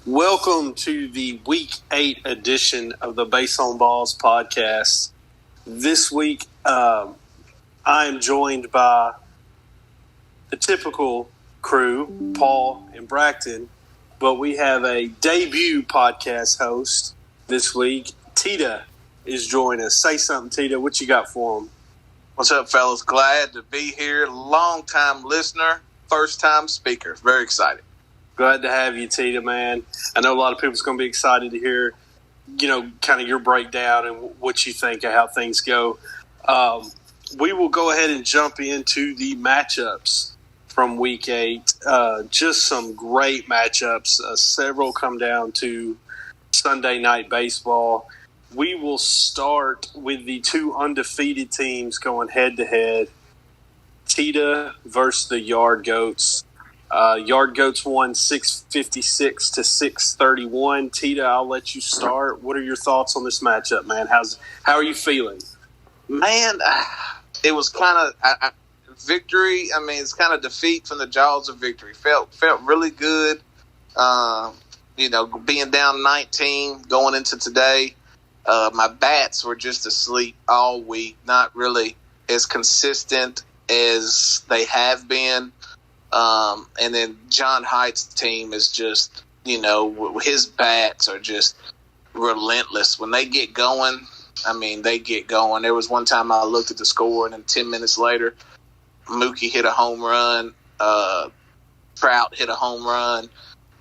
Welcome to the Week 8 edition of the Base on Balls podcast. This week, I am joined by the typical crew, Paul and Braxton, but we have a debut podcast host this week. Tita is joining us. Say something, Tita. What you got for him? What's up, fellas? Glad to be here. Long-time listener, first-time speaker. Very excited. Glad to have you, Tita, man. I know a lot of people's going to be excited to hear, kind of your breakdown and what you think of how things go. We will go ahead and jump into the matchups from Week 8. Just some great matchups. Several come down to Sunday Night Baseball. We will start with the two undefeated teams going head-to-head. Tita versus the Yard Goats. Yard Goats won 656 to 631. Tita, I'll let you start. What are your thoughts on this matchup, man? How are you feeling? Man, it was kind of victory. I mean, it's kind of defeat from the jaws of victory. Felt really good. Being down 19 going into today. My bats were just asleep all week. Not really as consistent as they have been. And then John Haight's team is just, his bats are just relentless. When they get going, they get going. There was one time I looked at the score, and then 10 minutes later, Mookie hit a home run, Trout hit a home run,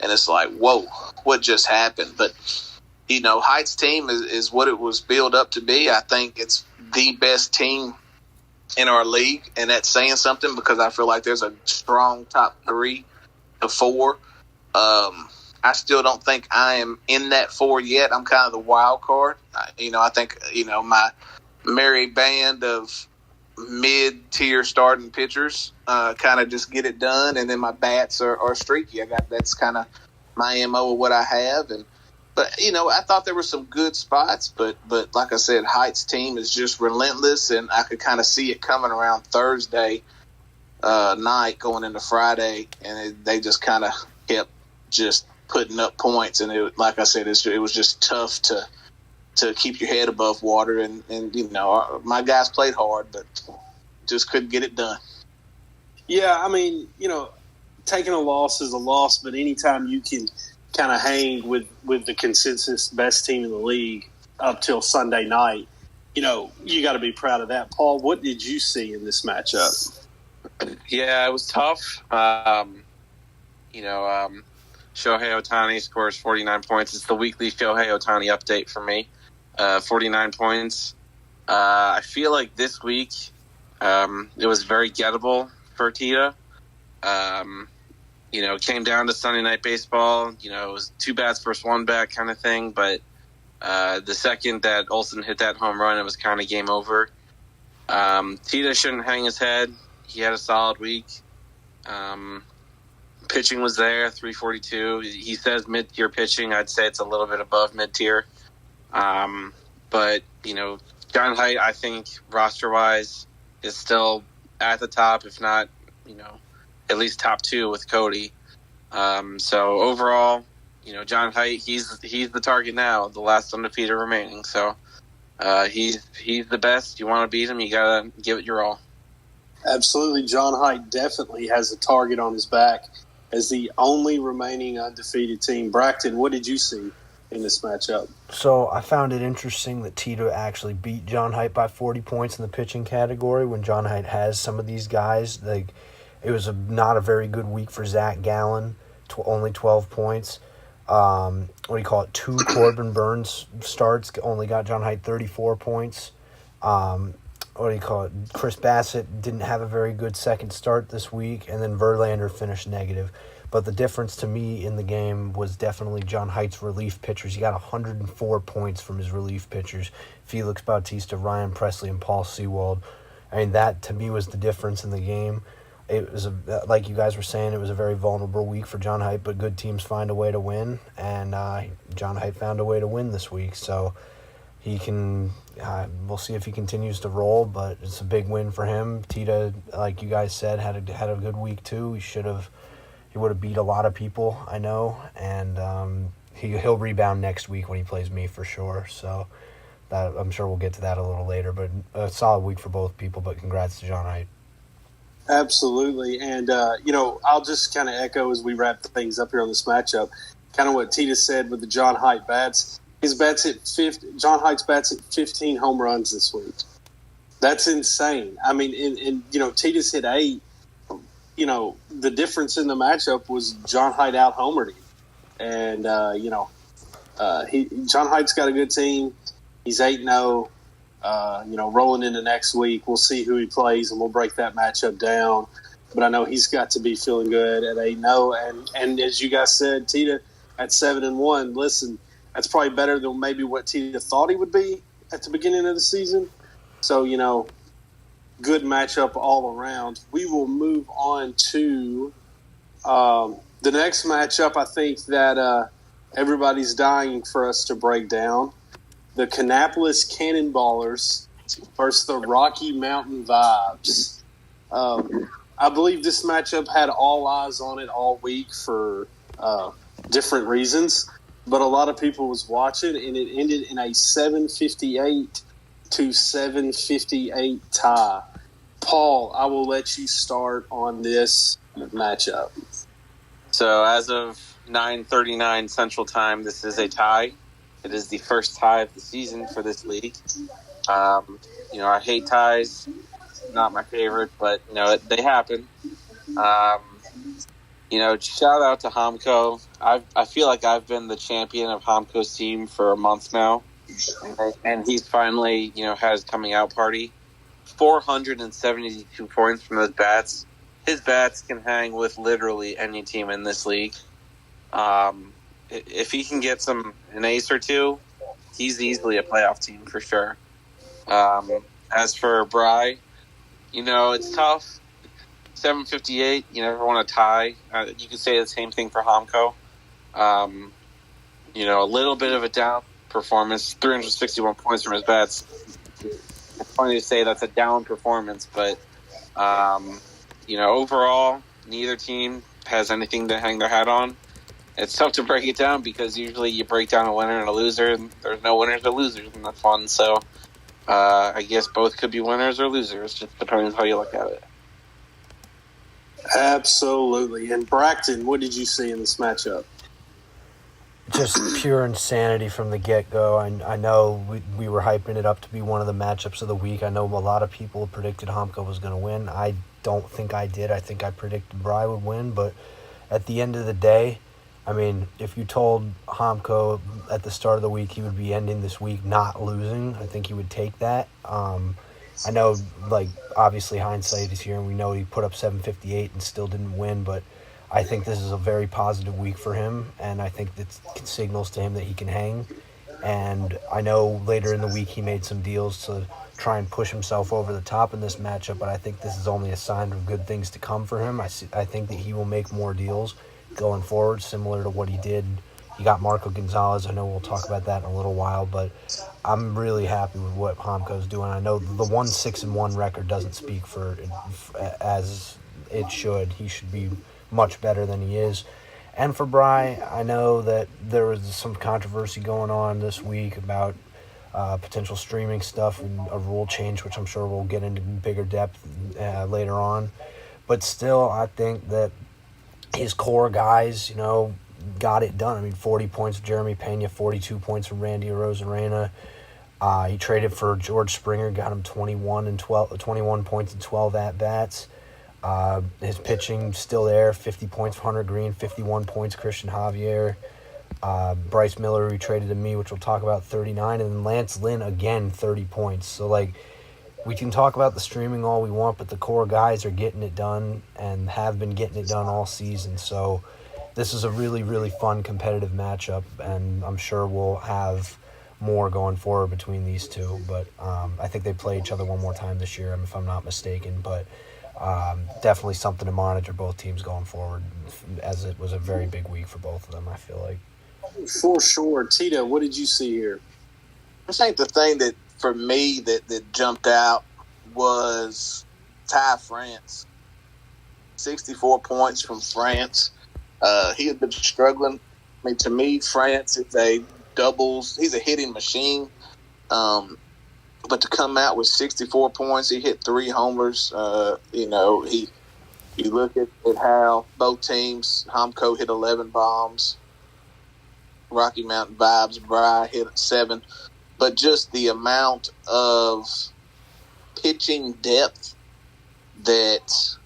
and it's like, whoa, what just happened? But, Haight's team is what it was built up to be. I think it's the best team in our league, and that's saying something because I feel like there's a strong top 3 to 4. I still don't think I am in that 4 yet. I'm kind of the wild card. I think, my merry band of mid-tier starting pitchers kind of just get it done, and then my bats are streaky. That's kind of my MO of what I have, But I thought there were some good spots, but like I said, Haight's team is just relentless, and I could kind of see it coming around Thursday night going into Friday, and they just kind of kept just putting up points, and like I said, it was just tough to keep your head above water, and my guys played hard, but just couldn't get it done. Yeah, taking a loss is a loss, but anytime you can kind of hang with the consensus best team in the league up till Sunday night, you got to be proud of that. Paul, what did you see in this matchup? Yeah, it was tough. Shohei Ohtani scores 49 points. It's the weekly Shohei Ohtani update for me. 49 points. I feel like this week it was very gettable for Tita. It came down to Sunday Night Baseball. It was 2 bats versus 1 bat kind of thing. But the second that Olsen hit that home run, it was kind of game over. Tita shouldn't hang his head. He had a solid week. Pitching was there, 342. He says mid-tier pitching. I'd say it's a little bit above mid-tier. But, John Haidt, I think, roster-wise, is still at the top, if not, at least top 2 with Cody. So overall, John Haidt, he's the target now, the last undefeated remaining. So he's the best. You want to beat him, you got to give it your all. Absolutely. John Haidt definitely has a target on his back as the only remaining undefeated team. Braxton, what did you see in this matchup? So I found it interesting that Tito actually beat John Haidt by 40 points in the pitching category when John Haidt has some of these guys. It was not a very good week for Zach Gallen, only 12 points. 2 Corbin Burns starts, only got John Haidt 34 points. Chris Bassett didn't have a very good second start this week, and then Verlander finished negative. But the difference to me in the game was definitely John Haight's relief pitchers. He got 104 points from his relief pitchers, Felix Bautista, Ryan Presley, and Paul Sewald. That to me was the difference in the game. It was, like you guys were saying, it was a very vulnerable week for John Haidt, but good teams find a way to win, and John Haidt found a way to win this week. So he can we'll see if he continues to roll, but it's a big win for him. Tita, like you guys said, had a good week too. He should have He would have beat a lot of people, I know, and he'll rebound next week when he plays me for sure. So that I'm sure we'll get to that a little later. But a solid week for both people. But congrats to John Height. Absolutely, and I'll just kind of echo as we wrap things up here on this matchup, kind of what Tita said with the John Height bats. His bats hit John Height's bats hit 15 home runs this week. That's insane. I mean, and Tita's hit 8. The difference in the matchup was John Height out homered him, and John Height's got a good team. He's 8-0. Rolling into next week, we'll see who he plays, and we'll break that matchup down. But I know he's got to be feeling good at 8-0. And as you guys said, Tita at 7-1. Listen, that's probably better than maybe what Tita thought he would be at the beginning of the season. So, good matchup all around. We will move on to the next matchup. I think that everybody's dying for us to break down. The Kannapolis Cannonballers versus the Rocky Mountain Vibes. I believe this matchup had all eyes on it all week for different reasons, but a lot of people was watching, and it ended in a 758 to 758 tie. Paul, I will let you start on this matchup. So as of 9:39 Central Time, this is a tie. It is the first tie of the season for this league. I hate ties. Not my favorite, but, they happen. Shout out to Homco. I feel like I've been the champion of Homco's team for a month now. And he's finally, had his coming out party. 472 points from those bats. His bats can hang with literally any team in this league. If he can get an ace or two, he's easily a playoff team for sure. As for Bry, it's tough. 758, you never want to tie. You could say the same thing for Homco. A little bit of a down performance, 361 points from his bats. It's funny to say that's a down performance, but, overall, neither team has anything to hang their hat on. It's tough to break it down because usually you break down a winner and a loser, and there's no winners or losers in that fun. So I guess both could be winners or losers, just depending on how you look at it. Absolutely. And Braxton, what did you see in this matchup? Just pure insanity from the get-go. I know we were hyping it up to be one of the matchups of the week. I know a lot of people predicted Homco was going to win. I don't think I did. I think I predicted Bry would win. But at the end of the day, I mean, if you told Homco at the start of the week he would be ending this week not losing, I think he would take that. I know, obviously hindsight is here, and we know he put up 758 and still didn't win, but I think this is a very positive week for him, and I think that signals to him that he can hang. And I know later in the week he made some deals to try and push himself over the top in this matchup, but I think this is only a sign of good things to come for him. I think that he will make more deals going forward, similar to what he did. He got Marco Gonzalez. I know we'll talk about that in a little while, but I'm really happy with what Homco's doing. I know the 1-6-1 record doesn't speak for as it should. He should be much better than he is. And for Bry, I know that there was some controversy going on this week about potential streaming stuff and a rule change, which I'm sure we'll get into bigger depth later on. But still, I think that his core guys, got it done. I mean, 40 points from Jeremy Pena, 42 points from Randy Arozarena. He traded for George Springer, got him 21 points and 12 at-bats. His pitching still there, 50 points for Hunter Green, 51 points Christian Javier. Bryce Miller, who traded to me, which we'll talk about, 39. And then Lance Lynn, again, 30 points. So, we can talk about the streaming all we want, but the core guys are getting it done and have been getting it done all season. So this is a really, really fun competitive matchup, and I'm sure we'll have more going forward between these two. But I think they play each other one more time this year, if I'm not mistaken. But definitely something to monitor both teams going forward, as it was a very big week for both of them, I feel like. For sure. Tito, what did you see here? I think the thing that, for me, that jumped out was Ty France. 64 points from France. He had been struggling. I mean, to me, France is he's a hitting machine. But to come out with 64 points, he hit 3 homers. You look at how both teams, Homco hit 11 bombs, Rocky Mountain Vibes, Bry hit 7. But just the amount of pitching depth that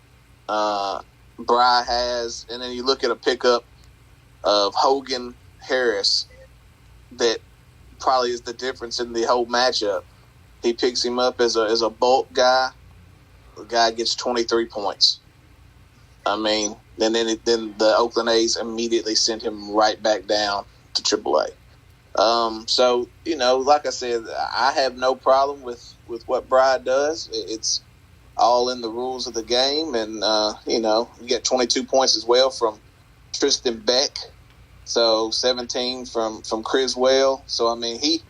Bry has, and then you look at a pickup of Hogan Harris that probably is the difference in the whole matchup. He picks him up as a bulk guy. The guy gets 23 points. I mean, and then the Oakland A's immediately sent him right back down to AAA. So, like I said, I have no problem with what Bry does. It's all in the rules of the game. And, you get 22 points as well from Tristan Beck. So 17 from Criswell. So, I mean, he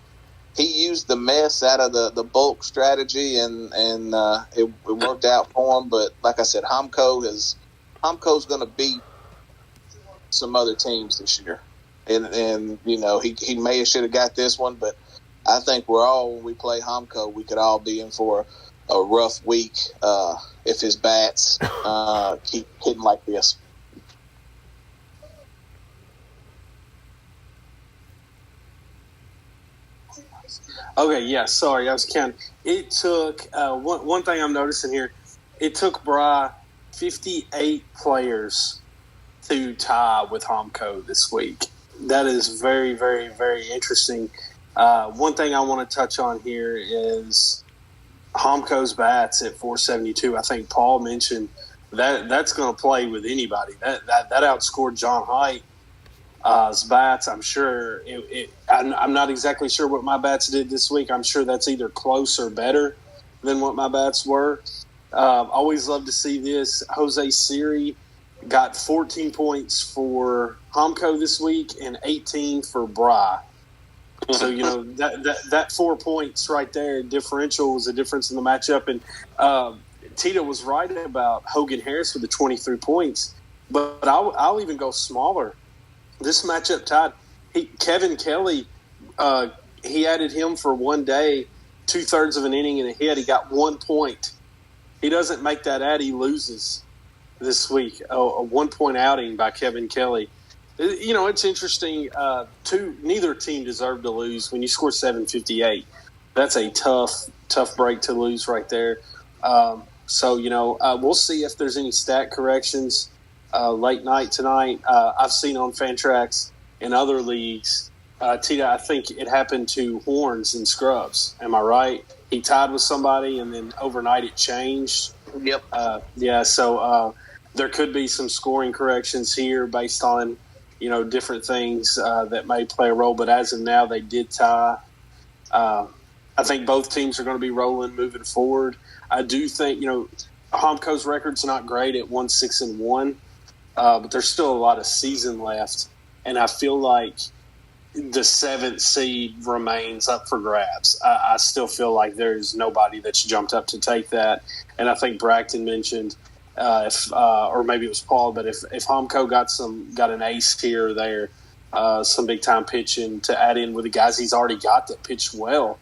used the mess out of the bulk strategy, and it worked out for him. But like I said, Homco's going to beat some other teams this year, and he may have should have got this one, but I think when we play Homco, we could all be in for a rough week if his bats keep hitting like this. Okay, yeah, sorry, I was counting. It took one thing I'm noticing here. It took Bry 58 players to tie with Homco this week. That is very, very, very interesting. One thing I want to touch on here is Homco's bats at 472. I think Paul mentioned that's going to play with anybody. That outscored John Haidt. His bats, I'm sure. I'm not exactly sure what my bats did this week. I'm sure that's either close or better than what my bats were. Always love to see this. Jose Siri got 14 points for Homco this week and 18 for Bry. So, that 4 points right there, differential, was a difference in the matchup. And Tito was right about Hogan Harris with the 23 points. But I'll even go smaller. This matchup tied. Kevin Kelly, he added him for one day, 2/3 of an inning and a hit. He got 1 point. He doesn't make that add, he loses this week. A 1 point outing by Kevin Kelly. It's interesting. Neither team deserved to lose. When you score 758, that's a tough break to lose right there. We'll see if there's any stat corrections late night tonight. I've seen on Fantrax in other leagues. Tita, I think it happened to Horns and Scrubs. Am I right? He tied with somebody, and then overnight it changed. Yep. So there could be some scoring corrections here based on, different things that may play a role. But as of now, they did tie. I think both teams are going to be rolling moving forward. I do think, Homco's record's not great at 1-6-1, but there's still a lot of season left. And I feel like the 7th seed remains up for grabs. I still feel like there's nobody that's jumped up to take that. And I think Bracton mentioned, or maybe it was Paul, but if Homco got an ace here or there, some big time pitching to add in with the guys he's already got that pitched well,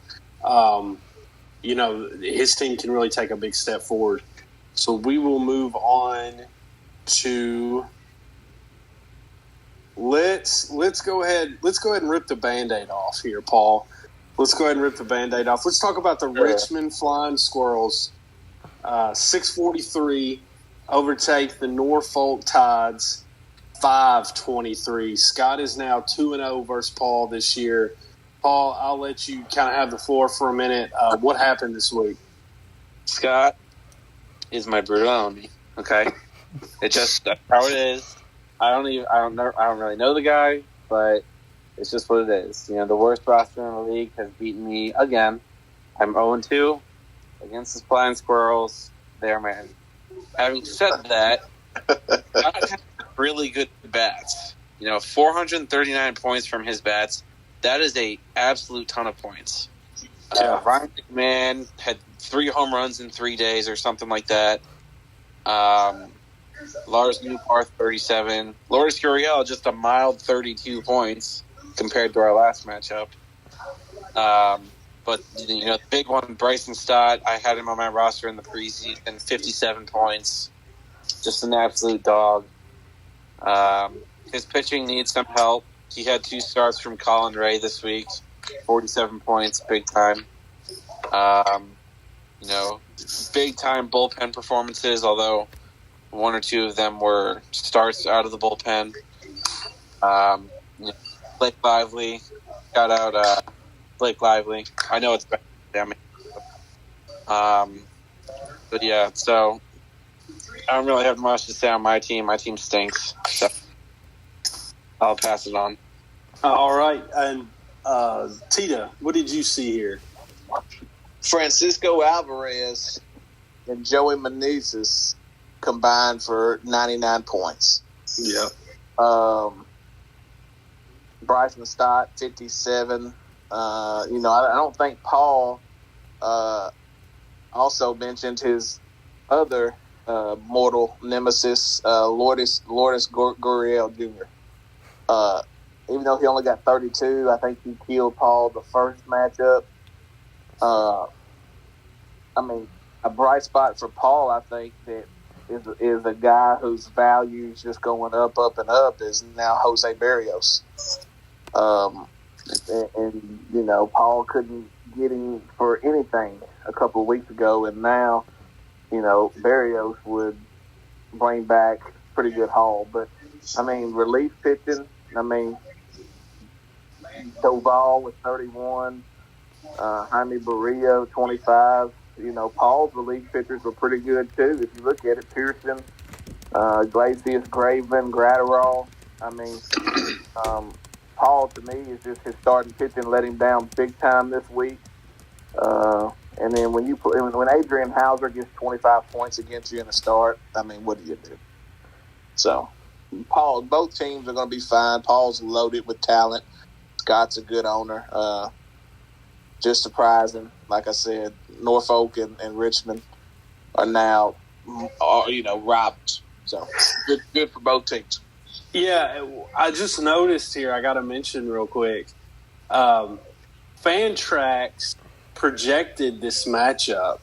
his team can really take a big step forward. So we will move on to. Let's go ahead and rip the Band-Aid off here, Paul. Let's go ahead and rip the Band-Aid off. Let's talk about the Richmond Flying Squirrels. 643 overtake the Norfolk Tides 523. Scott is now 2-0 versus Paul this year. Paul, I'll let you kind of have the floor for a minute. What happened this week? Scott is my brutal enemy. Okay, that's how it is. I don't really know the guy, but it's just what it is. The worst roster in the league has beaten me again. I'm 0-2 against the Flying Squirrels. They're my enemy. Having said that, I have really good bats. 439 points from his bats. That is a absolute ton of points. Ryan McMahon had 3 home runs in 3 days or something like that. Lars Newbar, 37. Lourdes Gurriel, just a mild 32 points compared to our last matchup. But, the big one, Bryson Stott, I had him on my roster in the preseason, 57 points. Just an absolute dog. His pitching needs some help. He had 2 starts from Colin Ray this week, 47 points, big time. Big time bullpen performances, although 1 or 2 of them were starts out of the bullpen. Blake Lively, shout out Blake Lively. I know it's bad, damn it. But yeah, so I don't really have much to say on my team. My team stinks, so I'll pass it on. All right, and Tita, what did you see here? Francisco Alvarez and Joey Meneses combined for 99 points. Yeah. Bryson Stott, 57. I don't think Paul also mentioned his other mortal nemesis, Lourdes Gurriel Jr. Even though he only got 32, I think he killed Paul the first matchup. A bright spot for Paul, I think, that is a guy whose value is just going up, and up, is now Jose Barrios. Paul couldn't get him for anything a couple of weeks ago, and now, Barrios would bring back pretty good haul. But, relief pitching, Doval with 31, Jaime Barria, 25. Paul's relief pitchers were pretty good, too. If you look at it, Pearson, Glacius, Graven, Gratterall. Paul, to me, is just his starting pitching let him down big time this week. And then when Adrian Hauser gets 25 points against you in the start, what do you do? So, Paul, both teams are going to be fine. Paul's loaded with talent. Scott's a good owner. Just surprising. Like I said, Norfolk and Richmond are now, robbed. So, good for both teams. Yeah, I just noticed here, I got to mention real quick, Fantrax projected this matchup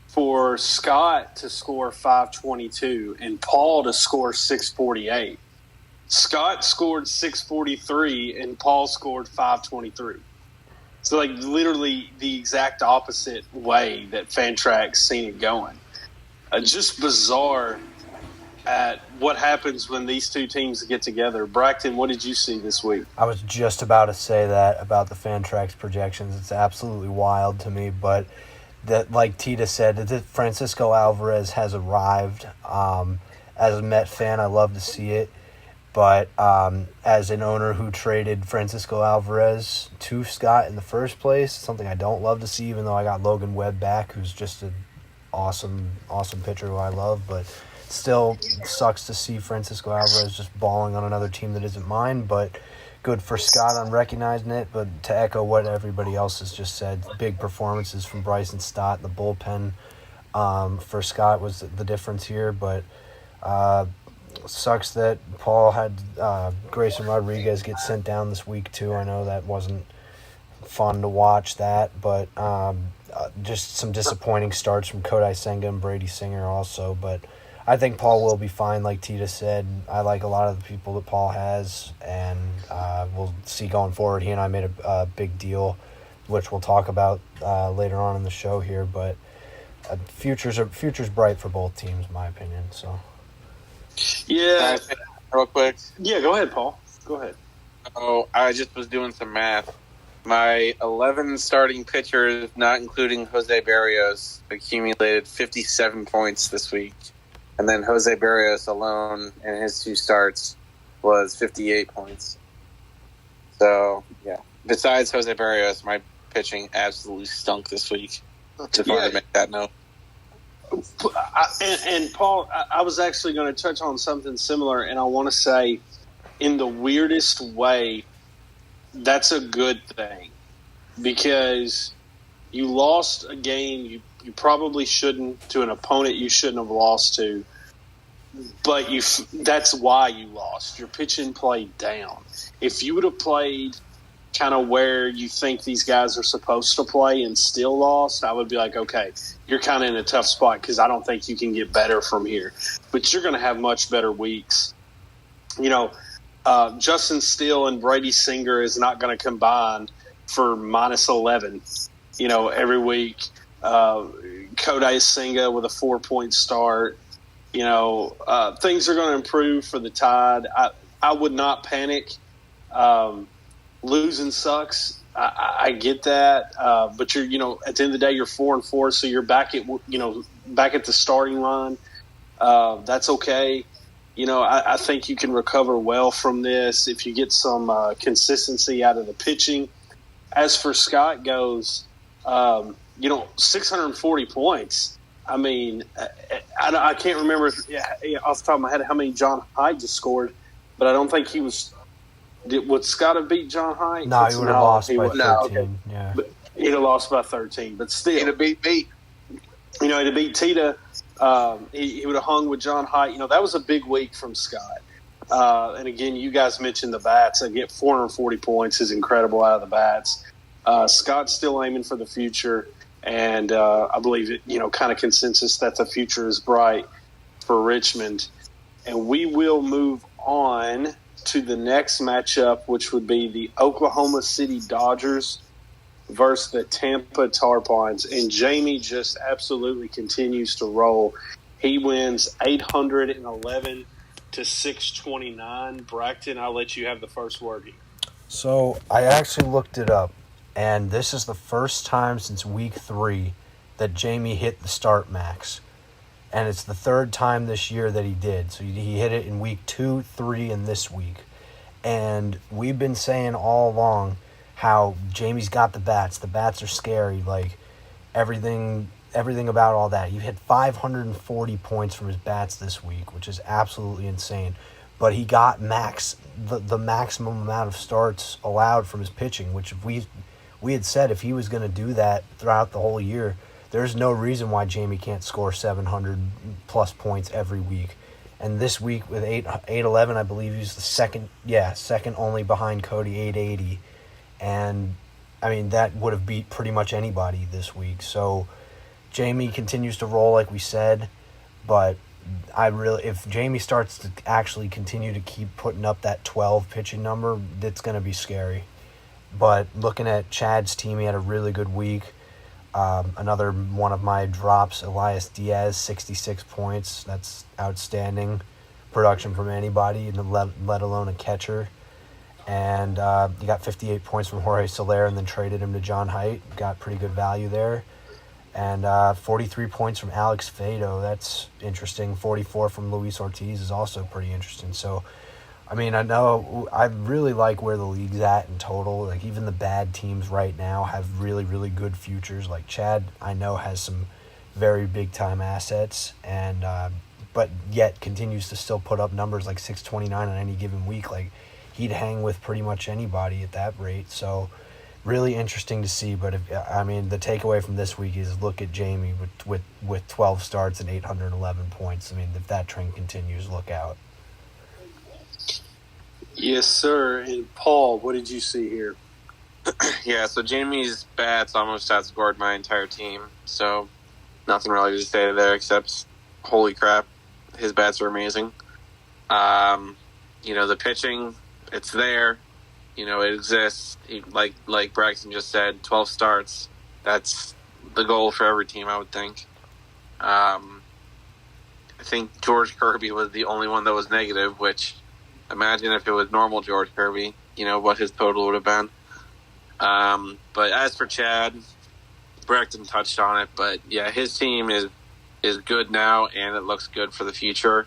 for Scott to score 522 and Paul to score 648. Scott scored 643 and Paul scored 523. So, literally the exact opposite way that Fantrax seen it going. Just bizarre at what happens when these two teams get together. Braxton, what did you see this week? I was just about to say that about the Fantrax projections. It's absolutely wild to me, but that, like Tita said, that Francisco Alvarez has arrived. As a Met fan, I love to see it, but as an owner who traded Francisco Alvarez to Scott in the first place, something I don't love to see, even though I got Logan Webb back, who's just an awesome pitcher who I love, but still sucks to see Francisco Alvarez just balling on another team that isn't mine, but good for Scott on recognizing it. But to echo what everybody else has just said, big performances from Bryson Stott. The bullpen for Scott was the difference here, but sucks that Paul had Grayson Rodriguez get sent down this week too. I know that wasn't fun to watch that, but just some disappointing starts from Kodai Senga and Brady Singer also, but I think Paul will be fine, like Tita said. I like a lot of the people that Paul has, and we'll see going forward. He and I made a big deal, which we'll talk about later on in the show here. But future's bright for both teams, in my opinion. So, yeah, real quick. Yeah, go ahead, Paul. Go ahead. Oh, I just was doing some math. My 11 starting pitchers, not including Jose Barrios, accumulated 57 points this week. And then Jose Barrios alone in his 2 starts was 58 points. So, yeah. Besides Jose Barrios, my pitching absolutely stunk this week. Just wanted to make that note. And Paul, I was actually going to touch on something similar, and I want to say, in the weirdest way, that's a good thing. Because you lost a game you probably shouldn't, to an opponent you shouldn't have lost to. but that's why you lost. Your pitching played down. If you would have played kind of where you think these guys are supposed to play and still lost, I would be like, okay, you're kind of in a tough spot because I don't think you can get better from here. But you're going to have much better weeks. Justin Steele and Brady Singer is not going to combine for minus 11, every week. Kodai Senga with a 4-point start. Things are going to improve for the Tide. I would not panic. Losing sucks. I get that. But you're, at the end of the day, you're 4-4, so you're back at the starting line. That's okay. I think you can recover well from this if you get some consistency out of the pitching. As for Scott goes, 640 points. I mean, I can't remember off the top of my head how many John Haidt just scored, but I don't think he was. Would Scott have beat John Haidt? No, he would have lost by 13. Okay. Yeah, but he'd have lost by 13. But still, he'd have beat me. He'd have beat Tita. He would have hung with John Haidt. That was a big week from Scott. And again, you guys mentioned the bats. I get 440 points is incredible out of the bats. Scott's still aiming for the future, and I believe it. Kind of consensus that the future is bright for Richmond. And we will move on to the next matchup, which would be the Oklahoma City Dodgers versus the Tampa Tarpons. And Jamie just absolutely continues to roll. He wins 811 to 629. Braxton, I'll let you have the first word here. So I actually looked it up, and this is the first time since week 3 that Jamie hit the start max. And it's the third time this year that he did. So he hit it in week 2, 3, and this week. And we've been saying all along how Jamie's got the bats. The bats are scary. Like, everything about all that. You hit 540 points from his bats this week, which is absolutely insane. But he got the maximum amount of starts allowed from his pitching, which we had said if he was going to do that throughout the whole year, there's no reason why Jamie can't score 700-plus points every week. And this week with 811, I believe he was the second only behind Cody, 880. And, I mean, that would have beat pretty much anybody this week. So Jamie continues to roll like we said, but if Jamie starts to actually continue to keep putting up that 12 pitching number, it's going to be scary. But looking at Chad's team, he had a really good week. Another one of my drops, Elias Diaz, 66 points. That's outstanding production from anybody, let alone a catcher. And you got 58 points from Jorge Soler and then traded him to John Haidt. Got pretty good value there. And 43 points from Alex Fado. That's interesting. 44 from Luis Ortiz is also pretty interesting. So, I mean, I really like where the league's at in total. Like, even the bad teams right now have really, really good futures. Like, Chad, I know, has some very big-time assets, and but yet continues to still put up numbers like 629 on any given week. Like, he'd hang with pretty much anybody at that rate. So, really interesting to see. But, the takeaway from this week is look at Jamie with 12 starts and 811 points. I mean, if that trend continues, look out. Yes, sir. And Paul, what did you see here? Yeah, so Jamie's bats almost outscored my entire team, so nothing really to say there except, holy crap, his bats are amazing. The pitching, it's there. It exists. Like Braxton just said, 12 starts. That's the goal for every team, I would think. I think George Kirby was the only one that was negative, which... Imagine if it was normal George Kirby, what his total would have been. But as for Chad, Braxton touched on it, but yeah, his team is good now, and it looks good for the future.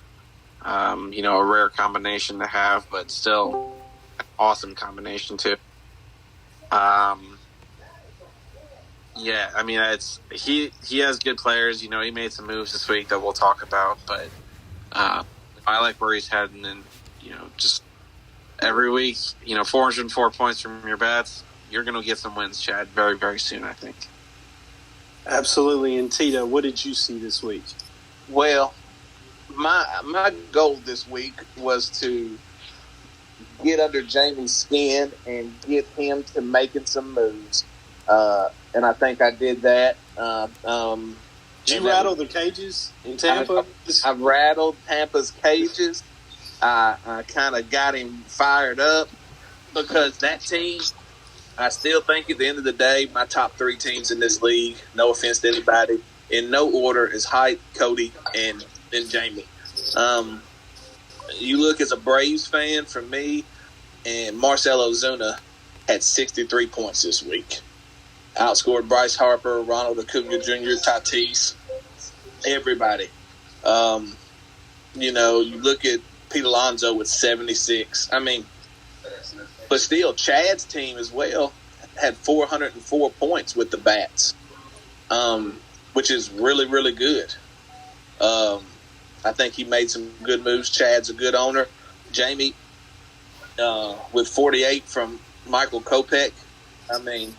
A rare combination to have, but still an awesome combination too. He has good players. He made some moves this week that we'll talk about, but I like where he's heading, and just every week, 404 points from your bats, you're going to get some wins, Chad, very, very soon, I think. Absolutely. And Tito, what did you see this week? Well, my goal this week was to get under Jamie's skin and get him to making some moves, and I think I did that. Did you rattle the cages in Tampa? I rattled Tampa's cages. I kind of got him fired up because that team, I still think at the end of the day, my top 3 teams in this league, no offense to anybody, in no order is Height, Cody, and Jamie. You look as a Braves fan for me, and Marcell Ozuna had 63 points this week. Outscored Bryce Harper, Ronald Acuna Jr., Tatis, everybody. You look at Pete Alonso with 76. I mean, but still, Chad's team as well had 404 points with the bats, which is really, really good. I think he made some good moves. Chad's a good owner. Jamie, with 48 from Michael Kopech. I mean,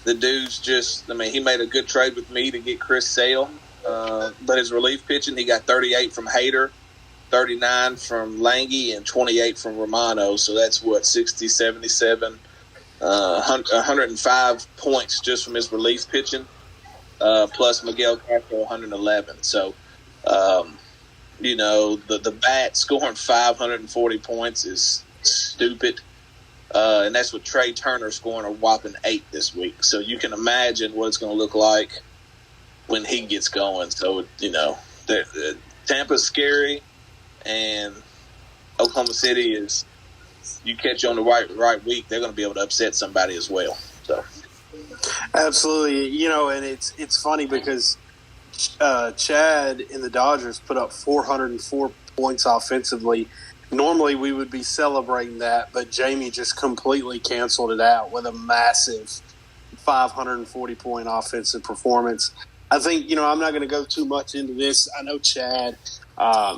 the dude's he made a good trade with me to get Chris Sale. But his relief pitching, he got 38 from Hader, 39 from Lange, and 28 from Romano. So that's 60, 77, 105 points just from his relief pitching, plus Miguel Castro, 111. So, the bat scoring 540 points is stupid. And that's with Trey Turner scoring a whopping 8 this week. So you can imagine what it's going to look like when he gets going. So, Tampa's scary, and Oklahoma City is, you catch you on the right week, they're going to be able to upset somebody as well. So, absolutely. And it's funny because Chad and the Dodgers put up 404 points offensively. Normally we would be celebrating that, but Jamie just completely canceled it out with a massive 540-point offensive performance. I think, I'm not going to go too much into this. I know Chad,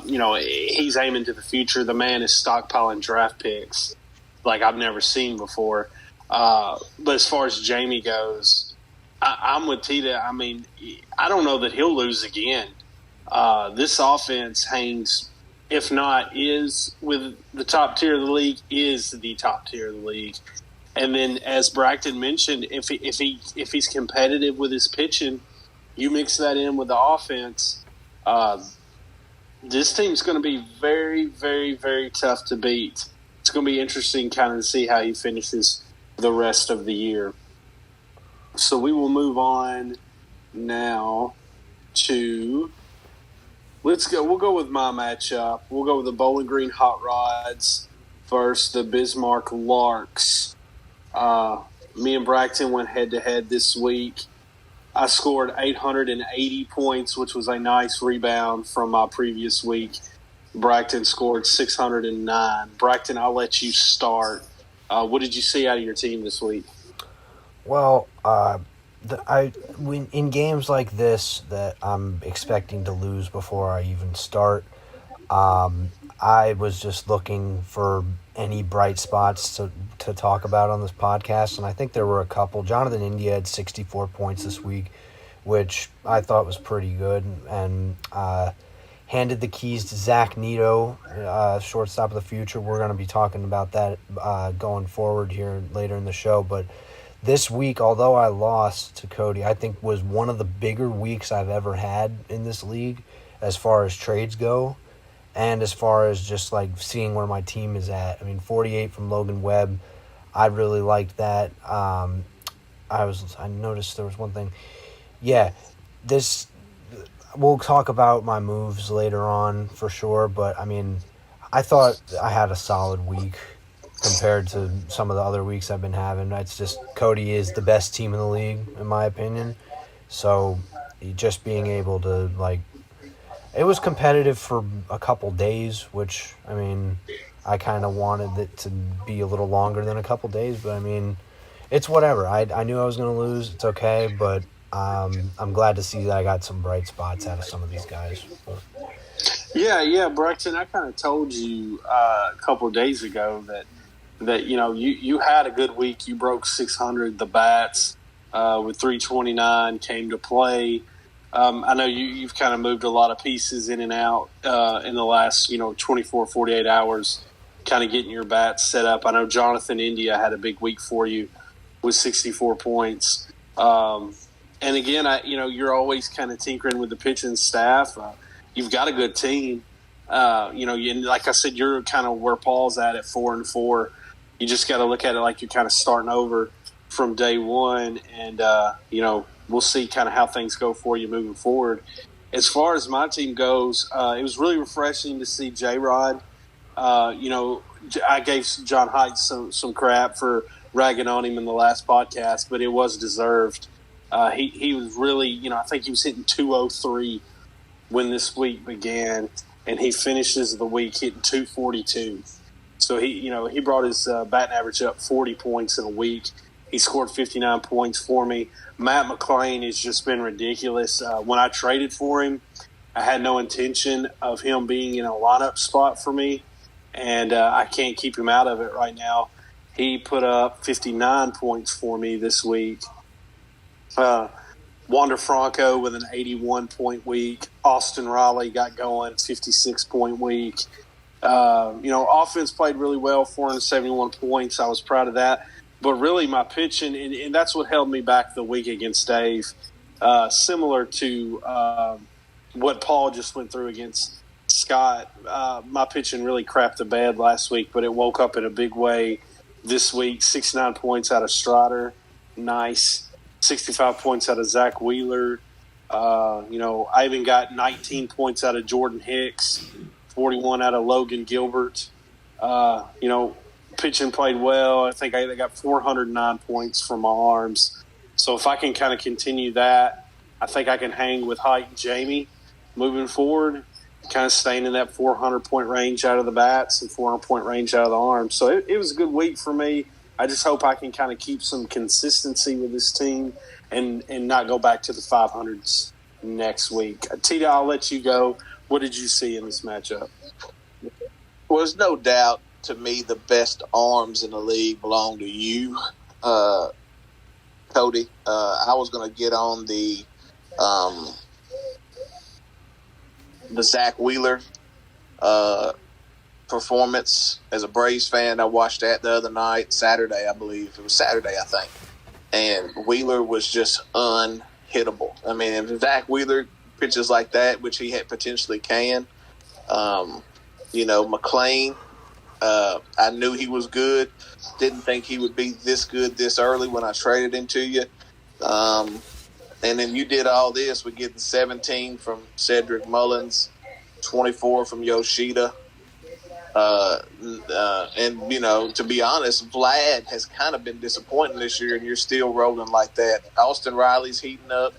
he's aiming to the future. The man is stockpiling draft picks like I've never seen before. But as far as Jamie goes, I'm with Tita. I mean, I don't know that he'll lose again. This offense hangs, if not is with the top tier of the league, is the top tier of the league. And then, as Braxton mentioned, if he's competitive with his pitching, you mix that in with the offense, this team's going to be very, very, very tough to beat. It's going to be interesting kind of to see how he finishes the rest of the year. So we will move on now to – let's go. We'll go with my matchup. We'll go with the Bowling Green Hot Rods versus the Bismarck Larks. Me and Braxton went head-to-head this week. I scored 880 points, which was a nice rebound from my previous week. Braxton scored 609. Braxton, I'll let you start. What did you see out of your team this week? Well, in games like this that I'm expecting to lose before I even start, I was just looking for any bright spots to talk about on this podcast, and I think there were a couple. Jonathan India had 64 points this week, which I thought was pretty good, and handed the keys to Zach Neto, shortstop of the future. We're going to be talking about that going forward here later in the show, but this week, although I lost to Cody, I think was one of the bigger weeks I've ever had in this league as far as trades go. And as far as just like seeing where my team is at, I mean, 48 from Logan Webb, I really liked that. I noticed there was one thing. Yeah, we'll talk about my moves later on for sure. But I mean, I thought I had a solid week compared to some of the other weeks I've been having. It's just Cody is the best team in the league in my opinion. So just being able to it was competitive for a couple days, which, I mean, I kind of wanted it to be a little longer than a couple days, but, I mean, it's whatever. I knew I was going to lose. It's okay, but I'm glad to see that I got some bright spots out of some of these guys. Yeah, Braxton, I kind of told you a couple of days ago that you had a good week. You broke 600. The bats with 329 came to play. I know you've kind of moved a lot of pieces in and out in the last 24, 48 hours, kind of getting your bats set up. I know Jonathan India had a big week for you with 64 points. And again, you're always kind of tinkering with the pitching staff. You've got a good team. Like I said, you're kind of where Paul's at 4-4. You just got to look at it like you're kind of starting over from day one, and we'll see kind of how things go for you moving forward. As far as my team goes, it was really refreshing to see J-Rod. I gave John Heights some crap for ragging on him in the last podcast, but it was deserved. He was really, I think he was hitting 203 when this week began, and he finishes the week hitting 242. So he brought his batting average up 40 points in a week. He scored 59 points for me. Matt McClain has just been ridiculous. When I traded for him, I had no intention of him being in a lineup spot for me, and I can't keep him out of it right now. He put up 59 points for me this week. Wander Franco with an 81-point week. Austin Riley got going, 56-point week. Offense played really well, 471 points. I was proud of that. But really my pitching, and that's what held me back the week against Dave, similar to what Paul just went through against Scott. My pitching really crapped the bed last week, but it woke up in a big way this week. 69 points out of Strider. Nice. 65 points out of Zach Wheeler. I even got 19 points out of Jordan Hicks, 41 out of Logan Gilbert. Pitching played well. I think I got 409 points from my arms. So if I can kind of continue that, I think I can hang with Height and Jamie moving forward, kind of staying in that 400-point range out of the bats and 400-point range out of the arms. So it was a good week for me. I just hope I can kind of keep some consistency with this team and not go back to the 500s next week. Tita, I'll let you go. What did you see in this matchup? Well, there's no doubt to me the best arms in the league belong to you, Cody. I was going to get on the Zach Wheeler performance as a Braves fan. I watched that the other night, Saturday, I believe. It was Saturday, I think. And Wheeler was just unhittable. I mean, if Zach Wheeler pitches like that, which he potentially can, McClain, I knew he was good. Didn't think he would be this good this early when I traded him to you. And then you did all this with getting 17 from Cedric Mullins, 24 from Yoshida. To be honest, Vlad has kind of been disappointing this year, and you're still rolling like that. Austin Riley's heating up.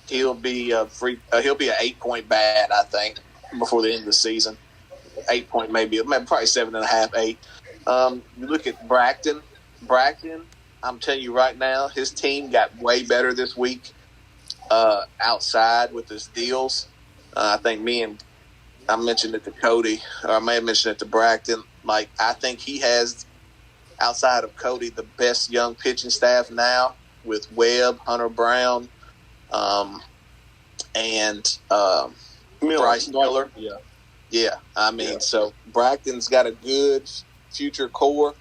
He'll be an 8-point bat, I think, before the end of the season. 8-point, maybe probably 7.5, 8. You look at Bracton. I'm telling you right now, his team got way better this week outside with his deals. I think I mentioned it to Cody, or I may have mentioned it to Bracton. Like, I think he has, outside of Cody, the best young pitching staff now with Webb, Hunter Brown, and Bryce Miller. Yeah. So Bracton's got a good future core.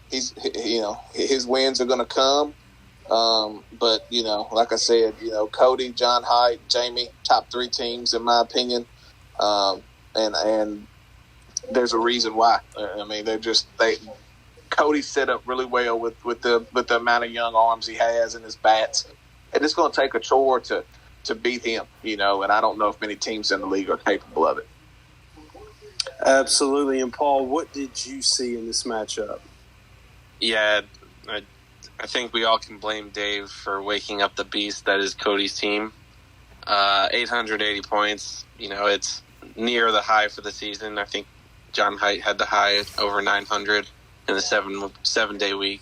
His wins are going to come. But like I said, Cody, John Height, Jamie, top 3 teams in my opinion. And there's a reason why. I mean, Cody set up really well with the amount of young arms he has in his bats, and it's going to take a chore to beat him. And I don't know if many teams in the league are capable of it. Absolutely. And Paul, what did you see in this matchup? Yeah, I think we all can blame Dave for waking up the beast that is Cody's team. 880 points. It's near the high for the season. I think John Height had the high over 900 in the 7-day week.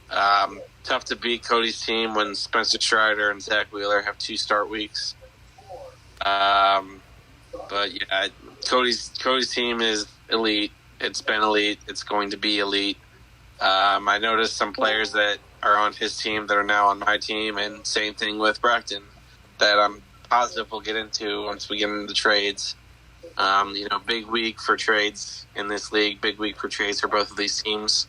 Tough to beat Cody's team when Spencer Strider and Zach Wheeler have 2 start weeks. But yeah, Cody's team is elite. It's been elite. It's going to be elite. I noticed some players that are on his team that are now on my team, and same thing with Bracton. that I'm positive we'll get into once we get into the trades. Big week for trades in this league. Big week for trades for both of these teams.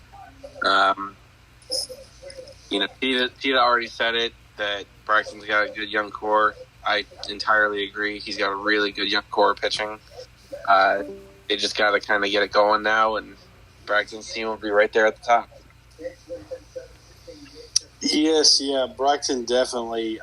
Tita already said it, that Braxton's got a good young core. I entirely agree. He's got a really good young core pitching. They just got to kind of get it going now, and Braxton's team will be right there at the top. Yes, yeah, Braxton definitely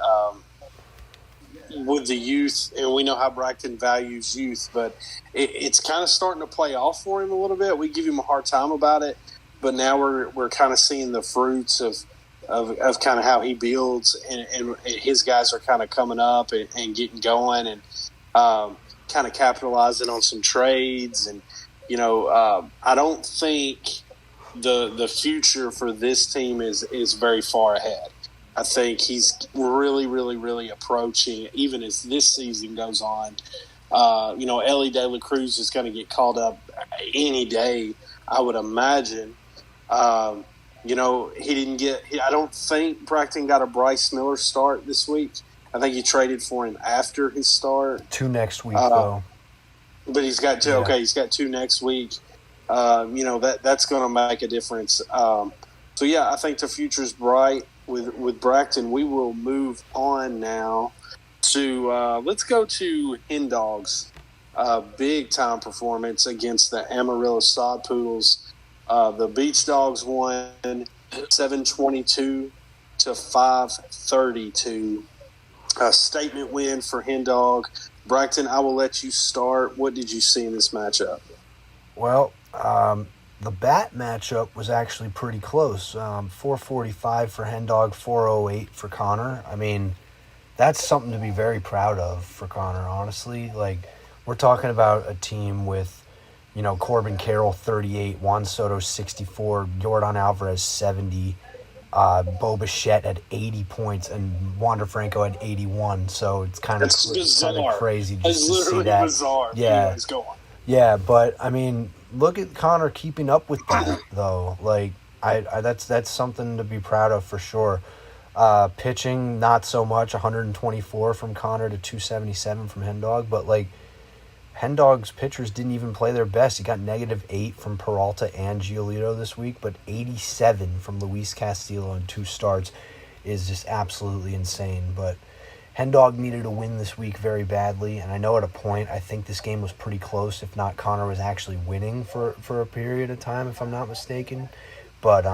with the youth, and we know how Braxton values youth, but it's kind of starting to play off for him a little bit. We give him a hard time about it, but now we're kind of seeing the fruits of kind of how he builds, and his guys are kind of coming up and getting going, and kind of capitalizing on some trades. And I don't think the future for this team is very far ahead. I think he's really, really, really approaching, even as this season goes on. Ellie De La Cruz is going to get called up any day, I would imagine. I don't think Braxton got a Bryce Miller start this week. I think he traded for him after his start. 2 next week, though. But he's got 2. Yeah. Okay, he's got 2 next week. That's going to make a difference. I think the future's bright with Braxton. We will move on now to let's go to Hen Dogs. Big time performance against the Amarillo Sod Poodles. The Beach Dogs won 722 to 532. A statement win for Hen Dog. Braxton, I will let you start. What did you see in this matchup? Well, the bat matchup was actually pretty close. 445 for Hen Dog, 408 for Connor. I mean, that's something to be very proud of for Connor, honestly. Like, we're talking about a team with, Corbin Carroll, 38, Juan Soto, 64, Yordan Alvarez, 70, Bo Bichette at 80 points, and Wander Franco at 81. So it's kind of crazy just to see that. Bizarre. Yeah. Anyways, go on. Yeah, but I mean, look at Connor keeping up with that, though. Like, that's something to be proud of for sure. Pitching, not so much. 124 from Connor to 277 from Hen Dog, but like, Hen Dog's pitchers didn't even play their best. He got -8 from Peralta and Giolito this week, but 87 from Luis Castillo in 2 starts is just absolutely insane. But Hen Dog needed a win this week very badly, and I know at a point I think this game was pretty close. If not, Connor was actually winning for a period of time, if I'm not mistaken. But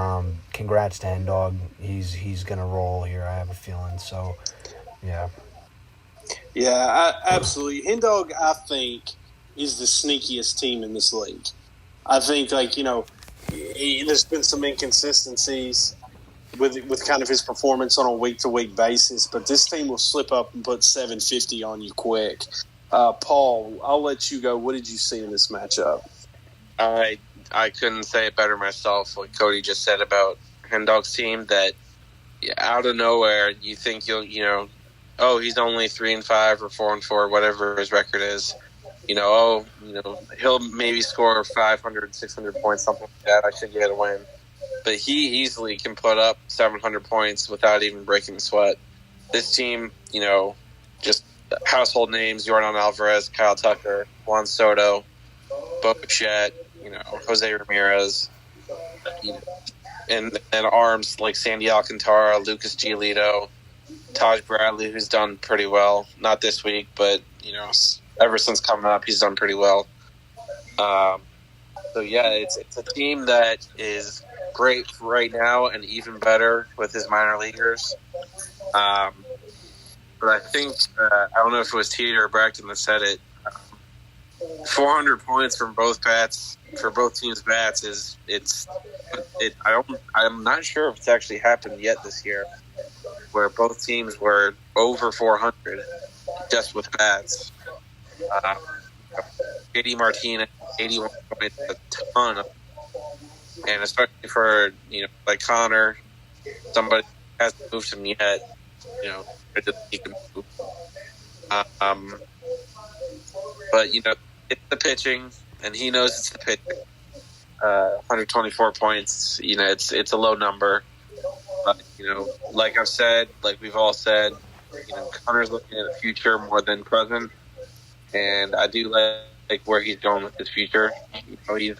congrats to Hen Dog. He's gonna roll here, I have a feeling. So, yeah. Yeah, absolutely. Hen Dog, I think, is the sneakiest team in this league. I think, there's been some inconsistencies with kind of his performance on a week-to-week basis, but this team will slip up and put 750 on you quick. Paul, I'll let you go. What did you see in this matchup? I couldn't say it better myself. Like Cody just said about Hen Dog's team, that out of nowhere you think he's only 3-5 or 4-4, whatever his record is. He'll maybe score 500, 600 points, something like that. I should get a win. But he easily can put up 700 points without even breaking the sweat. This team, just household names: Yordan Alvarez, Kyle Tucker, Juan Soto, Bo Bichette, Jose Ramirez, and arms like Sandy Alcantara, Lucas Giolito, Taj Bradley, who's done pretty well. Not this week, but, ever since coming up, he's done pretty well. It's a team that is great right now and even better with his minor leaguers. But I think, I don't know if it was Teeter or Braxton that said it, 400 points from both bats, for both teams' bats, I'm not sure if it's actually happened yet this year, where both teams were over 400 just with bats. JD Martinez, 81 points, a ton of, and especially for, like Connor, somebody hasn't moved him yet, he can move. But, it's the pitching, and he knows it's the pitching. 124 points, it's a low number. But, like I've said, like we've all said, Connor's looking at the future more than present, and I do like where he's going with his future. He's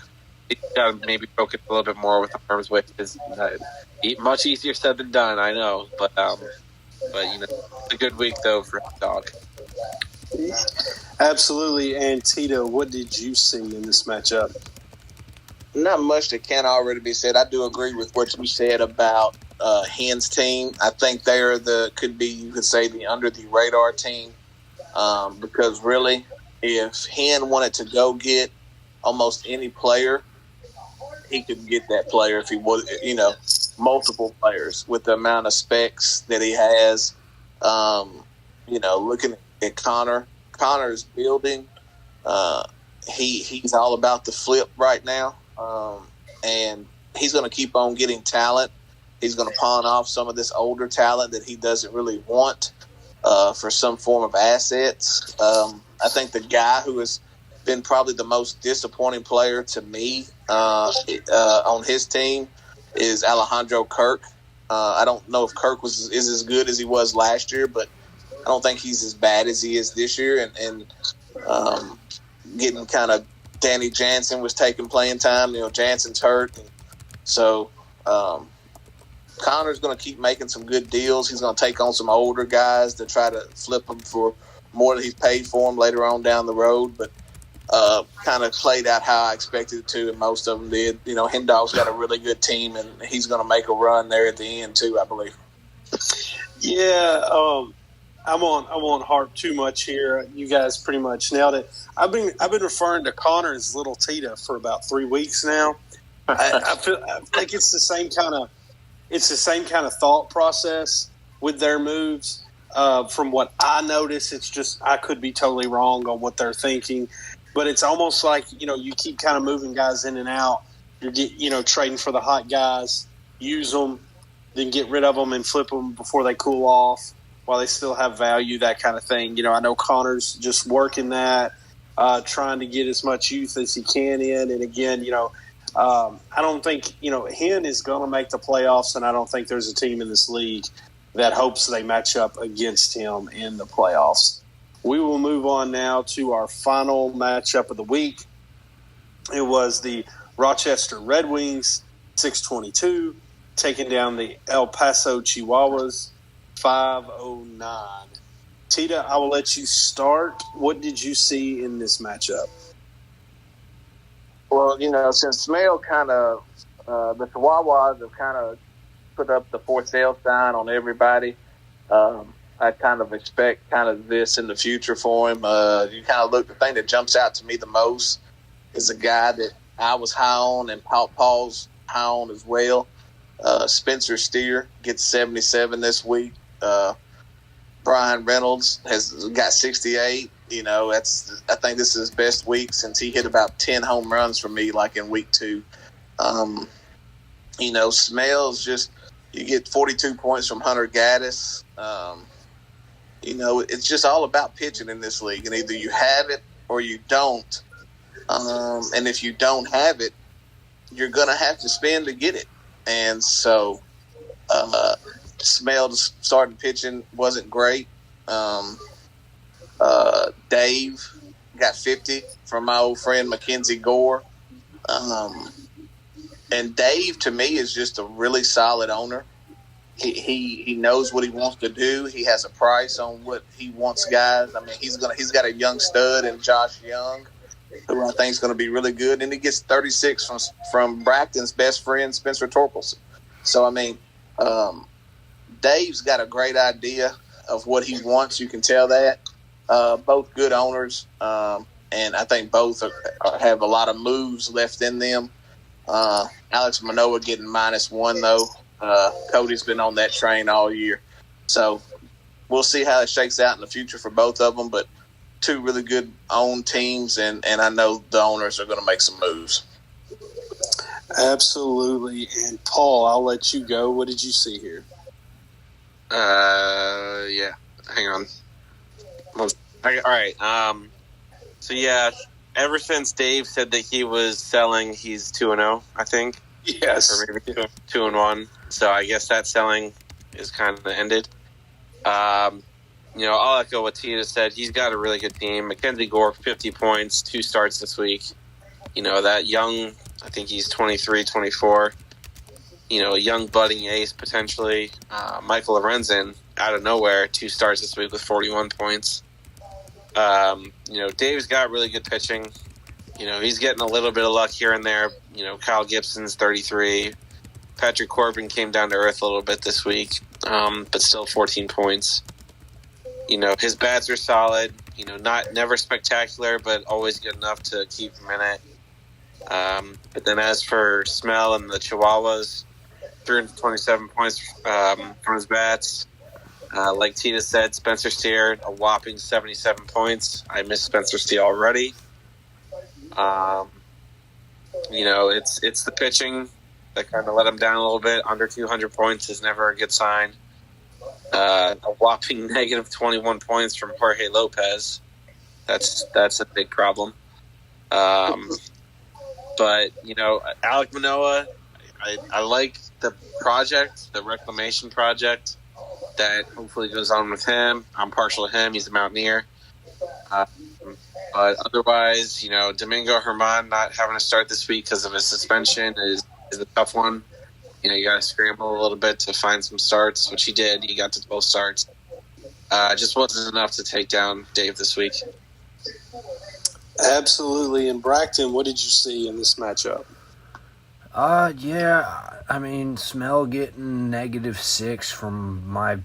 got to maybe focus a little bit more with arms, which is much easier said than done. I know, but it's a good week though for his dog. Absolutely. And Tito, what did you see in this matchup? Not much that can't already be said. I do agree with what you said about Hen's team. I think they're you could say the under the radar team, because really, if Hen wanted to go get almost any player, he could get that player if he was, multiple players with the amount of specs that he has. Looking at Connor's building, he's all about the flip right now. And he's going to keep on getting talent. He's going to pawn off some of this older talent that he doesn't really want for some form of assets. I think the guy who has been probably the most disappointing player to me on his team is Alejandro Kirk. I don't know if Kirk is as good as he was last year, but I don't think he's as bad as he is this year. And getting kind of Danny Jansen was taking playing time. Jansen's hurt. And so Connor's going to keep making some good deals. He's going to take on some older guys to try to flip them for more than he's paid for them later on down the road. But kind of played out how I expected it to, and most of them did. Hendog's got a really good team, and he's going to make a run there at the end too, I believe. Yeah, I won't harp too much here. You guys pretty much nailed it. I've been referring to Connor as Little Tita for about 3 weeks now. I feel like it's the same kind of thought process with their moves. From what I notice, it's just I could be totally wrong on what they're thinking, but it's almost like you keep kind of moving guys in and out. You're trading for the hot guys, use them, then get rid of them and flip them before they cool off while they still have value, that kind of thing. I know Connor's just working that, trying to get as much youth as he can in. And again, I don't think, Hen is going to make the playoffs, and I don't think there's a team in this league that hopes they match up against him in the playoffs. We will move on now to our final matchup of the week. It was the Rochester Red Wings, 622, taking down the El Paso Chihuahuas, 509. Tita, I will let you start. What did you see in this matchup? Well, since Smell kind of the Chihuahuas have kind of put up the for sale sign on everybody, I kind of expect kind of this in the future for him. You kind of look, the thing that jumps out to me the most is a guy that I was high on and Paul's high on as well. Spencer Steer gets 77 this week. Brian Reynolds has got 68. I think this is his best week since he hit about 10 home runs for me, like in week 2. Smells just, you get 42 points from Hunter Gaddis. It's just all about pitching in this league, and either you have it or you don't. And if you don't have it, you're going to have to spend to get it. And so Smell's starting pitching wasn't great. Dave got 50 from my old friend Mackenzie Gore. And Dave, to me, is just a really solid owner. He knows what he wants to do. He has a price on what he wants guys. I mean, he's got a young stud in Josh Young, who I think is going to be really good. And he gets 36 from Bracton's best friend, Spencer Torkelson. So, I mean, Dave's got a great idea of what he wants. You can tell that. Both good owners, and I think both have a lot of moves left in them. Alex Manoah getting -1, though. Cody's been on that train all year. So we'll see how it shakes out in the future for both of them, but two really good owned teams, and I know the owners are going to make some moves. Absolutely. And Paul, I'll let you go. What did you see here? Yeah. Hang on. All right. So yeah, ever since Dave said that he was selling, he's 2-0, I think. Yes. Or maybe 2-1. So I guess that selling is kind of ended. I'll echo what Tina said. He's got a really good team. Mackenzie Gore, 50 points, 2 starts this week. That young, I think he's 23, 24, a young budding ace potentially. Michael Lorenzen, out of nowhere, 2 starts this week with 41 points. Dave's got really good pitching. He's getting a little bit of luck here and there. Kyle Gibson's 33. Patrick Corbin came down to earth a little bit this week, but still 14 points. His bats are solid. Never spectacular, but always good enough to keep him in it. But then as for Smell and the Chihuahuas, 327 points from his bats. Like Tina said, Spencer Steer, a whopping 77 points. I miss Spencer Steer already. It's the pitching that kind of let him down a little bit. Under 200 points is never a good sign. A whopping negative 21 points from Jorge Lopez. That's a big problem. But Alek Manoah, I like the project, the reclamation project that hopefully goes on with him. I'm partial to him. He's a Mountaineer. But otherwise, Domingo Germán not having to start this week because of his suspension is a tough one. You got to scramble a little bit to find some starts, which he did. He got to 12 starts. Just wasn't enough to take down Dave this week. Absolutely. And Braxton, what did you see in this matchup? Smell getting -6 from my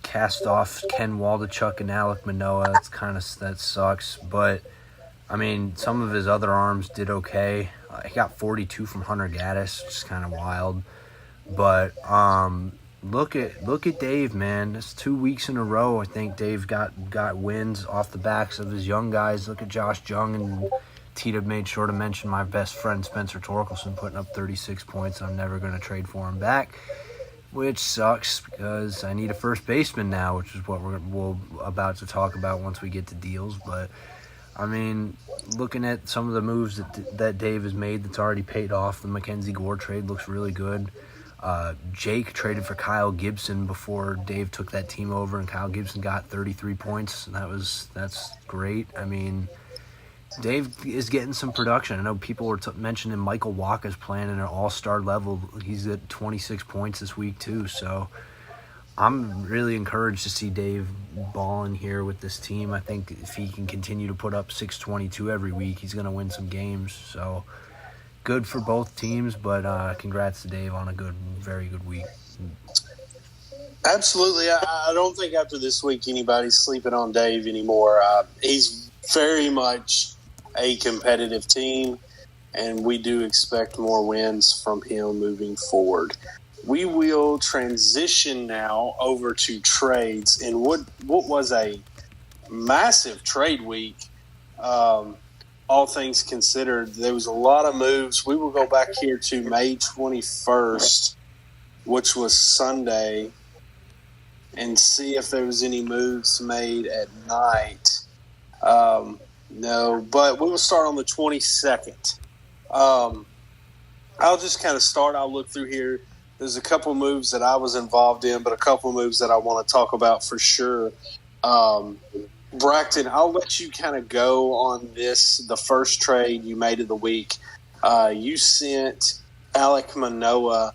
cast-off Ken Waldachuk and Alek Manoah. That sucks. But, some of his other arms did okay. He got 42 from Hunter Gaddis, which is kind of wild. But look at Dave, man. It's 2 weeks in a row. I think Dave got wins off the backs of his young guys. Look at Josh Jung, and Tita made sure to mention my best friend Spencer Torkelson putting up 36 points. I'm never going to trade for him back, which sucks because I need a first baseman now, which is what we're about to talk about once we get to deals. But looking at some of the moves that Dave has made that's already paid off, the Mackenzie Gore trade looks really good. Jake traded for Kyle Gibson before Dave took that team over, and Kyle Gibson got 33 points. That's great. Dave is getting some production. I know people were mentioning Michael Wacha's playing at an all-star level. He's at 26 points this week too. So I'm really encouraged to see Dave balling here with this team. I think if he can continue to put up 622 every week, he's going to win some games. So good for both teams, but congrats to Dave on a very good week. Absolutely. I don't think after this week anybody's sleeping on Dave anymore. He's very much a competitive team, and we do expect more wins from him moving forward. We will transition now over to trades, and what was a massive trade week. All things considered, there was a lot of moves. We will go back here to May 21st, which was Sunday, and see if there was any moves made at night. No, but we will start on the 22nd. I'll just kind of start. I'll look through here. There's a couple moves that I was involved in, but a couple moves that I want to talk about for sure. Braxton, I'll let you kind of go on this. The first trade you made of the week, you sent Alek Manoah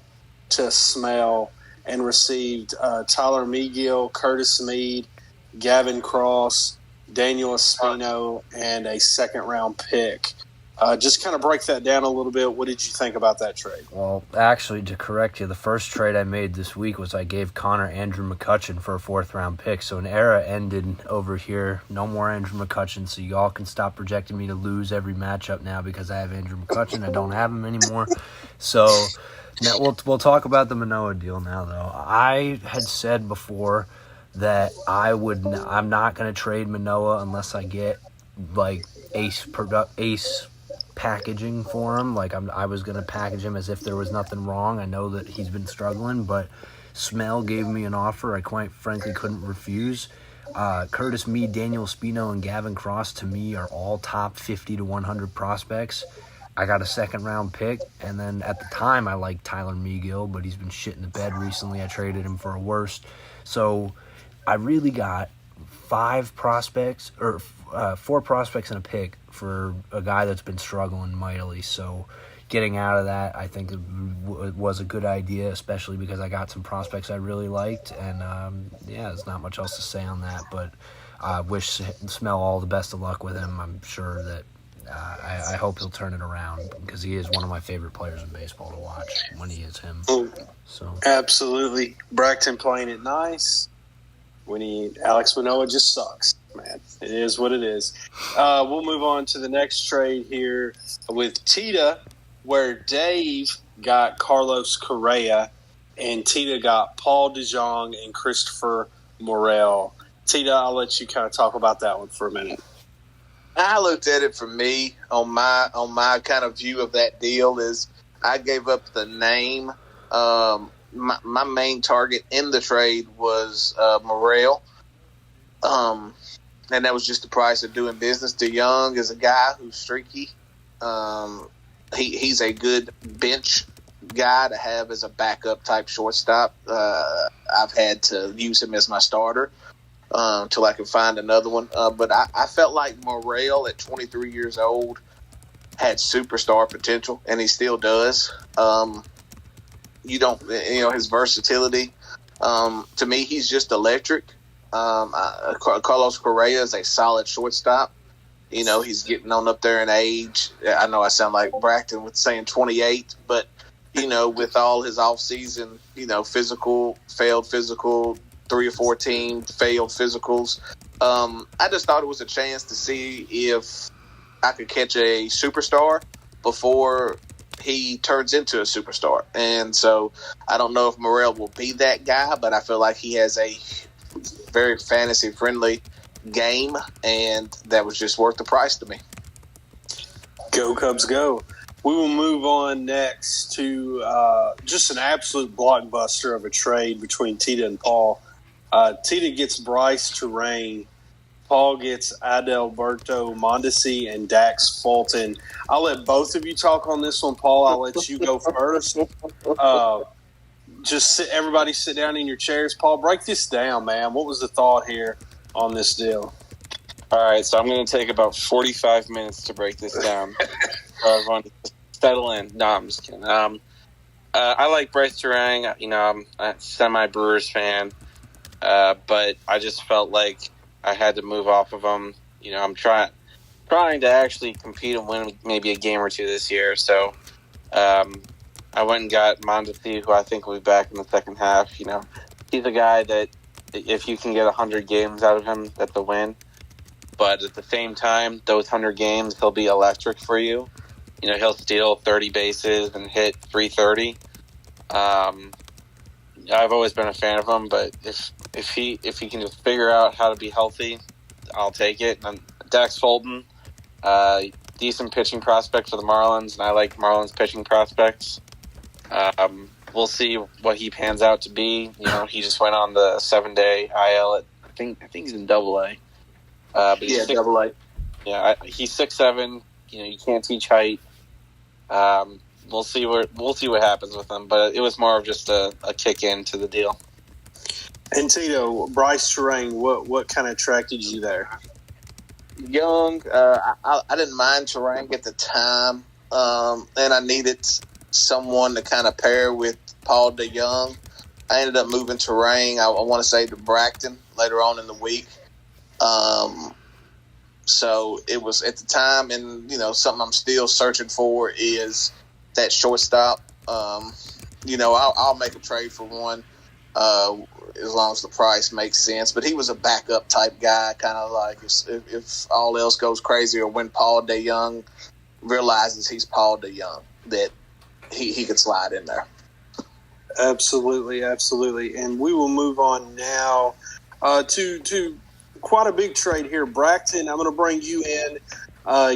to Smell and received Tyler Megill, Curtis Mead, Gavin Cross, Daniel Espino, and a second-round pick. Just kind of break that down a little bit. What did you think about that trade? Well, actually, to correct you, the first trade I made this week was I gave Connor Andrew McCutchen for a fourth-round pick. So an era ended over here. No more Andrew McCutchen, so y'all can stop projecting me to lose every matchup now because I have Andrew McCutchen. I don't have him anymore. So now we'll talk about the Manoah deal now, though. I had said before that I'm not going to trade Manoah unless I get like ace packaging for him. Like I was going to package him as if there was nothing wrong. I know that he's been struggling, but Smell gave me an offer I quite frankly couldn't refuse. Curtis Mead, Daniel Espino, and Gavin Cross to me are all top 50 to 100 prospects. I got a second-round pick, and then at the time I liked Tyler Megill, but he's been shit in the bed recently. I traded him for a worse. So I really got 4 prospects and a pick for a guy that's been struggling mightily. So getting out of that, I think, was a good idea, especially because I got some prospects I really liked. And, there's not much else to say on that. But I wish Smell all the best of luck with him. I'm sure that I hope he'll turn it around because he is one of my favorite players in baseball to watch when he is him. So Absolutely. Braxton playing it nice. Alex Manoah just sucks, man. It is what it is. We'll move on to the next trade here with Tita, where Dave got Carlos Correa and Tita got Paul DeJong and Christopher Morel. Tita, I'll let you kind of talk about that one for a minute. I looked at it for me on my kind of view of that deal is I gave up the name. My main target in the trade was Morel, and that was just the price of doing business. DeJong is a guy who's streaky. He's a good bench guy to have as a backup type shortstop. I've had to use him as my starter until I can find another one. But I felt like Morel at 23 years old had superstar potential, and he still does. His versatility. To me, he's just electric. Carlos Correa is a solid shortstop. He's getting on up there in age. I know I sound like Braxton with saying 28, but, with all his offseason, failed physical, 3 or 4 team failed physicals. I just thought it was a chance to see if I could catch a superstar before he turns into a superstar. And so I don't know if Morel will be that guy, but I feel like he has a very fantasy-friendly game, and that was just worth the price to me. Go Cubs, go. We will move on next to just an absolute blockbuster of a trade between Tita and Paul. Tita gets Bryce Terrain. Paul gets Adalberto Mondesi and Dax Fulton. I'll let both of you talk on this one. Paul, I'll let you go first. Everybody sit down in your chairs. Paul, break this down, man. What was the thought here on this deal? All right, so I'm going to take about 45 minutes to break this down. So everyone settle in. No, I'm just kidding. I like Bryce Terang. I'm a semi-Brewers fan, but I just felt like I had to move off of him. I'm trying to actually compete and win maybe a game or two this year. So I went and got Mondesi, who I think will be back in the second half. He's a guy that if you can get 100 games out of him, that's a win. But at the same time, those 100 games, he'll be electric for you. He'll steal 30 bases and hit 330. I've always been a fan of him, but if he can just figure out how to be healthy, I'll take it. And Dax Fulton, decent pitching prospect for the Marlins, and I like Marlins pitching prospects. We'll see what he pans out to be. He just went on the 7-day IL. I think he's in Double-A. But he's Double-A. Yeah, he's 6'7". You can't teach height. We'll see what happens with him, but it was more of just a kick into the deal. And Tito, Bryce Terrain, what kind of attracted you there? Young, I didn't mind Terang at the time, and I needed someone to kind of pair with Paul DeJong. I ended up moving Terang, I want to say, to Braxton later on in the week. So it was at the time, and something I'm still searching for is that shortstop. I'll make a trade for one as long as the price makes sense. But he was a backup type guy, kind of like if all else goes crazy, or when Paul DeJong realizes he's Paul DeJong, that he could slide in there. Absolutely, absolutely. And we will move on now to quite a big trade here. Braxton, I'm going to bring you in.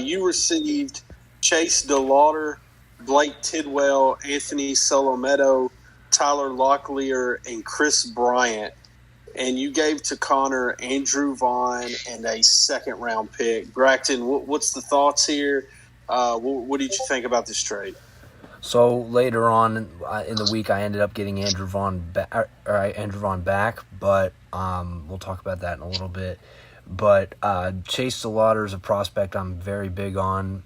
You received Chase DeLauder, Blake Tidwell, Anthony Solometo, Tyler Locklear, and Chris Bryant. And you gave to Connor Andrew Vaughn and a second-round pick. Braxton, what's the thoughts here? What did you think about this trade? So later on in the week, I ended up getting Andrew Vaughn back, but we'll talk about that in a little bit. But Chase DeLauder is a prospect I'm very big on.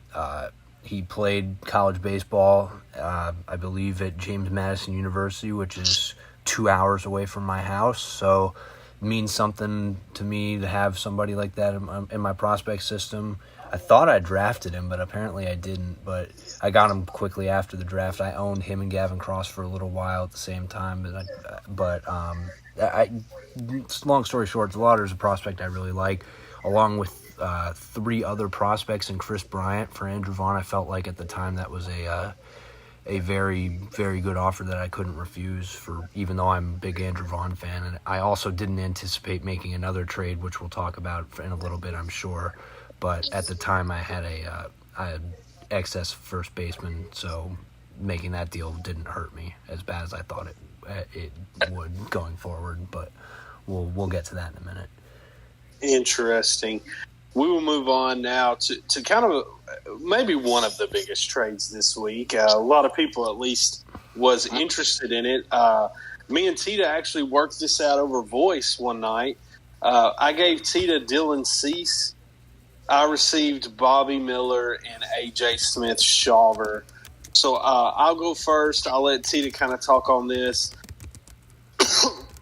He played college baseball, I believe, at James Madison University, which is 2 hours away from my house. So it means something to me to have somebody like that in my prospect system. I thought I drafted him, but apparently I didn't. But I got him quickly after the draft. I owned him and Gavin Cross for a little while at the same time. Long story short, DeLauder is a prospect I really like, along with 3 other prospects and Chris Bryant for Andrew Vaughn. I felt like at the time that was a very, very good offer that I couldn't refuse, for even though I'm a big Andrew Vaughn fan. And I also didn't anticipate making another trade, which we'll talk about in a little bit, I'm sure. But at the time, I had excess first baseman, so making that deal didn't hurt me as bad as I thought it would going forward. But we'll get to that in a minute. Interesting. We will move on now to kind of maybe one of the biggest trades this week. A lot of people, at least, was interested in it. Me and Tita actually worked this out over voice one night. I gave Tita Dylan Cease. I received Bobby Miller and A.J. Smith-Shawver. So I'll go first. I'll let Tita kind of talk on this.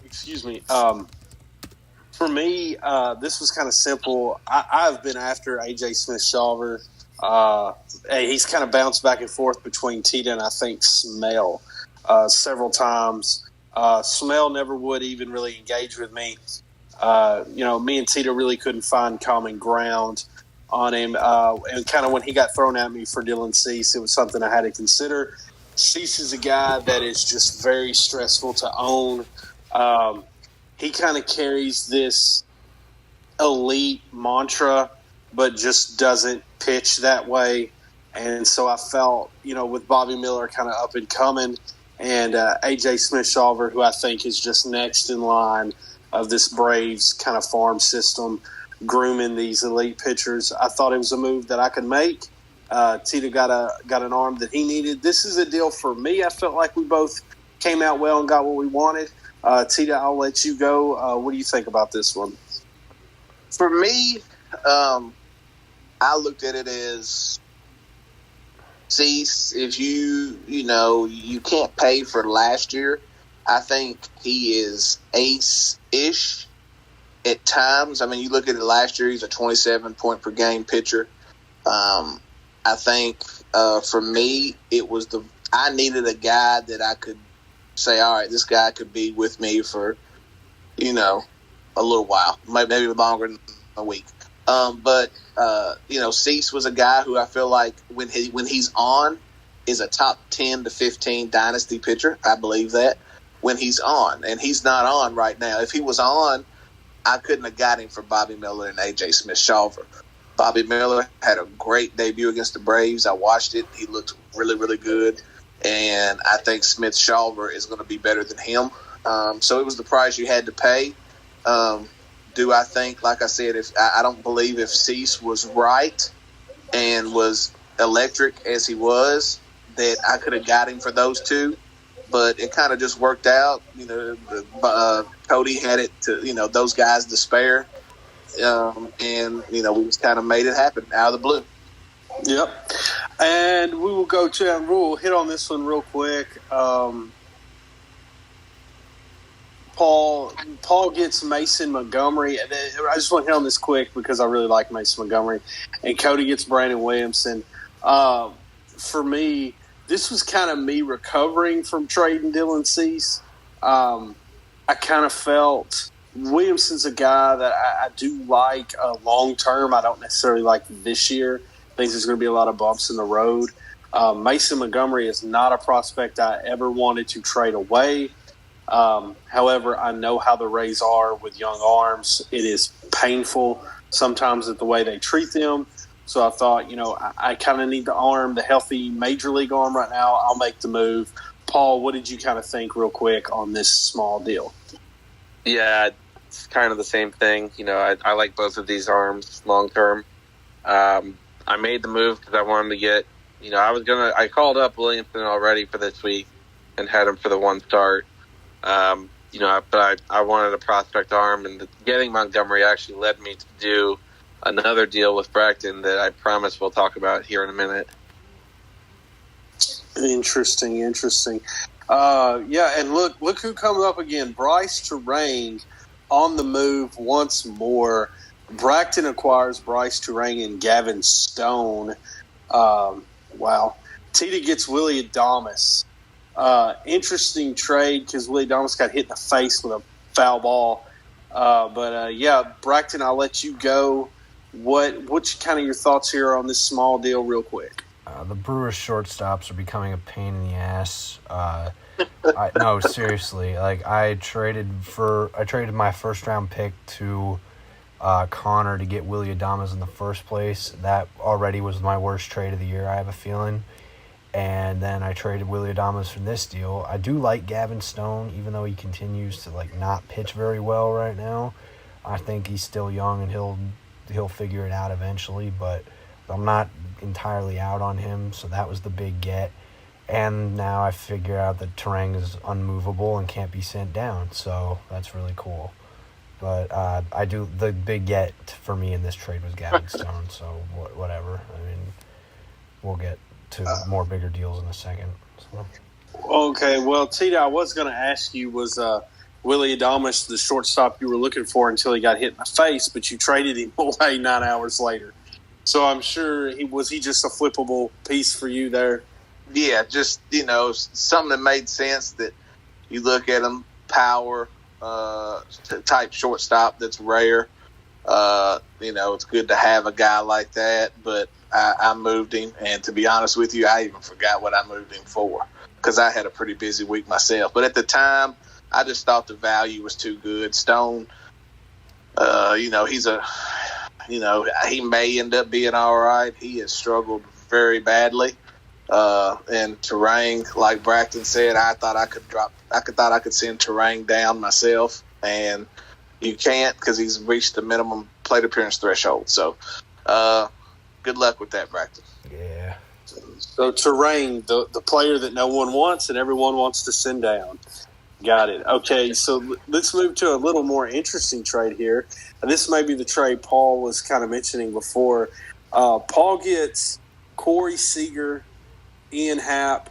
Excuse me. For me, this was kind of simple. I've been after A.J. Smith-Shawver. He's kind of bounced back and forth between Tita and I think Smell several times. Smell never would even really engage with me. Me and Tita really couldn't find common ground on him. And kind of when he got thrown at me for Dylan Cease, it was something I had to consider. Cease is a guy that is just very stressful to own. He kind of carries this elite mantra, but just doesn't pitch that way. And so I felt, with Bobby Miller kind of up and coming, and A.J. Smith-Shawver, who I think is just next in line of this Braves kind of farm system, grooming these elite pitchers, I thought it was a move that I could make. Tita got an arm that he needed. This is a deal for me. I felt like we both came out well and got what we wanted. Tita, I'll let you go. What do you think about this one? For me, I looked at it as Cease. If you can't pay for last year, I think he is ace-ish at times. I mean, you look at it last year, he's a 27-point per game pitcher. I think for me, I needed a guy that I could say, all right, this guy could be with me for, a little while, maybe longer than a week. But Cease was a guy who I feel like when he's on is a top 10 to 15 dynasty pitcher. I believe that when he's on, and he's not on right now. If he was on, I couldn't have got him for Bobby Miller and A.J. Smith-Shawver. Bobby Miller had a great debut against the Braves. I watched it. He looked really, really good. And I think Smith-Shawver is going to be better than him. So it was the price you had to pay. Do I think, like I said, I don't believe if Cease was right and was electric as he was, that I could have got him for those two. But it kind of just worked out. Cody had it to, those guys to spare. And we just kind of made it happen out of the blue. Yep. And we will go to, and we'll hit on this one real quick. Paul gets Mason Montgomery. I just want to hit on this quick because I really like Mason Montgomery. And Cody gets Brandon Williamson. For me, this was kind of me recovering from trading Dylan Cease. I kind of felt Williamson's a guy that I do like long-term. I don't necessarily like this year. I think there's going to be a lot of bumps in the road. Mason Montgomery is not a prospect I ever wanted to trade away. However, I know how the Rays are with young arms. It is painful sometimes at the way they treat them. So I thought, I kind of need the arm, the healthy major league arm right now. I'll make the move. Paul, what did you kind of think real quick on this small deal? Yeah, it's kind of the same thing. I like both of these arms long term. I made the move because I wanted to get I called up Williamson already for this week and had him for the one start. But I wanted a prospect arm, and getting Montgomery actually led me to do another deal with Bracton that I promise we'll talk about here in a minute. Interesting. And look who comes up again. Bryce Terang on the move once more. Bracton acquires Bryce Terang and Gavin Stone. Wow. Tita gets Willie Adames. Interesting trade because Willie Adames got hit in the face with a foul ball. Bracton, I'll let you go. What's kind of your thoughts here on this small deal real quick? The Brewers shortstops are becoming a pain in the ass. No, seriously. Like I traded my first round pick to Connor to get Willie Adames in the first place. That already was my worst trade of the year, I have a feeling. And then I traded Willie Adames for this deal. I do like Gavin Stone, even though he continues to not pitch very well right now. I think he's still young and he'll figure it out eventually, but I'm not entirely out on him, so that was the big get. And now I figure out that Terang is unmovable and can't be sent down, so that's really cool. But the big get for me in this trade was Gavin Stone, so whatever. I mean, we'll get to more bigger deals in a second. So. Okay, well, Tita, I was going to ask you, was Willie Adames the shortstop you were looking for until he got hit in the face, but you traded him away 9 hours later. So I'm sure he just a flippable piece for you there? Yeah, just, something that made sense that you look at him, power type shortstop that's rare. It's good to have a guy like that, but I moved him, and to be honest with you, I even forgot what I moved him for because I had a pretty busy week myself. But at the time, I just thought the value was too good. Stone, he may end up being all right. He has struggled very badly. And Terang, like Bracton said, I thought I could send Terang down myself, and you can't because he's reached the minimum plate appearance threshold. So, good luck with that, Bracton. Yeah. So Terang, the player that no one wants and everyone wants to send down. Got it. Okay, so let's move to a little more interesting trade here. This may be the trade Paul was kind of mentioning before. Paul gets Corey Seager, Ian Happ,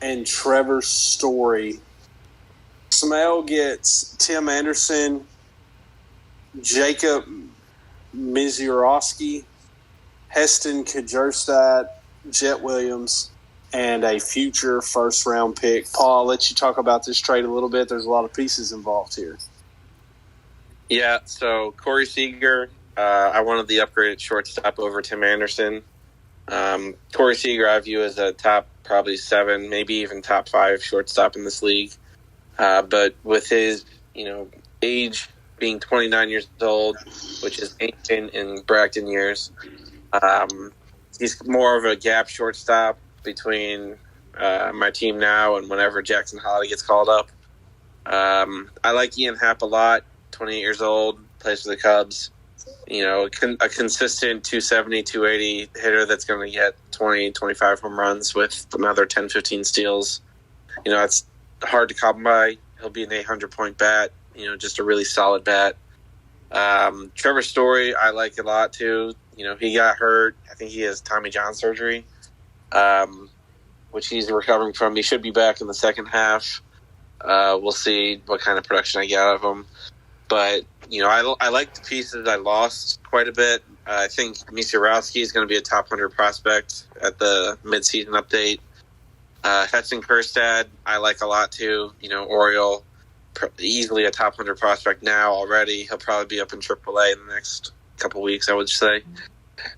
and Trevor Story. Smell gets Tim Anderson, Jacob Misiorowski, Heston Kjerstad, Jet Williams, and a future first-round pick. Paul, I'll let you talk about this trade a little bit. There's a lot of pieces involved here. Yeah, so Corey Seager, I wanted the upgraded shortstop over Tim Anderson. Corey Seager I view as a top probably 7, maybe even top 5 shortstop in this league. But with his, age being 29 years old, which is ancient in Bracton years, he's more of a gap shortstop between my team now and whenever Jackson Holliday gets called up. I like Ian Happ a lot, 28 years old, plays for the Cubs. A consistent 270, 280 hitter that's going to get 20, 25 home runs with another 10, 15 steals. It's hard to come by. He'll be an 800-point bat, just a really solid bat. Trevor Story, I like a lot too. He got hurt. I think he has Tommy John surgery, which he's recovering from. He should be back in the second half. We'll see what kind of production I get out of him. But, I like the pieces I lost quite a bit. I think Misiorowski is going to be a top 100 prospect at the midseason update. Heston Kjerstad, I like a lot too. Oriole, easily a top 100 prospect now already. He'll probably be up in AAA in the next couple weeks, I would say.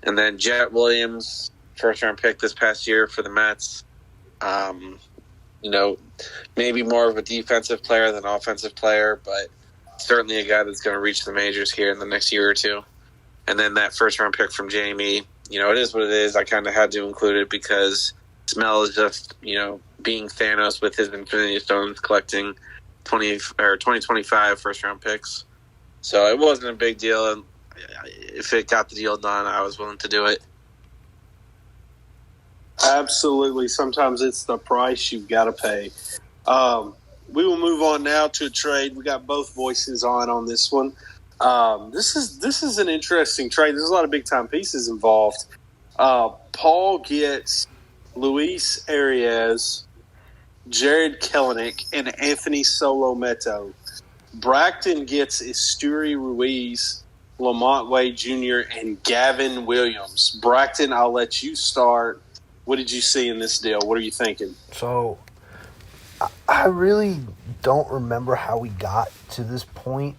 And then Jet Williams, first-round pick this past year for the Mets. Maybe more of a defensive player than offensive player, but certainly a guy that's going to reach the majors here in the next year or two. And then that first-round pick from Jamie, it is what it is. I kind of had to include it because Smell is just, being Thanos with his Infinity Stones, collecting 2025 first-round picks. So it wasn't a big deal, and if it got the deal done, I was willing to do it. Absolutely. Sometimes it's the price you've got to pay. We will move on now to a trade. We got both voices on this one. This is an interesting trade. There's a lot of big time pieces involved. Paul gets Luis Arias, Jared Kelenic, and Anthony Solometo. Braxton gets Esteury Ruiz, Lamont Wade Jr., and Gavin Williams. Braxton, I'll let you start. What did you see in this deal? What are you thinking? So, I really don't remember how we got to this point,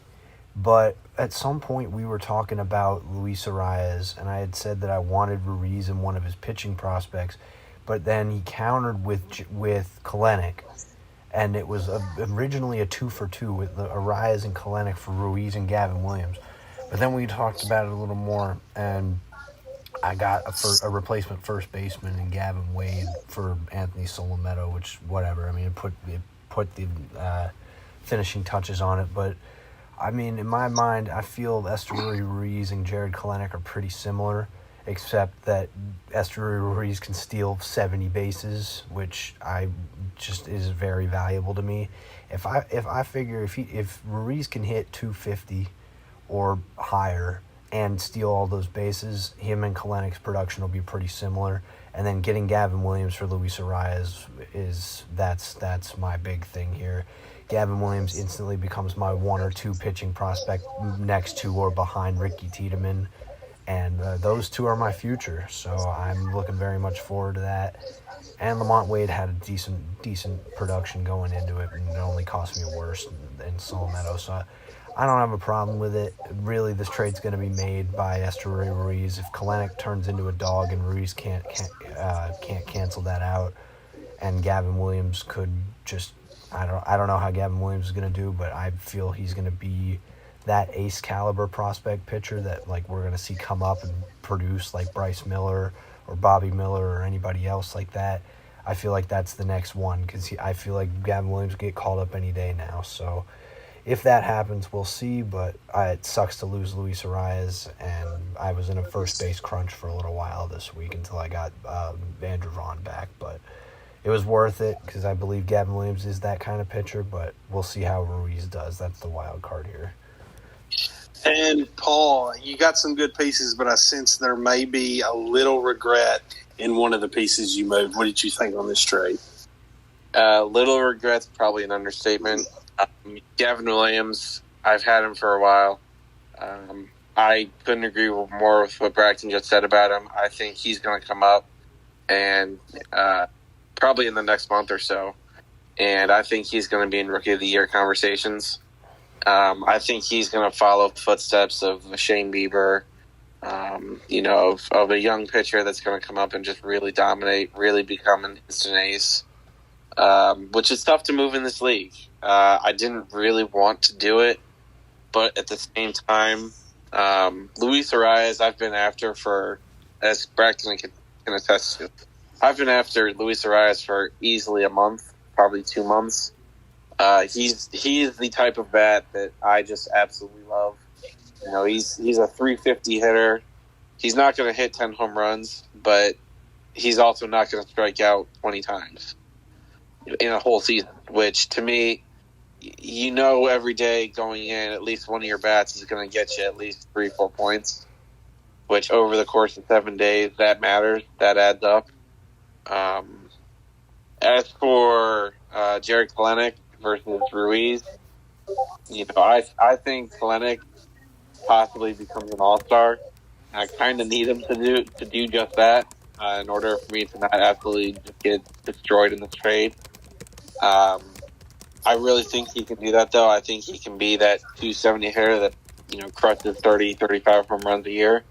but at some point we were talking about Luis Arias, and I had said that I wanted Ruiz in one of his pitching prospects, but then he countered with Kelenic, and it was originally a 2-for-2 with the Arias and Kelenic for Ruiz and Gavin Williams. But then we talked about it a little more, and I got a replacement first baseman in Gavin Wade for Anthony Solometo, which, whatever. I mean, it put the finishing touches on it. But, I mean, in my mind, I feel Esteury Ruiz and Jared Kelenic are pretty similar, except that Esteury Ruiz can steal 70 bases, which is very valuable to me. If I figure if Ruiz can hit 250 or higher and steal all those bases, him and Kelenic's production will be pretty similar. And then getting Gavin Williams for Luis Arias that's my big thing here. Gavin Williams instantly becomes my 1 or 2 pitching prospect next to or behind Ricky Tiedemann. And those two are my future, so I'm looking very much forward to that. And Lamont Wade had a decent production going into it, and it only cost me worse than Solometo. So I don't have a problem with it. Really, this trade's going to be made by Esteury Ruiz. If Kelenic turns into a dog and Ruiz can't cancel that out, and Gavin Williams could just I don't know how Gavin Williams is going to do, but I feel he's going to be that ace caliber prospect pitcher that like we're going to see come up and produce like Bryce Miller or Bobby Miller or anybody else like that. I feel like that's the next one because I feel like Gavin Williams will get called up any day now. So if that happens, we'll see. But it sucks to lose Luis Arias, and I was in a first base crunch for a little while this week until I got Andrew Vaughn back. But it was worth it because I believe Gavin Williams is that kind of pitcher. But we'll see how Ruiz does. That's the wild card here. And Paul, you got some good pieces, but I sense there may be a little regret in one of the pieces you moved. What did you think on this trade? Little regret's probably an understatement. Gavin Williams, I've had him for a while. I couldn't agree more with what Braxton just said about him. I think he's going to come up and probably in the next month or so. And I think he's going to be in Rookie of the Year conversations. I think he's going to follow the footsteps of Shane Bieber, of a young pitcher that's going to come up and just really dominate, really become an instant ace, which is tough to move in this league. I didn't really want to do it, but at the same time, Luis Arias, I've been after for, as Braxton can attest to, I've been after Luis Arias for easily a month, probably 2 months. He is the type of bat that I just absolutely love. He's a 350 hitter. He's not going to hit 10 home runs, but he's also not going to strike out 20 times in a whole season, which to me, every day going in, at least one of your bats is going to get you at least 3-4 points, which over the course of 7 days, that matters. That adds up. As for Jared Kelenic versus Ruiz, I think Kelenic possibly becomes an all-star. I kind of need him to do just that in order for me to not absolutely just get destroyed in this trade. I really think he can do that, though. I think he can be that 270 hitter that crushes 30, 35 home runs a year.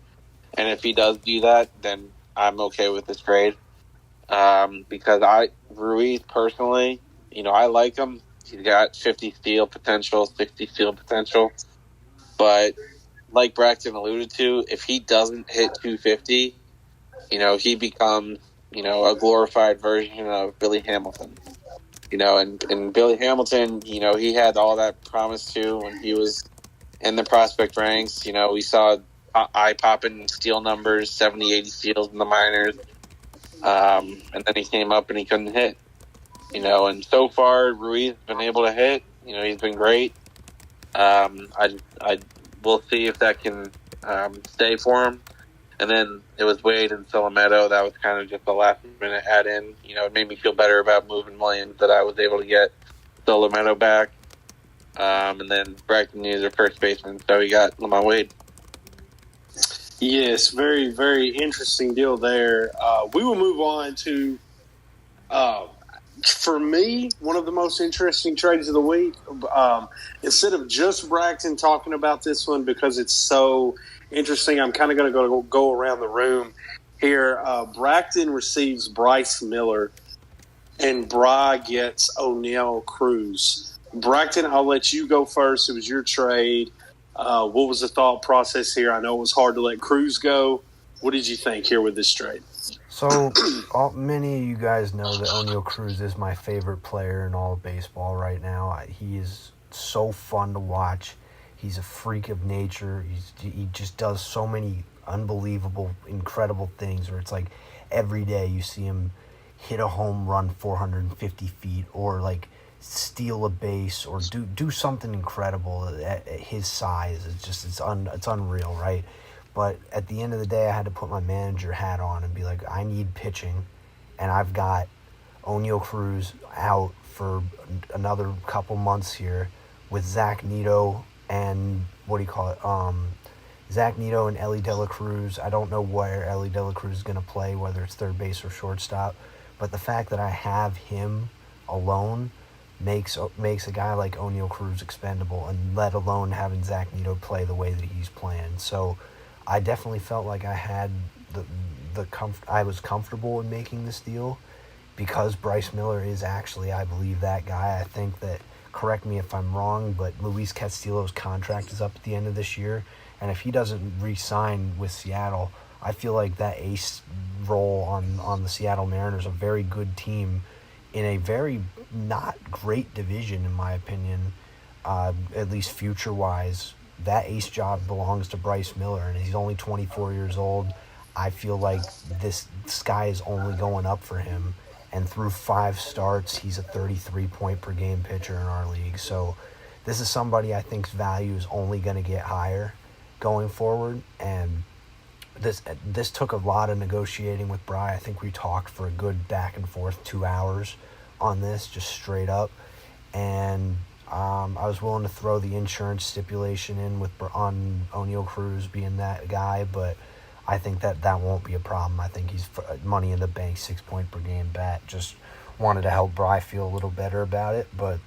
And if he does do that, then I'm okay with this trade. Because Ruiz personally, I like him. He's got 50 steal potential, 60 steal potential. But like Braxton alluded to, if he doesn't hit 250, he becomes, a glorified version of Billy Hamilton. And Billy Hamilton, he had all that promise too when he was in the prospect ranks. We saw eye-popping steal numbers, 70, 80 steals in the minors. And then he came up and he couldn't hit. And so far Ruiz has been able to hit. He's been great. I we'll see if that can stay for him. And then it was Wade and Solometo. That was kind of just a last-minute add-in. It made me feel better about moving Williams that I was able to get Solometo back. And then Braxton Hughes, our first baseman, so he got Lamont Wade. Yes, very, very interesting deal there. We will move on to, for me, one of the most interesting trades of the week. Instead of just Braxton talking about this one because it's so interesting, I'm kind of going to go around the room here. Braxton receives Bryce Miller, and Bry gets Oneil Cruz. Braxton, I'll let you go first. It was your trade. What was the thought process here? I know it was hard to let Cruz go. What did you think here with this trade? So, many of you guys know that Oneil Cruz is my favorite player in all of baseball right now. He is so fun to watch. He's a freak of nature. He just does so many unbelievable, incredible things where it's like every day you see him hit a home run 450 feet or like steal a base or do something incredible at his size. It's unreal, right? But at the end of the day, I had to put my manager hat on and be like, I need pitching, and I've got Oneil Cruz out for another couple months here with Zach Neto and Zach Neto and Ellie De La Cruz. I don't know where Ellie De La Cruz is going to play, whether it's third base or shortstop, but the fact that I have him alone makes a guy like Oneil Cruz expendable, and let alone having Zach Neto play the way that he's playing. So I definitely felt like I had I was comfortable in making this deal because Bryce Miller is actually, I believe, that guy. I think that, correct me if I'm wrong, but Luis Castillo's contract is up at the end of this year, and if he doesn't re-sign with Seattle, I feel like that ace role on the Seattle Mariners, a very good team in a very not great division, in my opinion, at least future-wise, that ace job belongs to Bryce Miller, and he's only 24 years old. I feel like this sky is only going up for him, and through 5 starts, he's a 33-point-per-game pitcher in our league. So this is somebody I think's value is only going to get higher going forward, and this took a lot of negotiating with Bry. I think we talked for a good back and forth 2 hours on this, just straight up, and I was willing to throw the insurance stipulation in on Oneil Cruz being that guy, but I think that won't be a problem. I think he's money in the bank, 6-point-per-game bat. Just wanted to help Bry feel a little better about it, but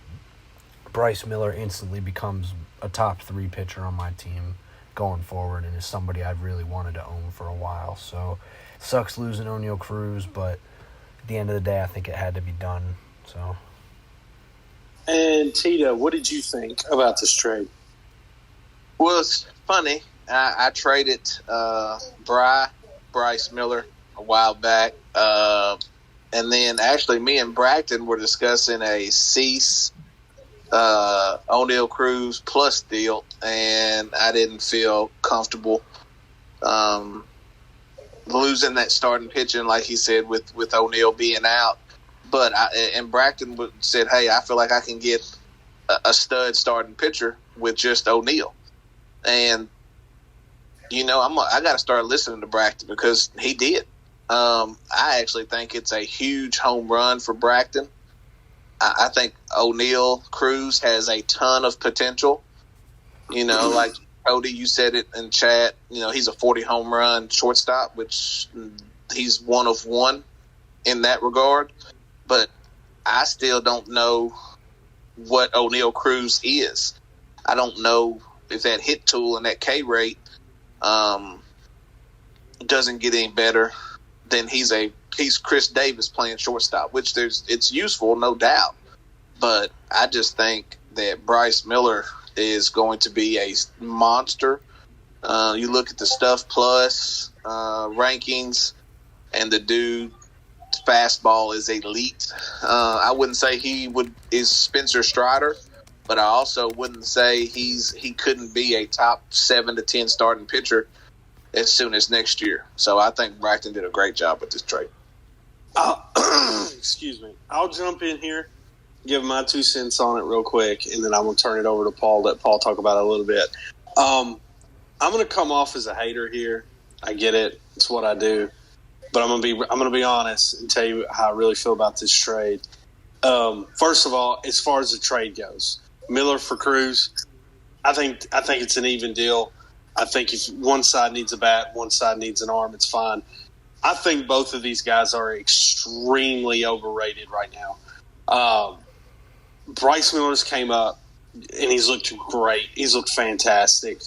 Bryce Miller instantly becomes a top 3 pitcher on my team going forward, and is somebody I've really wanted to own for a while. So sucks losing Oneil Cruz, but at the end of the day, I think it had to be done. So. And Tito, what did you think about this trade? Well, it's funny. I traded Bryce Miller a while back, and then actually me and Braxton were discussing a Cease Oneil Cruz plus deal, and I didn't feel comfortable losing that starting pitching, like he said, with Oneil being out. But Braxton said, hey, I feel like I can get a stud starting pitcher with just Oneil. And, I got to start listening to Braxton because he did. I actually think it's a huge home run for Braxton. I think Oneil Cruz has a ton of potential. Like Cody, you said it in chat, he's a 40 home run shortstop, which he's one of one in that regard. But I still don't know what Oneil Cruz is. I don't know if that hit tool and that K rate doesn't get any better. Then he's Chris Davis playing shortstop, which it's useful, no doubt. But I just think that Bryce Miller is going to be a monster. You look at the Stuff Plus rankings, and the dude fastball is elite. I wouldn't say is Spencer Strider, but I also wouldn't say he couldn't be a top 7 to 10 starting pitcher as soon as next year. So I think Braxton did a great job with this trade. Excuse me. I'll jump in here, give my 2 cents on it real quick, and then I'm going to turn it over to Paul. Let Paul talk about it a little bit. I'm going to come off as a hater here. I get it. It's what I do. But I'm going to be honest and tell you how I really feel about this trade. First of all, as far as the trade goes, Miller for Cruz, I think it's an even deal. I think if one side needs a bat, one side needs an arm, it's fine. I think both of these guys are extremely overrated right now. Bryce Miller's came up, and he's looked great. He's looked fantastic.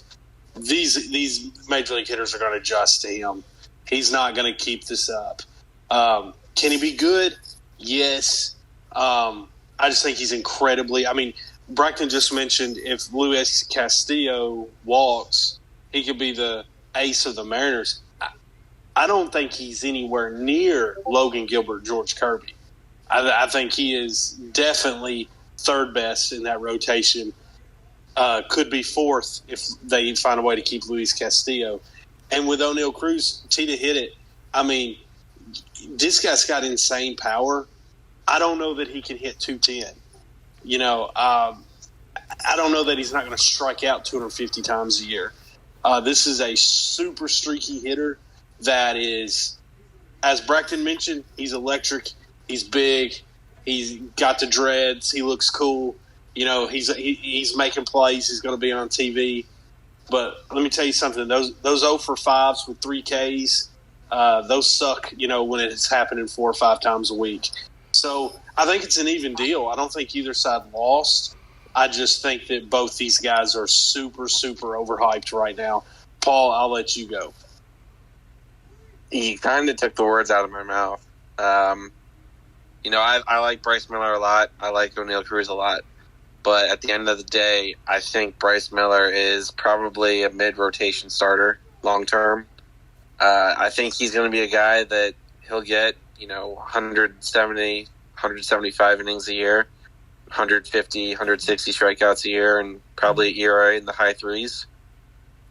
These major league hitters are going to adjust to him. He's not going to keep this up. Can he be good? Yes. I just think he's incredibly – I mean, Braxton just mentioned if Luis Castillo walks, he could be the ace of the Mariners. I don't think he's anywhere near Logan Gilbert, George Kirby. I think he is definitely third best in that rotation. Could be fourth if they find a way to keep Luis Castillo. And with O'Neal Cruz, Tita hit it. I mean, this guy's got insane power. I don't know that he can hit 210. I don't know that he's not going to strike out 250 times a year. This is a super streaky hitter that is, as Braxton mentioned, he's electric. He's big. He's got the dreads. He looks cool. He's making plays. He's going to be on TV. But let me tell you something. Those 0 for 5s with 3 Ks, those suck, when it's happening 4 or 5 times a week. So I think it's an even deal. I don't think either side lost. I just think that both these guys are super, super overhyped right now. Paul, I'll let you go. He kind of took the words out of my mouth. I like Bryce Miller a lot. I like O'Neal Cruz a lot. But at the end of the day, I think Bryce Miller is probably a mid-rotation starter long-term. I think he's going to be a guy that he'll get, 170, 175 innings a year, 150, 160 strikeouts a year, and probably ERA in the high threes,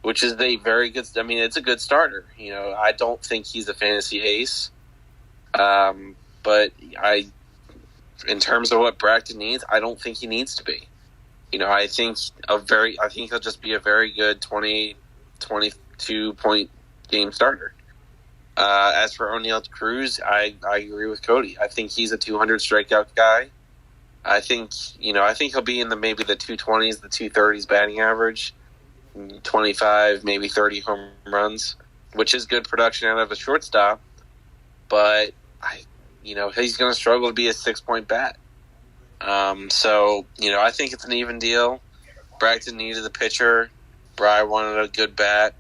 which is a very good – it's a good starter. I don't think he's a fantasy ace. But in terms of what Braxton needs, I don't think he needs to be. I think he'll just be a very good 20, 22 point game starter. As for O'Neal Cruz, I agree with Cody. I think he's a 200 strikeout guy. I think he'll be in maybe the 220s, the 230s batting average, 25, maybe 30 home runs, which is good production out of a shortstop. But he's going to struggle to be a 6-point bat. I think it's an even deal. Braxton needed a pitcher. Bry wanted a good bat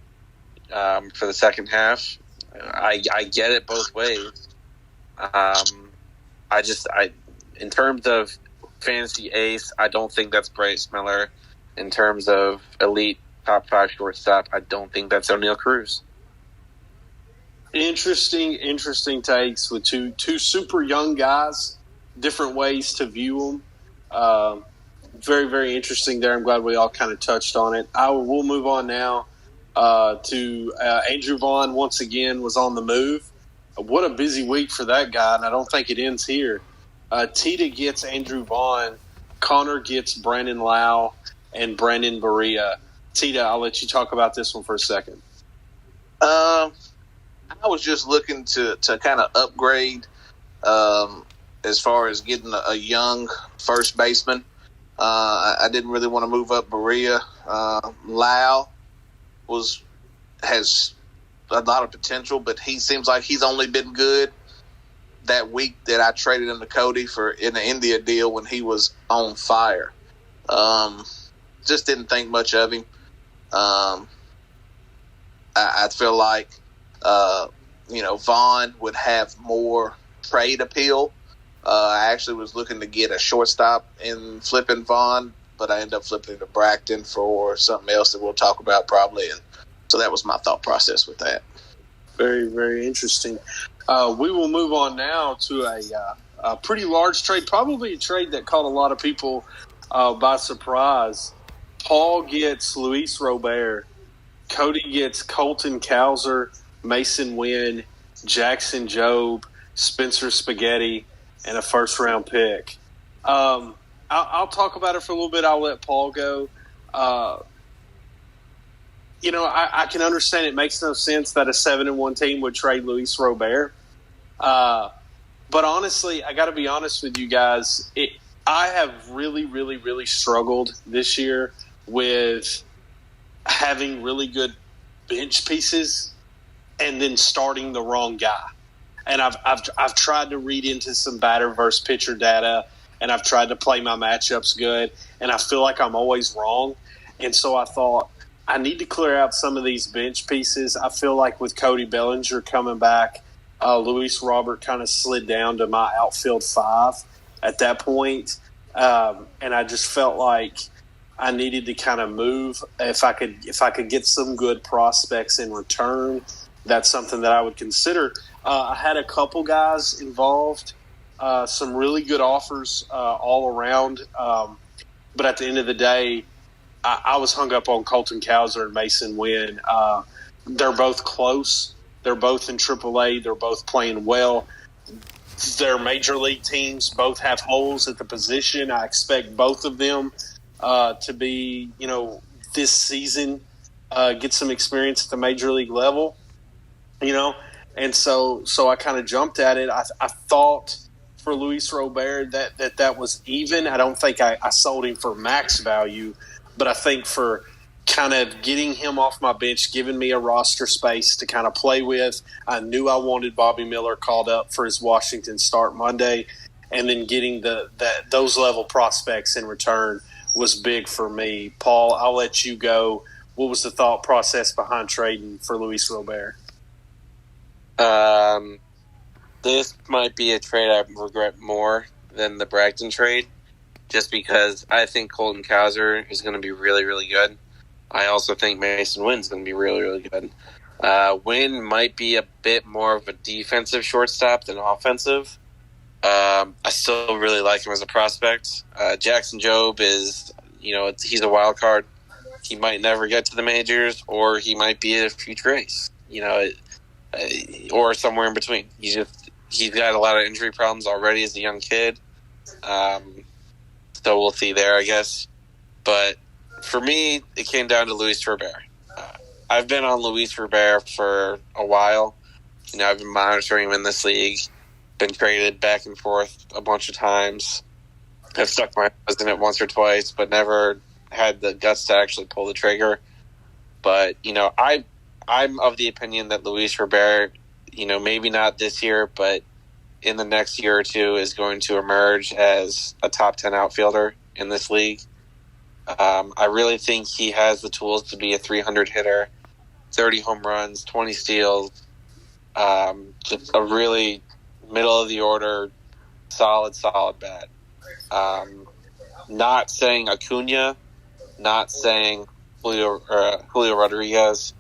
for the second half. I get it both ways. In terms of fantasy ace, I don't think that's Bryce Miller. In terms of elite top 5 shortstop, I don't think that's O'Neal Cruz. Interesting takes with two super young guys, different ways to view them. Very, very interesting there. I'm glad we all kind of touched on it. We'll move on now to Andrew Vaughn once again was on the move. What a busy week for that guy, and I don't think it ends here. Tita gets Andrew Vaughn, Connor gets Brandon Lau, and Brandon Berea. Tita, I'll let you talk about this one for a second. I was just looking to kind of upgrade as far as getting a young first baseman. I didn't really want to move up Berea. Lau has a lot of potential, but he seems like he's only been good that week that I traded him to Cody in the India deal when he was on fire. Just didn't think much of him. I feel like Vaughn would have more trade appeal. I actually was looking to get a shortstop in flipping Vaughn, but I ended up flipping to Braxton for something else that we'll talk about probably. And so that was my thought process with that. Very, very interesting. We will move on now to a pretty large trade, probably a trade that caught a lot of people by surprise. Paul gets Luis Robert. Cody gets Colton Cowser, Mason Wynn, Jackson Jobe, Spencer Spaghetti, and a first-round pick. I'll talk about it for a little bit. I'll let Paul go. I can understand it makes no sense that a 7-1 team would trade Luis Robert. But honestly, I got to be honest with you guys. I have really, really, really struggled this year with having really good bench pieces and then starting the wrong guy. And I've tried to read into some batter versus pitcher data, and I've tried to play my matchups good, and I feel like I'm always wrong. And so I thought, I need to clear out some of these bench pieces. I feel like with Cody Bellinger coming back, Luis Robert kind of slid down to my outfield 5 at that point. And I just felt like I needed to kind of move. If I could get some good prospects in return, that's something that I would consider. I had a couple guys involved, some really good offers all around. But at the end of the day, I was hung up on Colton Cowser and Mason Wynn. They're both close. They're both in AAA. They're both playing well. They're major league teams. Both have holes at the position. I expect both of them to be, this season, get some experience at the major league level, And so I kind of jumped at it. I thought for Luis Robert that was even. I don't think I sold him for max value, but I think for kind of getting him off my bench, giving me a roster space to kind of play with. I knew I wanted Bobby Miller called up for his Washington start Monday, and then getting those level prospects in return was big for me. Paul, I'll let you go. What was the thought process behind trading for Luis Robert? This might be a trade I regret more than the Bragton trade, just because I think Colton Cowser is going to be really, really good. I also think Mason Wynn's going to be really, really good. Wynn might be a bit more of a defensive shortstop than offensive. I still really like him as a prospect. Jackson Jobe is, he's a wild card. He might never get to the majors, or he might be a future ace, or somewhere in between. He's got a lot of injury problems already as a young kid. So we'll see there, I guess. But for me, it came down to Luis Robert. I've been on Luis Robert for a while. I've been monitoring him in this league. Been traded back and forth a bunch of times. I've stuck my nose in it once or twice, but never had the guts to actually pull the trigger. But, I'm of the opinion that Luis Robert, maybe not this year, but in the next year or two is going to emerge as a top 10 outfielder in this league. I really think he has the tools to be a 300 hitter, 30 home runs, 20 steals, just a really middle-of-the-order, solid bat. Not saying Acuna, not saying Julio Rodriguez,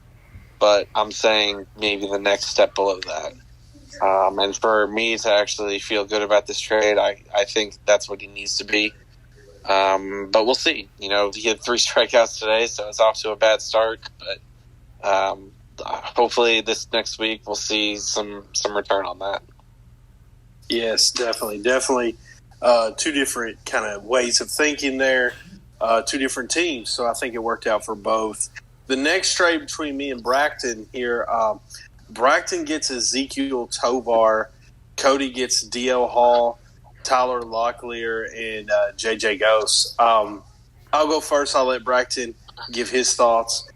but I'm saying maybe the next step below that. And for me to actually feel good about this trade, I think that's what he needs to be. But we'll see. He had 3 strikeouts today, so it's off to a bad start. But hopefully this next week we'll see some return on that. Yes, definitely. 2 different kind of ways of thinking there, 2 different teams. So I think it worked out for both. The next trade between me and Bragton here, Bragton gets Ezekiel Tovar, Cody gets DL Hall, Tyler Locklear, and JJ Ghost. I'll go first. I'll let Bragton give his thoughts.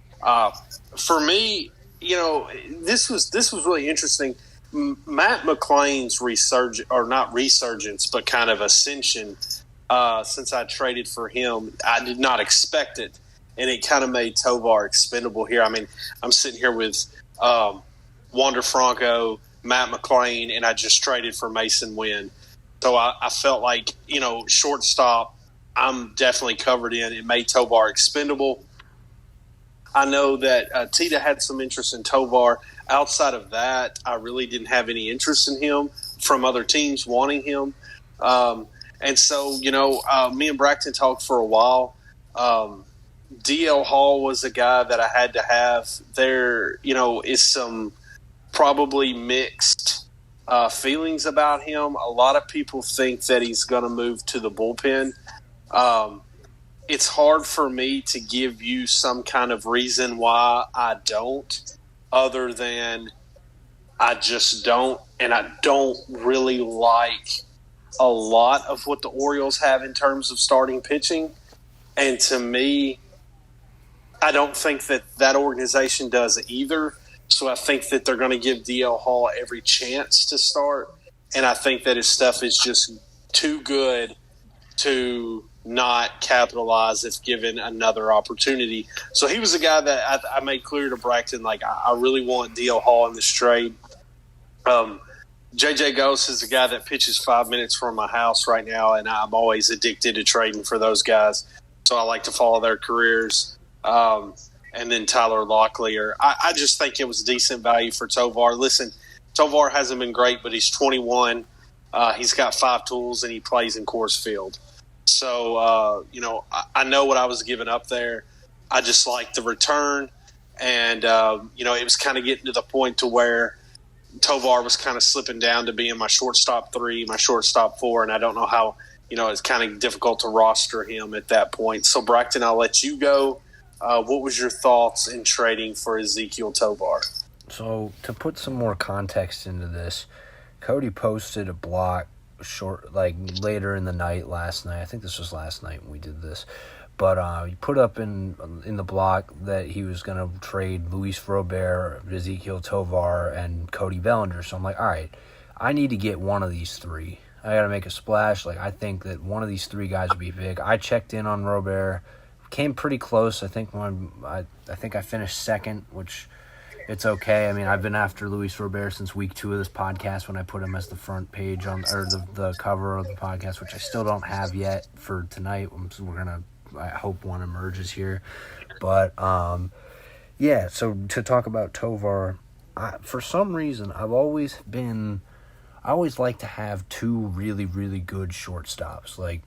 For me, this was really interesting. Matt McClain's not resurgence, but kind of ascension since I traded for him. I did not expect it, and it kind of made Tovar expendable here. I mean, I'm sitting here with Wander Franco, Matt McClain, and I just traded for Mason Wynn. So I felt like, shortstop, I'm definitely covered in. It made Tovar expendable. I know that Tita had some interest in Tovar. Outside of that, I really didn't have any interest in him from other teams wanting him. And so, me and Bragton talked for a while. DL Hall was a guy that I had to have. There, is some probably mixed feelings about him. A lot of people think that he's going to move to the bullpen. It's hard for me to give you some kind of reason why I don't, other than I just don't, and I don't really like a lot of what the Orioles have in terms of starting pitching. And to me, I don't think that organization does either. So I think that they're going to give DL Hall every chance to start. And I think that his stuff is just too good to not capitalize if given another opportunity. So he was a guy that I made clear to Braxton, like, I really want DL Hall in this trade. JJ Ghost is a guy that pitches 5 minutes from my house right now, and I'm always addicted to trading for those guys. So I like to follow their careers. And then Tyler Locklear. I just think it was decent value for Tovar. Listen, Tovar hasn't been great, but he's 21. He's got 5 tools, and he plays in Coors Field. So, I know what I was giving up there. I just like the return. And, it was kind of getting to the point to where Tovar was kind of slipping down to being my shortstop 3, my shortstop 4, and I don't know how, it's kind of difficult to roster him at that point. So, Braxton, I'll let you go. What was your thoughts in trading for Ezequiel Tovar? So, to put some more context into this, Cody posted a block later in the night last night. I think this was last night when we did this. But he put up in the block that he was going to trade Luis Robert, Ezequiel Tovar, and Cody Bellinger. So I'm like, all right, I need to get one of these 3. I got to make a splash. Like, I think that one of these 3 guys would be big. I checked in on Robert. Came pretty close. I think I finished second, which it's okay. I mean, I've been after Luis Robert since week 2 of this podcast when I put him as the front page or the cover of the podcast, which I still don't have yet for tonight. I hope one emerges here. But, so to talk about Tovar, for some reason, I always like to have 2 really, really good shortstops. Like,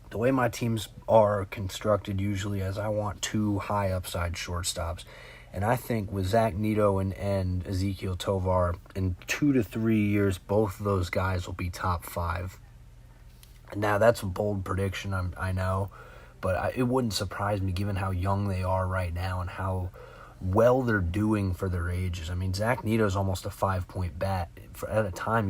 the way my teams are constructed usually is I want 2 high upside shortstops. And I think with Zach Neto and Ezequiel Tovar, in 2 to 3 years, both of those guys will be top 5. Now, that's a bold prediction, I know. But it wouldn't surprise me given how young they are right now and how well they're doing for their ages. I mean, Zach Neto's almost a 5-point bat. At a time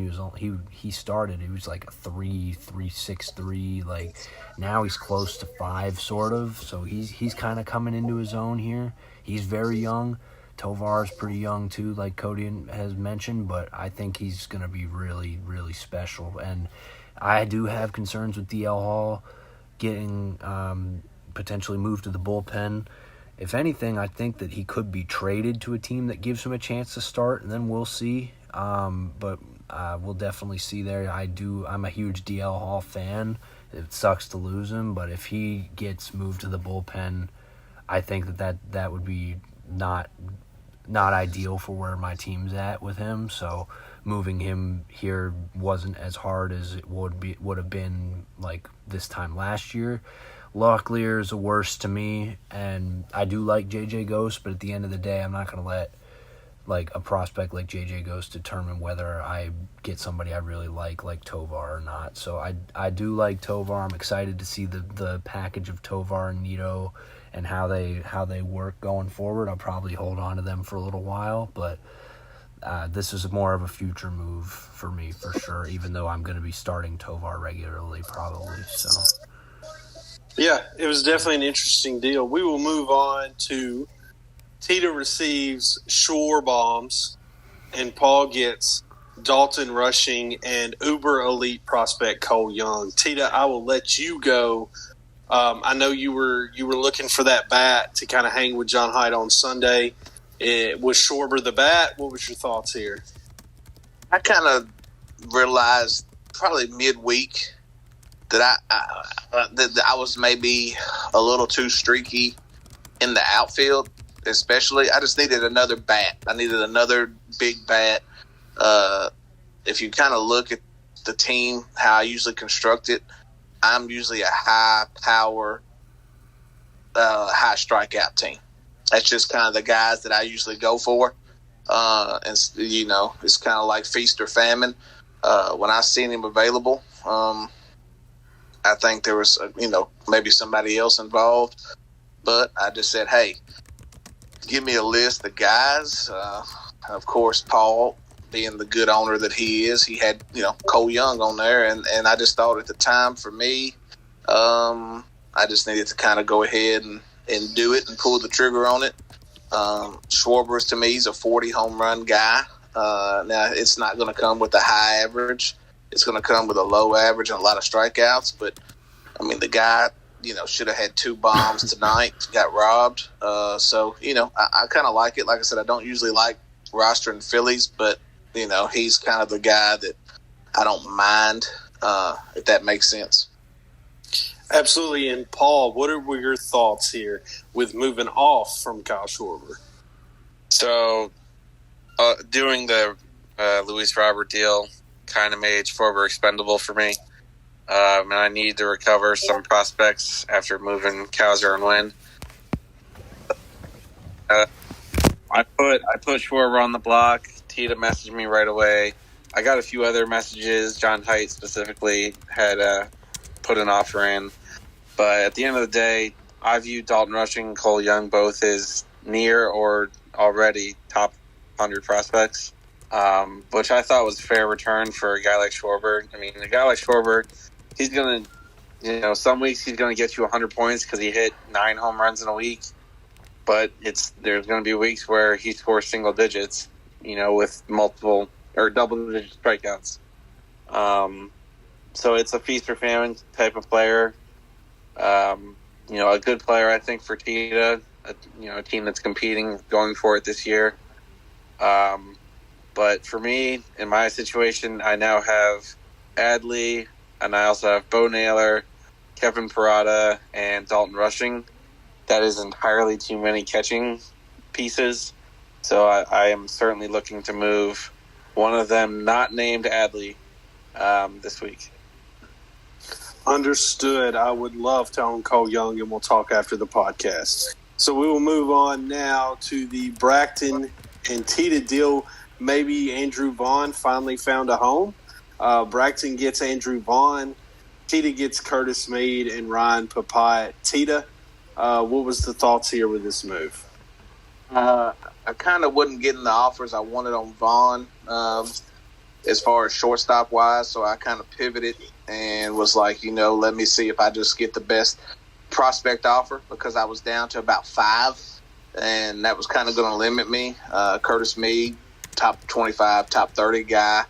he started, he was like a 3.63. Like, now he's close to 5, sort of. So he's kind of coming into his own here. He's very young. Tovar's pretty young too, like Cody has mentioned. But I think he's going to be really, really special. And I do have concerns with DL Hall getting potentially moved to the bullpen. If anything, I think that he could be traded to a team that gives him a chance to start, and then we'll see. But we'll definitely see there. I'm a huge DL Hall fan. It sucks to lose him, but if he gets moved to the bullpen, I think that would be not ideal for where my team's at with him. So moving him here wasn't as hard as it would have been like this time last year. Locklear is the worst to me, and I do like JJ Ghost, but at the end of the day, I'm not going to let like a prospect like JJ Ghost determine whether I get somebody I really like Tovar or not. So I do like Tovar. I'm excited to see the package of Tovar and Neto and how they work going forward. I'll probably hold on to them for a little while, but this is more of a future move for me for sure, even though I'm going to be starting Tovar regularly probably. So yeah, it was definitely an interesting deal. We will move on to Tita receives Shore Bombs, and Paul gets Dalton Rushing and uber elite prospect Cole Young. Tita, I will let you go. I know you were looking for that bat to kind of hang with John Hyde on Sunday. Was Schwarber the bat? What was your thoughts here? I kind of realized probably midweek that I was maybe a little too streaky in the outfield, especially. I just needed another bat. I needed another big bat. If you kind of look at the team, how I usually construct it, I'm usually a high-power, high strikeout team. That's just kind of the guys that I usually go for. and it's kind of like feast or famine. When I seen him available, I think there was maybe somebody else involved, but I just said, hey, give me a list of guys. Of course, Paul, being the good owner that he is, he had Cole Young on there, and I just thought at the time for me, I just needed to kind of go ahead and do it and pull the trigger on it. Schwarber, to me, is a 40 home run guy. Now, it's not going to come with a high average. It's going to come with a low average and a lot of strikeouts. But, I mean, the guy, should have had 2 bombs tonight, got robbed. So, I kind of like it. Like I said, I don't usually like rostering Phillies, but, he's kind of the guy that I don't mind, if that makes sense. Absolutely. And, Paul, what were your thoughts here with moving off from Kyle Schwarber? So, doing the Luis Robert deal kind of made Schwarber expendable for me. And I need to recover some prospects after moving Kowser and Wynn. I put Schwarber on the block. Tita messaged me right away. I got a few other messages. John Haidt specifically had put an offer in. But at the end of the day, I view Dalton Rushing and Cole Young both as near or already top 100 prospects, which I thought was a fair return for a guy like Schwarber. I mean, a guy like Schwarber, he's going to, some weeks he's going to get you 100 points because he hit 9 home runs in a week. But there's going to be weeks where he scores single digits, with multiple or double-digit strikeouts. So it's a feast or famine type of player. A good player, I think, for Tita, a team that's competing, going for it this year. But for me, in my situation, I now have Adley, and I also have Bo Naylor, Kevin Parada, and Dalton Rushing. That is entirely too many catching pieces. So I am certainly looking to move one of them, not named Adley, this week. Understood. I would love to own Cole Young, and we'll talk after the podcast. So we will move on now to the Bracton and Tita deal. Maybe Andrew Vaughn finally found a home. Bracton gets Andrew Vaughn. Tita gets Curtis Mead and Ryan Papaya. Tita, what was the thoughts here with this move? I kind of wasn't getting the offers I wanted on Vaughn as far as shortstop-wise, so I kind of pivoted and was like, let me see if I just get the best prospect offer, because I was down to about 5, and that was kind of going to limit me. Curtis Mead, top 25, top 30 guy.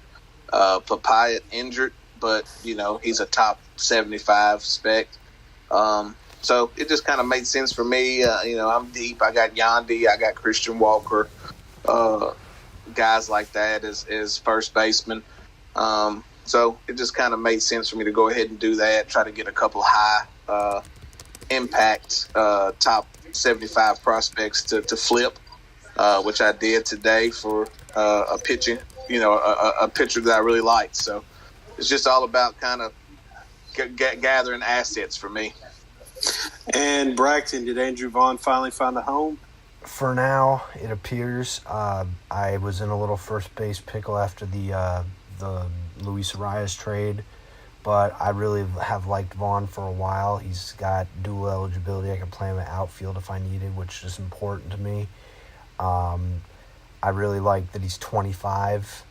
Papaya injured, but, he's a top 75 spec. So it just kind of made sense for me. I'm deep. I got Yandy. I got Christian Walker. Guys like that as first baseman. So it just kind of made sense for me to go ahead and do that, try to get a couple high impact top 75 prospects to flip, which I did today for a pitching, a pitcher that I really liked. So it's just all about kind of gathering assets for me. And Bracton, did Andrew Vaughn finally find a home? For now, it appears. I was in a little first base pickle after the Luis Arias trade, but I really have liked Vaughn for a while. He's got dual eligibility. I can play him at outfield if I needed, which is important to me. I really like that he's 25.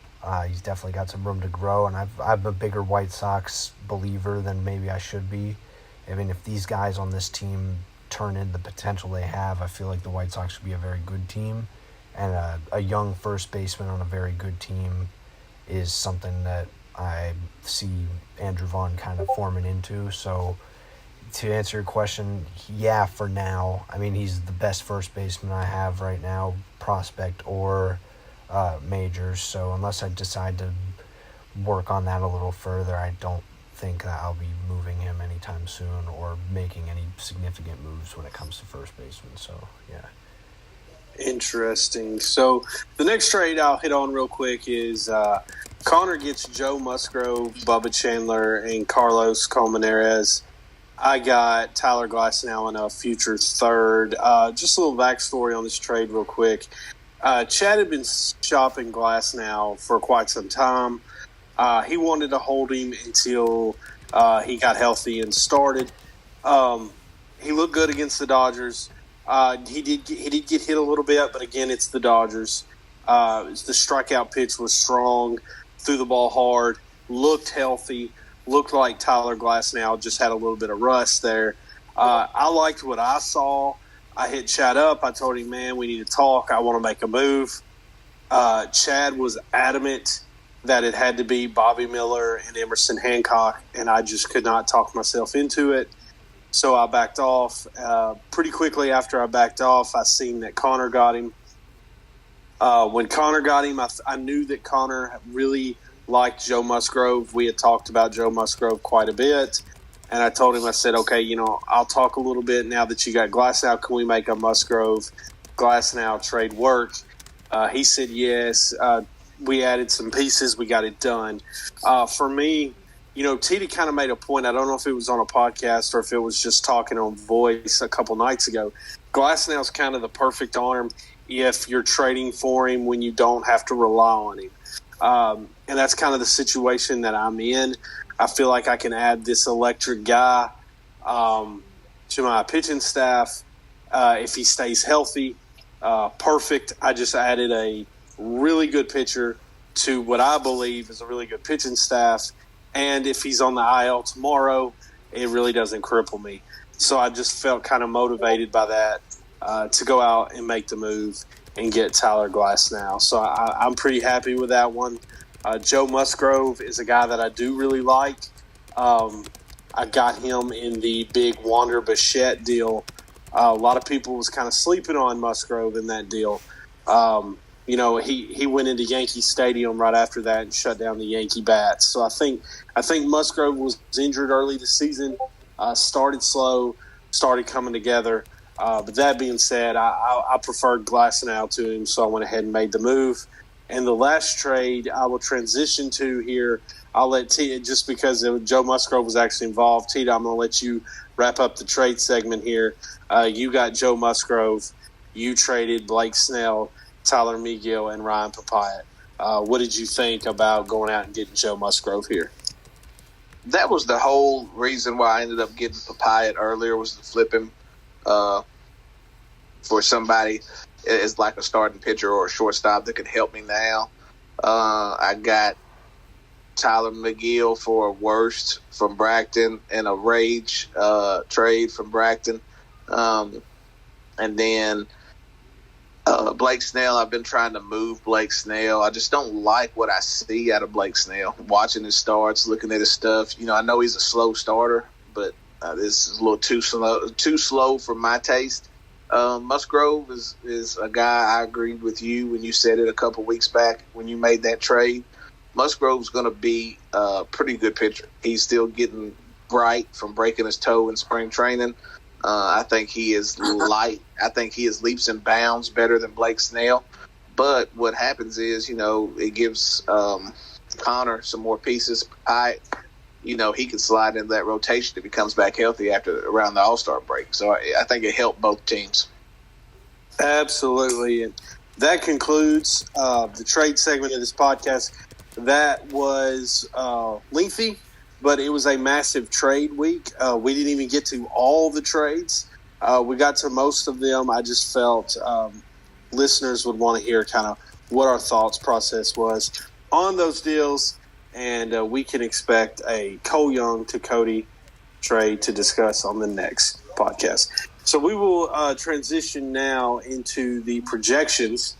He's definitely got some room to grow, and I'm a bigger White Sox believer than maybe I should be. I mean, if these guys on this team turn in the potential they have, I feel like the White Sox should be a very good team, and a young first baseman on a very good team is something that I see Andrew Vaughn kind of forming into. So to answer your question, yeah, for now. I mean, he's the best first baseman I have right now, prospect or majors. So unless I decide to work on that a little further, I don't think that I'll be moving him anytime soon or making any significant moves when it comes to first baseman. So, yeah. Interesting. So the next trade I'll hit on real quick is Connor gets Joe Musgrove, Bubba Chandler, and Carlos Colmenares. I got Tyler Glasnow in a future third. Just a little backstory on this trade real quick. Chad had been shopping Glasnow for quite some time. He wanted to hold him until he got healthy and started. He looked good against the Dodgers. He did get hit a little bit, but again, it's the Dodgers. The strikeout pitch was strong, threw the ball hard, looked healthy, looked like Tyler Glasnow just had a little bit of rust there. I liked what I saw. I hit Chad up. I told him, man, we need to talk. I want to make a move. Chad was adamant that it had to be Bobby Miller and Emerson Hancock, and I just could not talk myself into it. So I backed off. Pretty quickly after I backed off, I seen that Connor got him. When Connor got him, I knew that Connor really liked Joe Musgrove. We had talked about Joe Musgrove quite a bit. And I told him, I said, okay, I'll talk a little bit now that you got Glasnow. Can we make a Musgrove Glasnow trade work? He said yes. We added some pieces. We got it done. For me, Tita kind of made a point. I don't know if it was on a podcast or if it was just talking on Voice a couple nights ago. Glasnow's kind of the perfect arm if you're trading for him when you don't have to rely on him. And that's kind of the situation that I'm in. I feel like I can add this electric guy to my pitching staff if he stays healthy. Perfect. I just added a really good pitcher to what I believe is a really good pitching staff. And if he's on the IL tomorrow, it really doesn't cripple me. So I just felt kind of motivated by that to go out and make the move and get Tyler Glasnow. So I'm pretty happy with that one. Joe Musgrove is a guy that I do really like. I got him in the big Wander Bichette deal. A lot of people was kind of sleeping on Musgrove in that deal. He went into Yankee Stadium right after that and shut down the Yankee bats. So I think Musgrove was injured early this season, started slow, started coming together. But that being said, I preferred Glasnow to him, so I went ahead and made the move. And the last trade I will transition to here, I'll let Tita, just because Joe Musgrove was actually involved. Tita, I'm going to let you wrap up the trade segment here. You got Joe Musgrove. You traded Blake Snell, Tyler Miguel, and Ryan Papaya. What did you think about going out and getting Joe Musgrove here? That was the whole reason why I ended up getting Papaya earlier, was to flip him for somebody as like a starting pitcher or a shortstop that could help me now. I got Tyler McGill for a worst from Bracton and a Rage trade from Bracton. And then Blake Snell, I've been trying to move Blake Snell. I just don't like what I see out of Blake Snell. Watching his starts, looking at his stuff. I know he's a slow starter, but this is a little too slow for my taste. Musgrove is a guy I agreed with you when you said it a couple weeks back when you made that trade. Musgrove's going to be a pretty good pitcher. He's still getting bright from breaking his toe in spring training. I think he is light. I think he is leaps and bounds better than Blake Snell. But what happens is, it gives Connor some more pieces. He can slide into that rotation if he comes back healthy around the All-Star break. So I think it helped both teams. Absolutely. And that concludes the trade segment of this podcast. That was lengthy, but it was a massive trade week. We didn't even get to all the trades. We got to most of them. I just felt listeners would want to hear kind of what our thoughts process was on those deals. And we can expect a Cole Young to Cody trade to discuss on the next podcast. So we will transition now into the projections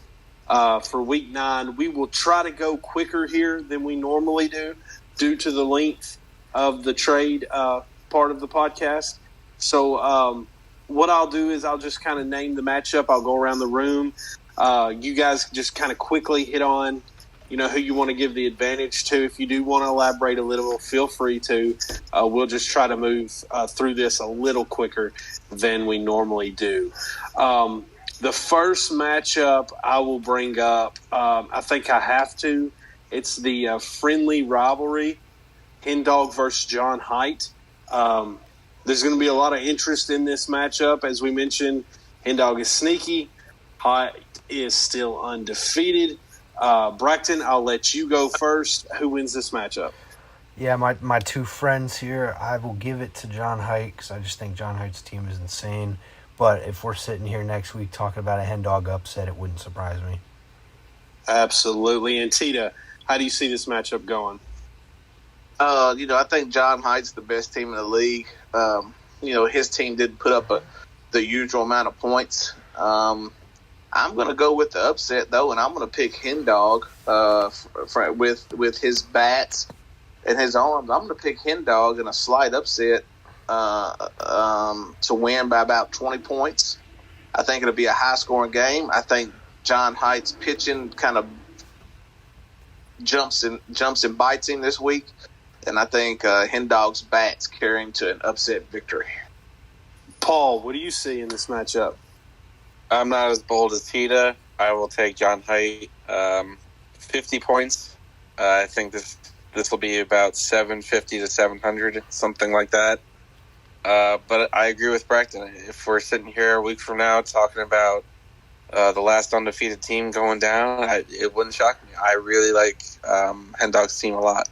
for Week 9. We will try to go quicker here than we normally do due to the length of the trade part of the podcast. So what I'll do is I'll just kind of name the matchup. I'll go around the room. You guys just kind of quickly hit on who you want to give the advantage to. If you do want to elaborate a little, feel free to. We'll just try to move through this a little quicker than we normally do. The first matchup I will bring up, I think I have to. It's the friendly rivalry, Hendog versus John Height. There's going to be a lot of interest in this matchup. As we mentioned, Hendog is sneaky. Height is still undefeated. Braxton, I'll let you go first. Who wins this matchup? Yeah, my two friends here, I will give it to John Haidt because I just think John Haidt's team is insane. But if we're sitting here next week talking about a hen dog upset, it wouldn't surprise me. Absolutely. And Tita, how do you see this matchup going? I think John Haidt's the best team in the league. His team didn't put up the usual amount of points. I'm going to go with the upset, though, and I'm going to pick Hen Dog with his bats and his arms. I'm going to pick Hen Dog in a slight upset to win by about 20 points. I think it'll be a high-scoring game. I think John Haidt's pitching kind of jumps and bites him this week, and I think Hen Dog's bats carry him to an upset victory. Paul, what do you see in this matchup? I'm not as bold as Tita. I will take John Haidt. 50 points. I think this will be about 750 to 700, something like that. But I agree with Braxton. If we're sitting here a week from now talking about the last undefeated team going down, it wouldn't shock me. I really like Hen Dog's team a lot.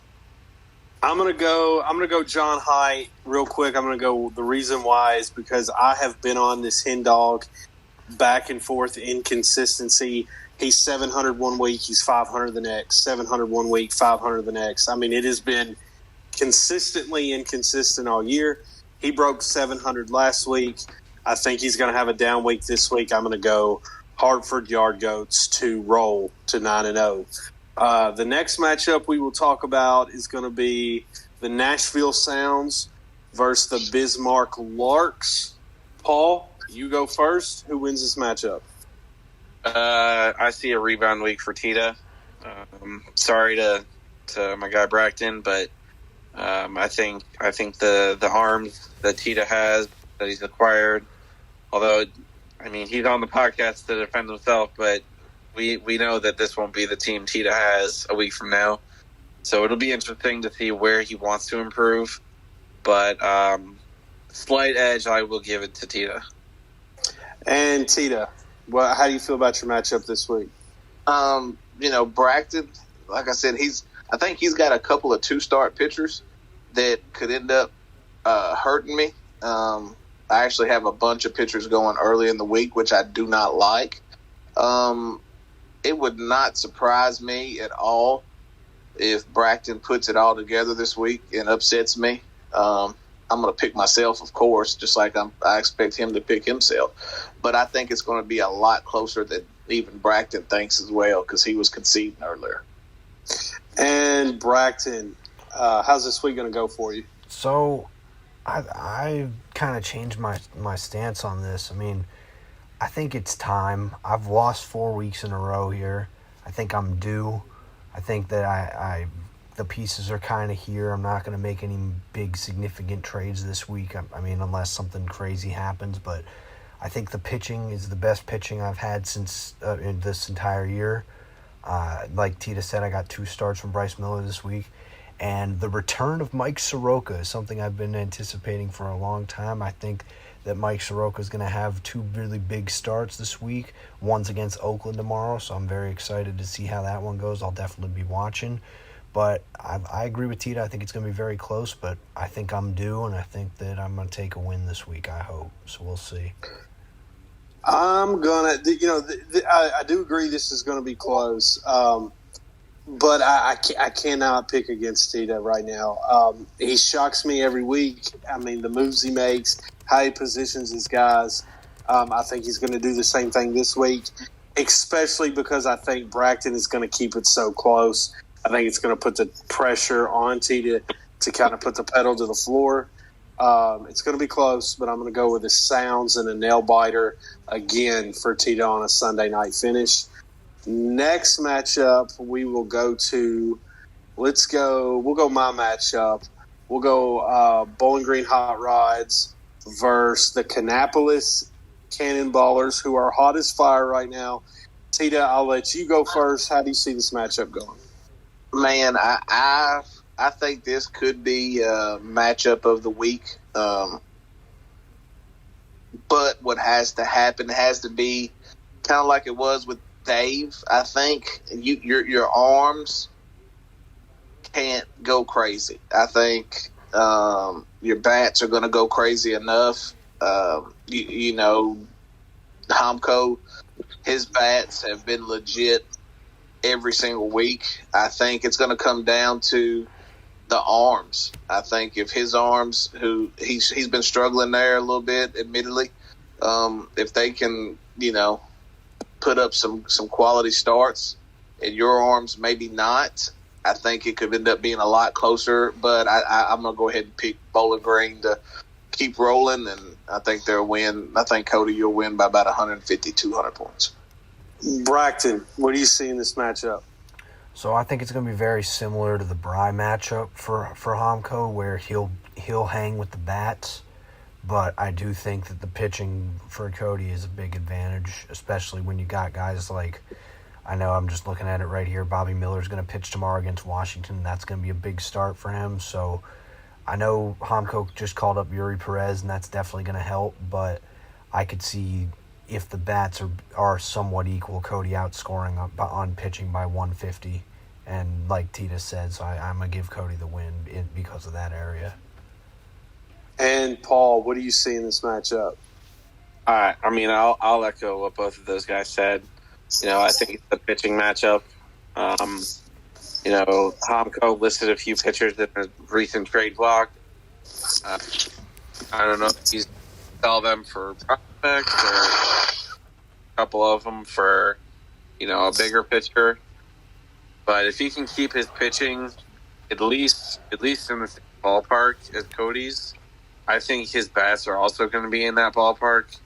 I'm gonna go John Haidt real quick. I'm gonna go. The reason why is because I have been on this Hen Dog back and forth inconsistency. He's 700 one week, he's 500 the next. 700 one week, 500 the next. I mean, it has been consistently inconsistent all year. He broke 700 last week. I think he's going to have a down week this week. I'm going to go Hartford Yard Goats to roll to 9-0. The next matchup we will talk about is going to be the Nashville Sounds versus the Bismarck Larks. Paul, you go first. Who wins this matchup? I see a rebound week for Tita. Sorry to my guy Braxton, but I think the arms that Tita has, that he's acquired, although he's on the podcast to defend himself, but we know that this won't be the team Tita has a week from now. So it'll be interesting to see where he wants to improve. But slight edge, I will give it to Tita. And Tita, how do you feel about your matchup this week? Braxton, like I said, I think he's got a couple of 2-start pitchers that could end up hurting me. I actually have a bunch of pitchers going early in the week, which I do not like. It would not surprise me at all if Braxton puts it all together this week and upsets me. I'm going to pick myself, of course, just like I expect him to pick himself. But I think it's going to be a lot closer than even Braxton thinks as well, because he was conceding earlier. And Braxton, how's this week going to go for you? So I kind of changed my stance on this. I think it's time. I've lost 4 weeks in a row here. I think I'm due. I think that the pieces are kind of here. I'm not going to make any big significant trades this week. Unless something crazy happens. But I think the pitching is the best pitching I've had since in this entire year. Like Tita said, I got 2 starts from Bryce Miller this week. And the return of Mike Soroka is something I've been anticipating for a long time. I think that Mike Soroka is going to have 2 really big starts this week. One's against Oakland tomorrow, so I'm very excited to see how that one goes. I'll definitely be watching. But I agree with Tita. I think it's going to be very close, but I think I'm due, and I think that I'm going to take a win this week, I hope. So we'll see. I'm going to, I do agree this is going to be close. But I cannot pick against Tita right now. He shocks me every week. The moves he makes, how he positions his guys. I think he's going to do the same thing this week, especially because I think Braxton is going to keep it so close. I think it's going to put the pressure on Tita to kind of put the pedal to the floor. It's going to be close, but I'm going to go with the Sounds and a nail biter again for Tita on a Sunday night finish. Next matchup, we will go to. We'll go my matchup. We'll go Bowling Green Hot Rods versus the Kannapolis Cannonballers, who are hot as fire right now. Tita, I'll let you go first. How do you see this matchup going? Man, I think this could be a matchup of the week. But what has to happen has to be kind of like it was with Dave, I think your arms can't go crazy. I think your bats are going to go crazy enough. Hamko, his bats have been legit every single week. I think it's going to come down to the arms. I think if his arms, who he's been struggling there a little bit, admittedly, if they can, put up some quality starts, and your arms maybe not, I think it could end up being a lot closer. But I'm going to go ahead and pick Bowling Green to keep rolling, and I think they'll win. I think, Cody, you'll win by about 150, 200 points. Braxton, what do you see in this matchup? So I think it's going to be very similar to the Bry matchup for Hamko, where he'll hang with the bats. But I do think that the pitching for Cody is a big advantage, especially when you got guys like, I know I'm just looking at it right here, Bobby Miller's going to pitch tomorrow against Washington. That's going to be a big start for him. So I know Hamko just called up Yuri Perez, and that's definitely going to help. But I could see, if the bats are somewhat equal, Cody outscoring on pitching by 150. And like Tita said, so I'm going to give Cody the win because of that area. And Paul, what do you see in this matchup? I'll echo what both of those guys said. I think it's the pitching matchup. Hamko listed a few pitchers in a recent trade block. I don't know if he's sell them for prospects or a couple of them for, a bigger pitcher. But if he can keep his pitching at least in the same ballpark as Cody's, I think his bats are also going to be in that ballpark.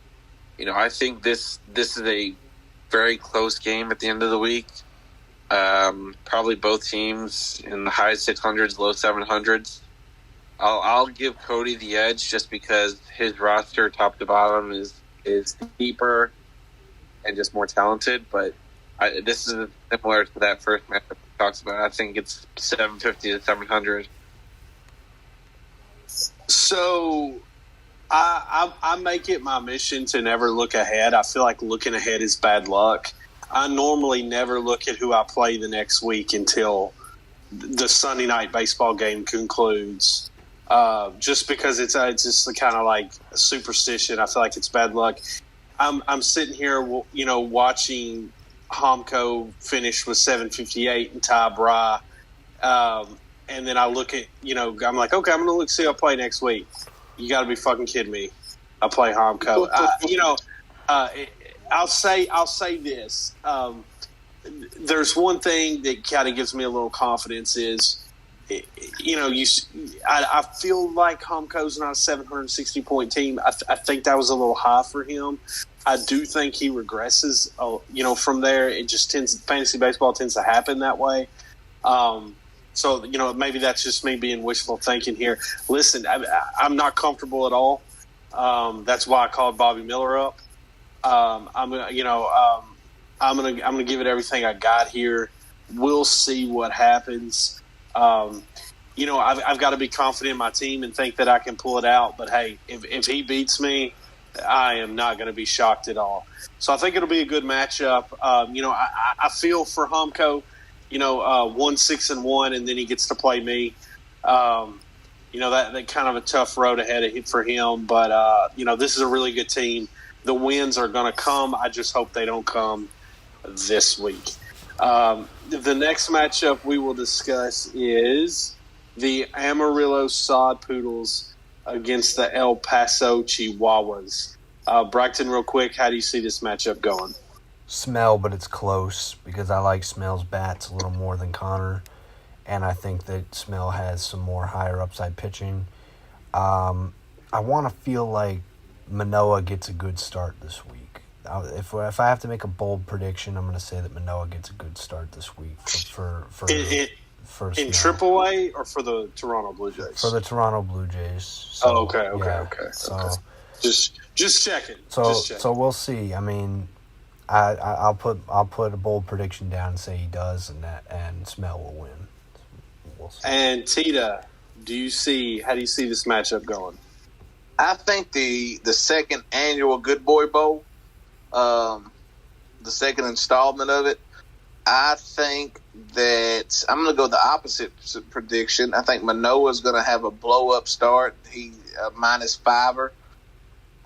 I think this is a very close game at the end of the week. Probably both teams in the high 600s, low 700s. I'll give Cody the edge just because his roster, top to bottom, is deeper and just more talented. But this is similar to that first matchup we talked about. I think it's 750 to 700. So I make it my mission to never look ahead. I feel like looking ahead is bad luck. I normally never look at who I play the next week until the Sunday night baseball game concludes. Just because it's just kind of like a superstition. I feel like it's bad luck. I'm sitting here, watching Hamko finish with 758 and Ty Bry. And then I look at, I'm like, okay, I'm going to see I'll play next week. You got to be fucking kidding me. I play Hamko. I'll say this. There's one thing that kind of gives me a little confidence is, I feel like Hamko's not a 760-point team. I think that was a little high for him. I do think he regresses, from there. It just fantasy baseball tends to happen that way. So, maybe that's just me being wishful thinking here. Listen, I'm not comfortable at all. That's why I called Bobby Miller up. I'm gonna give it everything I got here. We'll see what happens. I've got to be confident in my team and think that I can pull it out. But hey, if he beats me, I am not going to be shocked at all. So I think it'll be a good matchup. I feel for Hamko. 1-6-1, and then he gets to play me. That kind of a tough road ahead for him. But this is a really good team. The wins are going to come. I just hope they don't come this week. The next matchup we will discuss is the Amarillo Sod Poodles against the El Paso Chihuahuas. Braxton, real quick, how do you see this matchup going? Smell, but it's close because I like Smell's bats a little more than Connor, and I think that Smell has some more higher upside pitching. I want to feel like Manoah gets a good start this week. If I have to make a bold prediction, I'm going to say that Manoah gets a good start this week for in AAA or for the Toronto Blue Jays? For the Toronto Blue Jays. So, okay. So okay. Just checking. So we'll see. I mean, I'll put a bold prediction down and say he does, and Smell will win. We'll see. And Tita, how do you see this matchup going? I think the second annual Good Boy Bowl, the second installment of it. I think that I'm going to go the opposite prediction. I think Manoah's going to have a blow-up start. He -5.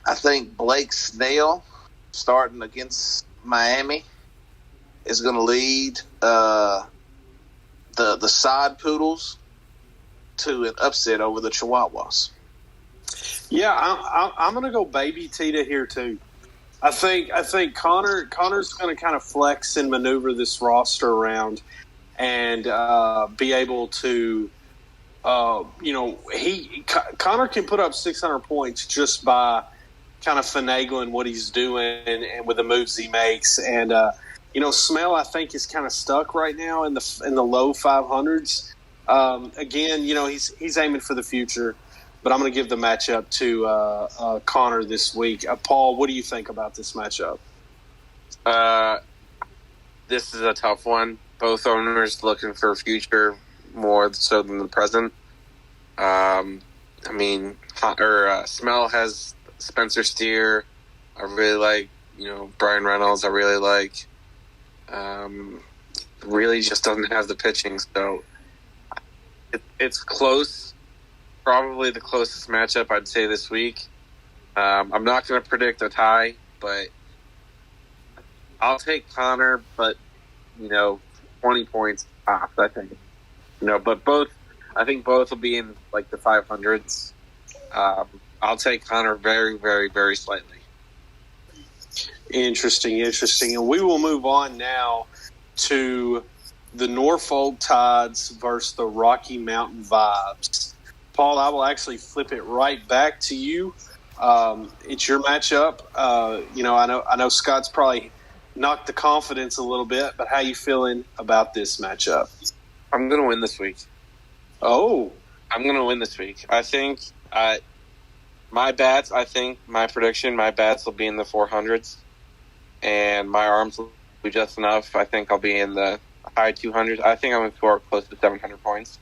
I think Blake Snell, starting against Miami, is going to lead the Sod Poodles to an upset over the Chihuahuas. Yeah, I'm going to go Baby Tita here too. I think Connor's going to kind of flex and maneuver this roster around and be able to, Connor can put up 600 points just by kind of finagling what he's doing and with the moves he makes. And Smell, I think, is kind of stuck right now in the low 500s. Again, he's aiming for the future. But I'm going to give the matchup to Connor this week. Paul, what do you think about this matchup? This is a tough one. Both owners looking for future more so than the present. Smell has Spencer Steer. I really like, Brian Reynolds. I really like. Really just doesn't have the pitching, so it's close. Probably the closest matchup I'd say this week. I'm not going to predict a tie, but I'll take Connor, but 20 points off, I think. But I think both will be in like the 500s. I'll take Connor very, very, very slightly. Interesting. And we will move on now to the Norfolk Tides versus the Rocky Mountain Vibes. Paul, I will actually flip it right back to you. It's your matchup. I know Scott's probably knocked the confidence a little bit, but how you feeling about this matchup? I'm going to win this week. Oh. I'm going to win this week. I think my bats will be in the 400s, and my arms will be just enough. I think I'll be in the high 200s. I think I'm going to score close to 700 points.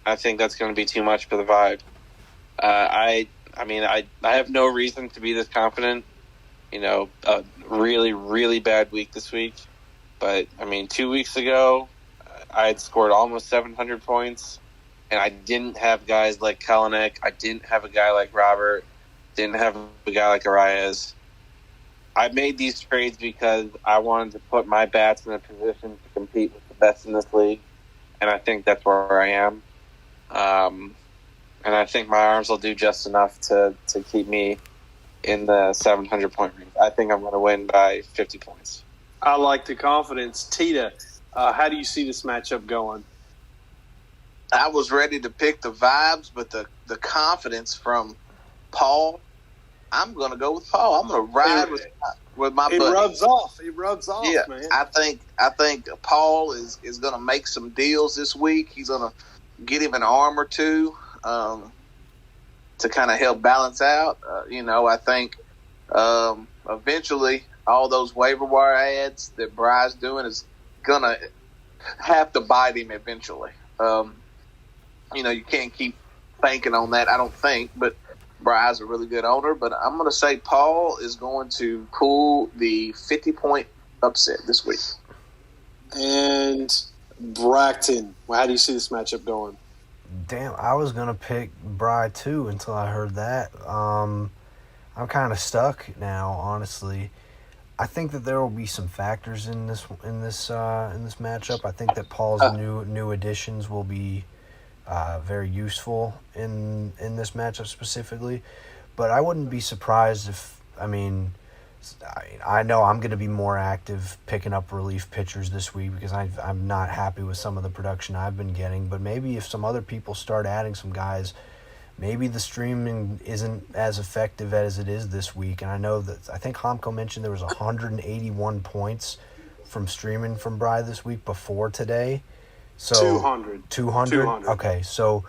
I think that's going to be too much for the vibe. I have no reason to be this confident. A really, really bad week this week. But, 2 weeks ago, I had scored almost 700 points, and I didn't have guys like Kalanick. I didn't have a guy like Robert. Didn't have a guy like Arias. I made these trades because I wanted to put my bats in a position to compete with the best in this league. And I think that's where I am. And I think my arms will do just enough to keep me in the 700-point range. I think I'm going to win by 50 points. I like the confidence. Tita, how do you see this matchup going? I was ready to pick the Vibes, but the confidence from Paul, I'm going to go with Paul. I'm going to ride with my buddy. It rubs off. Yeah, man. I think Paul is going to make some deals this week. He's going to get him an arm or two to kind of help balance out. I think eventually all those waiver wire ads that Bry's doing is going to have to bite him eventually. You can't keep banking on that, I don't think, but Bry's a really good owner. But I'm going to say Paul is going to pull the 50-point upset this week. And Brackton, how do you see this matchup going? Damn, I was going to pick Bry too until I heard that. I'm kind of stuck now, honestly. I think that there will be some factors in this matchup. I think that Paul's new additions will be very useful in this matchup specifically. But I wouldn't be surprised if, I know I'm going to be more active picking up relief pitchers this week because I'm not happy with some of the production I've been getting. But maybe if some other people start adding some guys, maybe the streaming isn't as effective as it is this week. And I think Homko mentioned there was 181 points from streaming from Bry this week before today. So 200. 200? Okay, so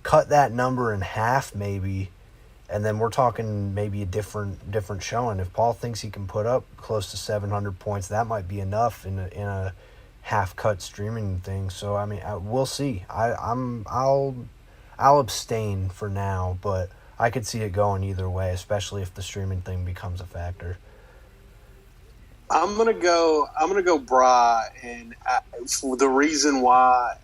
cut that number in half maybe, and then we're talking maybe a different showing. If Paul thinks he can put up close to 700 points, that might be enough in a half-cut streaming thing. So, we'll see. I'll abstain for now, but I could see it going either way, especially if the streaming thing becomes a factor. I'm gonna go Bry, and for the reason why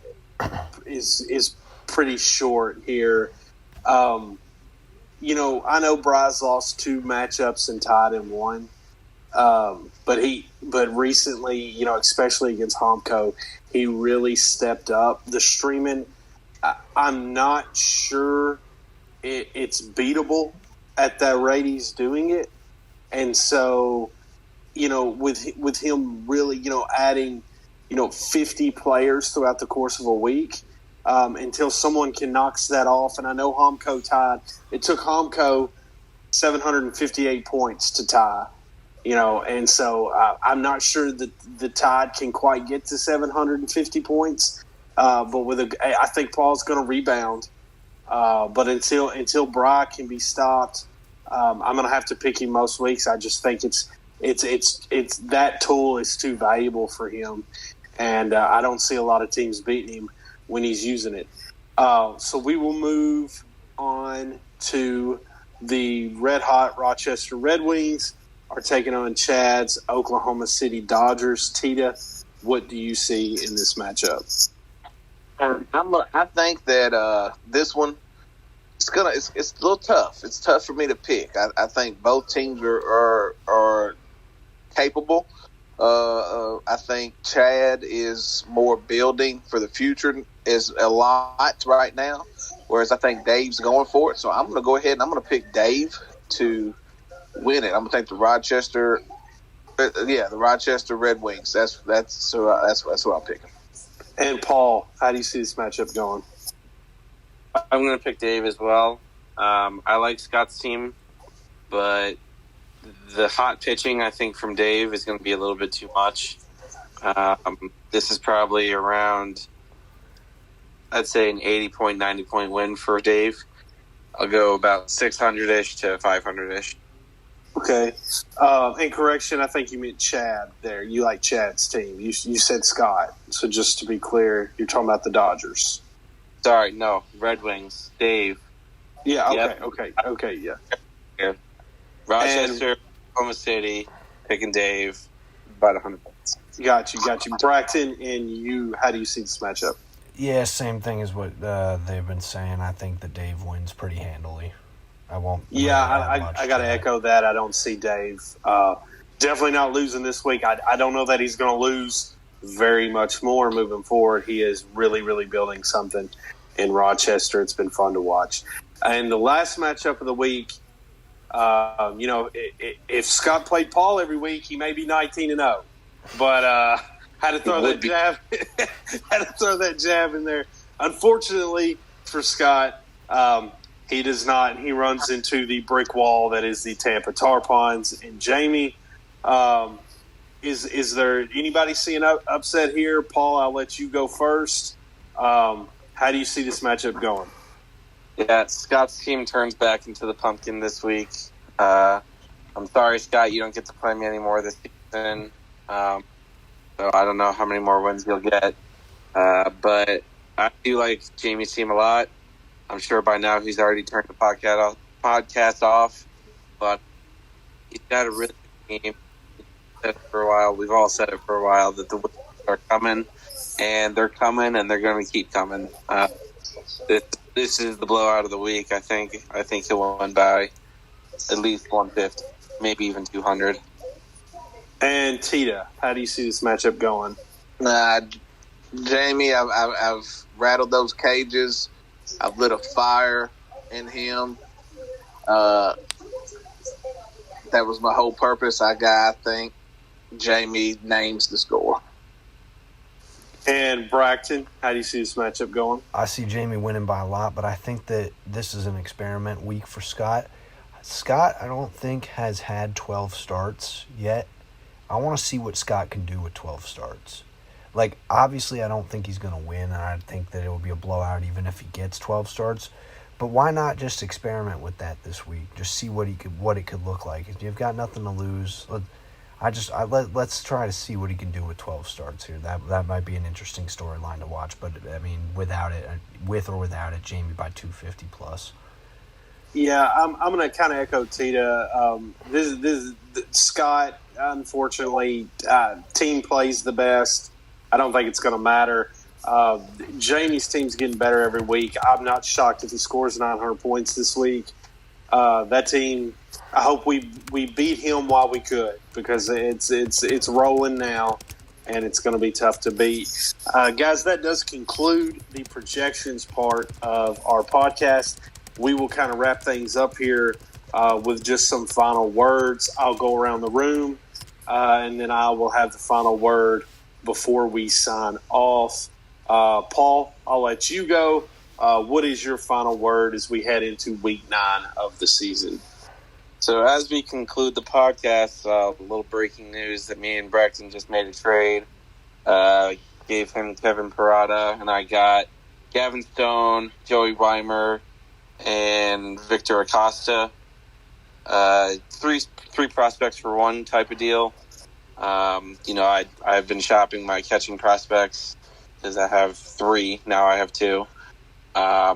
is pretty short here. I know Bry's lost 2 matchups and tied in 1. But recently, especially against Homco, he really stepped up. The streaming, I'm not sure it's beatable at that rate he's doing it. And so, with him really, adding, 50 players throughout the course of a week, until someone can knock that off. And I know Homco tied. It took Homco 758 points to tie. And so I'm not sure that the Tide can quite get to 750 points. But I think Paul's going to rebound. But until Bry can be stopped, I'm going to have to pick him most weeks. I just think it's that tool is too valuable for him, and I don't see a lot of teams beating him when he's using it. So we will move on to the red-hot Rochester Red Wings are taking on Chad's Oklahoma City Dodgers. Tita, what do you see in this matchup? I think that this one it's a little tough. It's tough for me to pick. I think both teams are capable. I think Chad is more building for the future is a lot right now, whereas I think Dave's going for it. So I'm going to go ahead and I'm going to pick Dave to win it. I'm going to take the Rochester Red Wings. That's what I'm picking. And Paul, how do you see this matchup going? I'm going to pick Dave as well. I like Scott's team, but the hot pitching, I think, from Dave is going to be a little bit too much. This is probably around, I'd say, an 80-point, 90-point win for Dave. I'll go about 600-ish to 500-ish. Okay. In correction, I think you meant Chad there. You like Chad's team. You said Scott. So just to be clear, you're talking about the Dodgers. Sorry, no. Red Wings. Dave. Yeah, Yep. Okay, yeah. Rochester, Oklahoma City, picking Dave, about 100 points. Got you. Braxton, and you, how do you see this matchup? Yeah, same thing as what they've been saying. I think that Dave wins pretty handily. I won't. Yeah, I got to echo that. I don't see Dave definitely not losing this week. I don't know that he's going to lose very much more moving forward. He is really, really building something in Rochester. It's been fun to watch. And the last matchup of the week, if Scott played Paul every week, he may be 19-0. But had to throw that jab. Had to throw that jab in there. Unfortunately for Scott, he does not. He runs into the brick wall that is the Tampa Tar Pawns. And Jamie, is there anybody seeing upset here? Paul, I'll let you go first. How do you see this matchup going? Yeah, Scott's team turns back into the pumpkin this week. I'm sorry, Scott, you don't get to play me anymore this season. So I don't know how many more wins you'll get. But I do like Jamie's team a lot. I'm sure by now he's already turned the podcast off. But he's got a really good team. Said it for a while. We've all said it for a while that the wins are coming. And they're coming, and they're going to keep coming. This is the blowout of the week. I think he'll win by at least 150, maybe even 200. And Tita, how do you see this matchup going? Jamie, I've rattled those cages. I've lit a fire in him. That was my whole purpose. I think Jamie names the score. And Braxton, how do you see this matchup going? I see Jamie winning by a lot, but I think that this is an experiment week for Scott. Scott, I don't think, has had 12 starts yet. I want to see what Scott can do with 12 starts. Like, obviously, I don't think he's going to win, and I think that it will be a blowout even if he gets 12 starts. But why not just experiment with that this week? Just see what it could look like. If you've got nothing to lose, let's try to see what he can do with 12 starts here. That might be an interesting storyline to watch. But I mean, with or without it, Jamie by 250 plus. Yeah, I'm going to kind of echo Tita. This Scott. Unfortunately, team plays the best. I don't think it's going to matter. Jamie's team's getting better every week. I'm not shocked if he scores 900 points this week. That team, I hope we beat him while we could, because it's rolling now, and it's going to be tough to beat. Guys, that does conclude the projections part of our podcast. We will kind of wrap things up here with just some final words. I'll go around the room, and then I will have the final word before we sign off. Paul, I'll let you go. What is your final word as we head into week 9 of the season? So as we conclude the podcast, a little breaking news that me and Braxton just made a trade. Gave him Kevin Parada, and I got Gavin Stone, Joey Weimer, and Victor Acosta. Three prospects for one type of deal. I've been shopping my catching prospects because I have 3. Now I have 2. I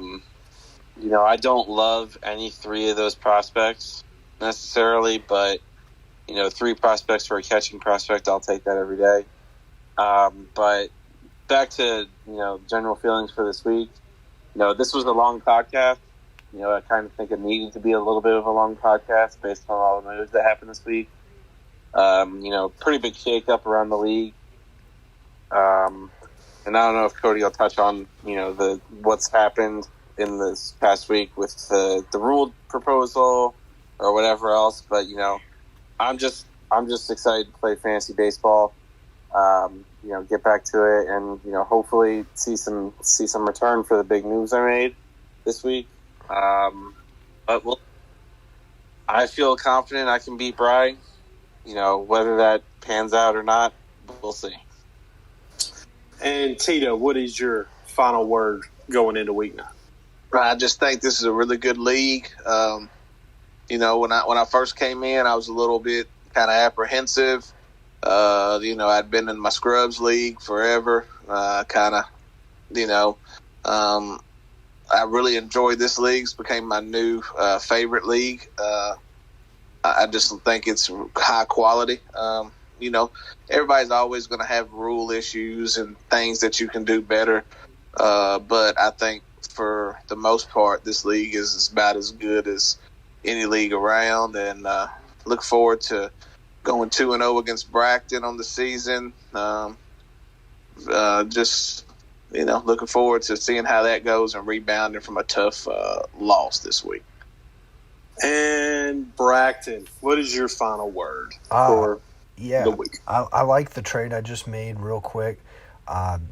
don't love any 3 of those prospects necessarily, but 3 prospects for a catching prospect, I'll take that every day. But back to general feelings for this week. This was a long podcast. I kind of think it needed to be a little bit of a long podcast based on all the moves that happened this week. Pretty big shakeup around the league. And I don't know if Cody will touch on, what's happened in this past week with the rule proposal or whatever else. But, I'm just excited to play fantasy baseball. Get back to it and, hopefully see some return for the big moves I made this week. But I feel confident I can beat Bry. Whether that pans out or not, we'll see. And Tito, what is your final word going into week 9? I just think this is a really good league. When I first came in, I was a little bit kind of apprehensive. I'd been in my Scrubs league forever. I really enjoyed this league. It's became my new favorite league. I just think it's high quality. Everybody's always going to have rule issues and things that you can do better. But I think for the most part, this league is about as good as any league around. And look forward to going 2-0 against Bracton on the season. Looking forward to seeing how that goes and rebounding from a tough loss this week. And Bracton, what is your final word for the week? I like the trade I just made real quick.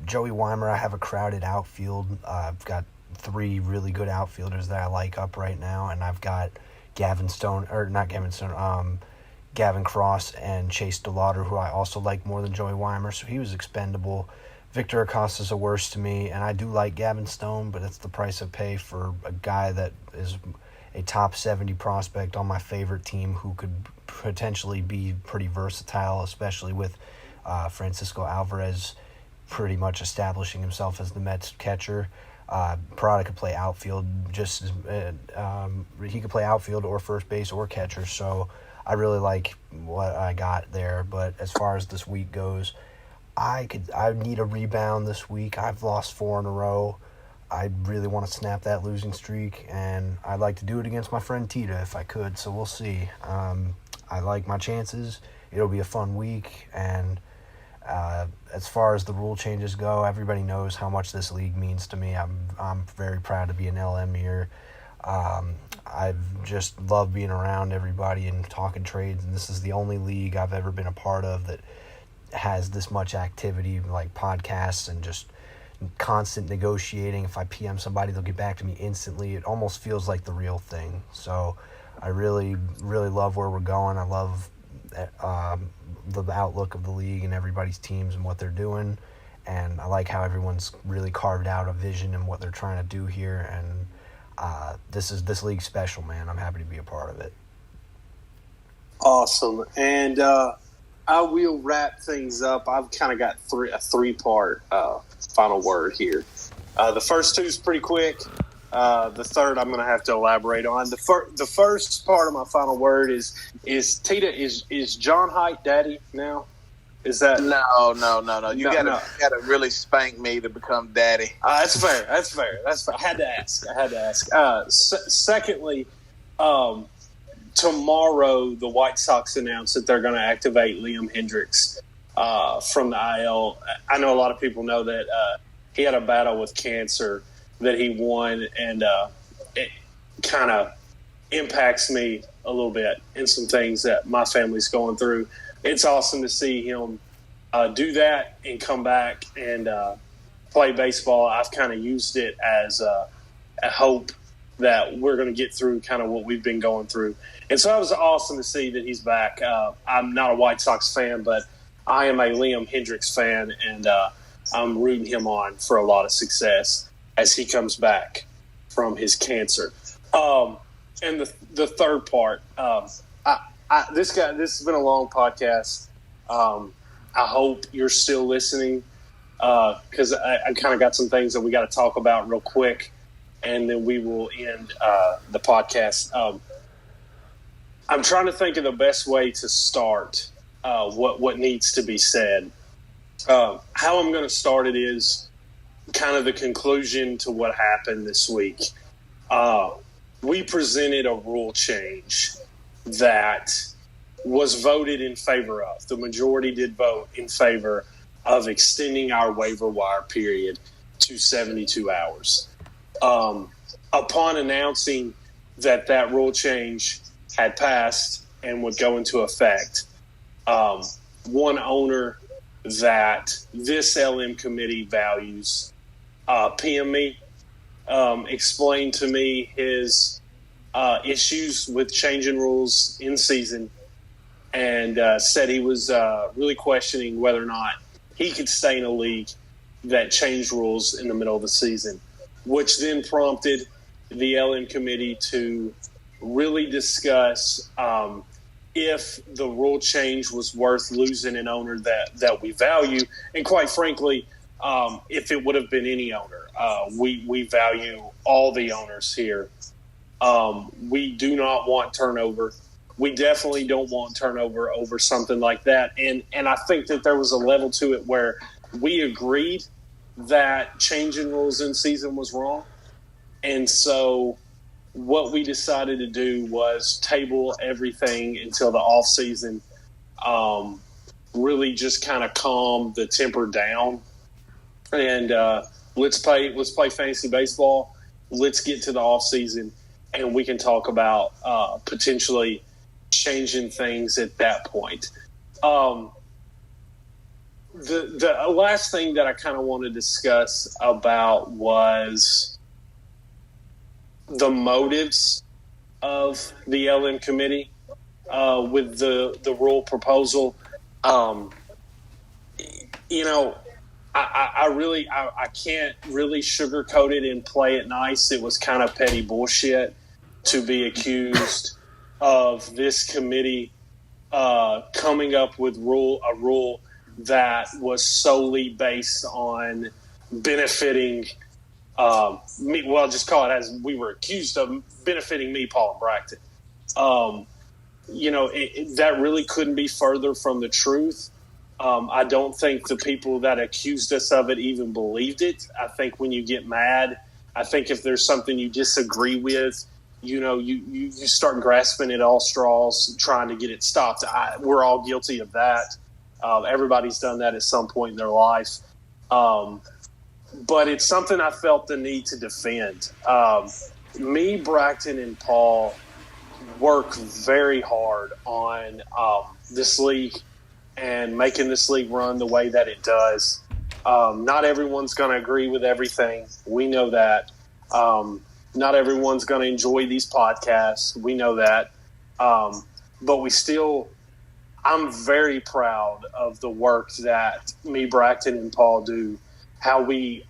Joey Weimer, I have a crowded outfield. I've got 3 really good outfielders that I like up right now, and I've got Gavin Cross and Chase DeLauder, who I also like more than Joey Weimer, so he was expendable. Victor Acosta's a worse to me, and I do like Gavin Stone, but it's the price I pay for a guy that is a top 70 prospect on my favorite team who could potentially be pretty versatile, especially with Francisco Alvarez pretty much establishing himself as the Mets catcher. Parada could play outfield he could play outfield or first base or catcher, so I really like what I got there. But as far as this week goes, I need a rebound this week. I've lost 4 in a row. I really want to snap that losing streak, and I'd like to do it against my friend Tita if I could, so we'll see. I like my chances. It'll be a fun week, and as far as the rule changes go, everybody knows how much this league means to me. I'm very proud to be an LM here. I've just loved being around everybody and talking trades, and this is the only league I've ever been a part of that has this much activity, like podcasts and just constant negotiating. If I PM somebody, they'll get back to me instantly. It almost feels like the real thing. So I really, really love where we're going. I love the outlook of the league and everybody's teams and what they're doing. And I like how everyone's really carved out a vision and what they're trying to do here. And this league's special, man. I'm happy to be a part of it. Awesome. And I will wrap things up. I've kind of got a 3-part final word here. The first 2 is pretty quick. The third, I'm going to have to elaborate on. The first part of my final word is Tita is John Haidt daddy now? Is that No. You gotta really spank me to become daddy. That's fair. I had to ask. Secondly, tomorrow the White Sox announced that they're going to activate Liam Hendriks from the IL. I know a lot of people know that he had a battle with cancer that he won, and it kind of impacts me a little bit in some things that my family's going through. It's awesome to see him do that and come back and play baseball. I've kind of used it as a hope that we're going to get through kind of what we've been going through. And so it was awesome to see that he's back. I'm not a White Sox fan, but I am a Liam Hendriks fan, and I'm rooting him on for a lot of success as he comes back from his cancer. And the third part, this has been a long podcast. I hope you're still listening because I kind of got some things that we got to talk about real quick, and then we will end the podcast. I'm trying to think of the best way to start what needs to be said. How I'm going to start it is kind of the conclusion to what happened this week. We presented a rule change that was voted in favor of. The majority did vote in favor of extending our waiver wire period to 72 hours. Upon announcing that rule change had passed and would go into effect, one owner that this LM committee values PM me, explained to me his issues with changing rules in season, and said he was really questioning whether or not he could stay in a league that changed rules in the middle of the season, which then prompted the LM committee to really discuss if the rule change was worth losing an owner that we value, and quite frankly, if it would have been any owner. We value all the owners here. We do not want turnover. We definitely don't want turnover over something like that. And I think that there was a level to it where we agreed that changing rules in season was wrong. And so what we decided to do was table everything until the off season, really just kind of calm the temper down. And let's play fantasy baseball. Let's get to the off season, and we can talk about potentially changing things at that point. The last thing that I kind of want to discuss about was the motives of the LM committee with the rule proposal. I can't really sugarcoat it and play it nice. It was kind of petty bullshit to be accused of this committee coming up with a rule that was solely based on benefiting me. Well, I'll just call it as we were accused of benefiting me, Paul and Bracton. That really couldn't be further from the truth. I don't think the people that accused us of it even believed it. I think when you get mad, I think if there's something you disagree with, you start grasping at all straws, trying to get it stopped. We're all guilty of that. Everybody's done that at some point in their life. But it's something I felt the need to defend. Me, Bracton, and Paul work very hard on this league and making this league run the way that it does. Not everyone's going to agree with everything. We know that. Not everyone's going to enjoy these podcasts. We know that. But I'm very proud of the work that me, Bracton, and Paul do, how we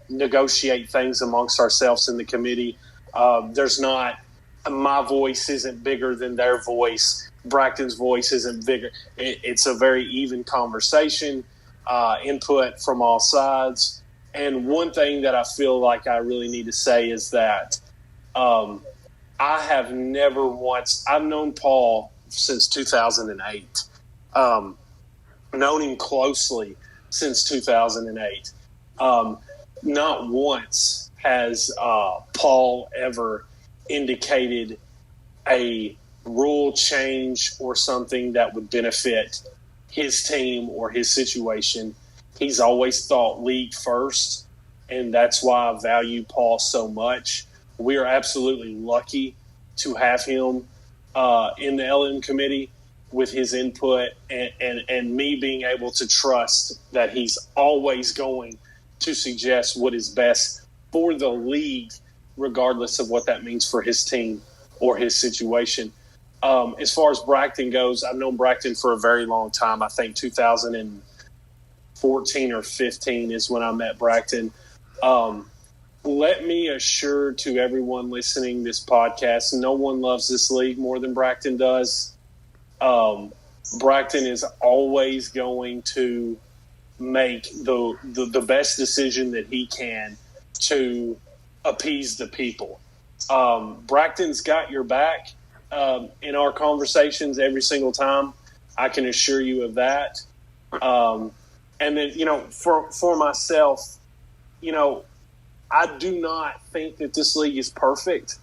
negotiate things amongst ourselves in the committee. My voice isn't bigger than their voice. Bracton's voice isn't bigger. It's a very even conversation, input from all sides. And one thing that I feel like I really need to say is that I have never once – I've known Paul since 2008, known him closely since 2008. Not once has Paul ever indicated a rule change or something that would benefit his team or his situation. He's always thought league first, and that's why I value Paul so much. We are absolutely lucky to have him in the LM committee with his input and me being able to trust that he's always going to suggest what is best for the league, regardless of what that means for his team or his situation. As far as Bracton goes, I've known Bracton for a very long time. I think 2014 or 15 is when I met Bracton. Let me assure to everyone listening this podcast, no one loves this league more than Bracton does. Bracton is always going to make the best decision that he can to appease the people. Bracton's got your back in our conversations every single time. I can assure you of that. And then, for myself, I do not think that this league is perfect.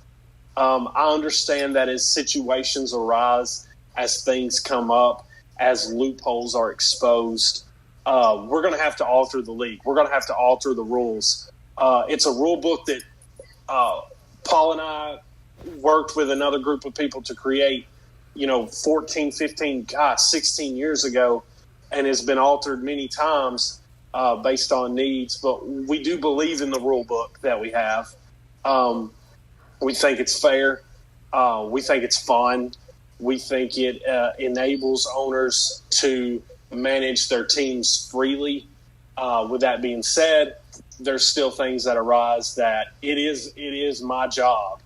I understand that as situations arise, as things come up, as loopholes are exposed, we're going to have to alter the league. We're going to have to alter the rules. It's a rule book that Paul and I worked with another group of people to create, 14, 15, 16 years ago, and has been altered many times based on needs. But we do believe in the rule book that we have. We think it's fair. We think it's fun. We think it enables owners to manage their teams freely. With that being said, there's still things that arise that it is my job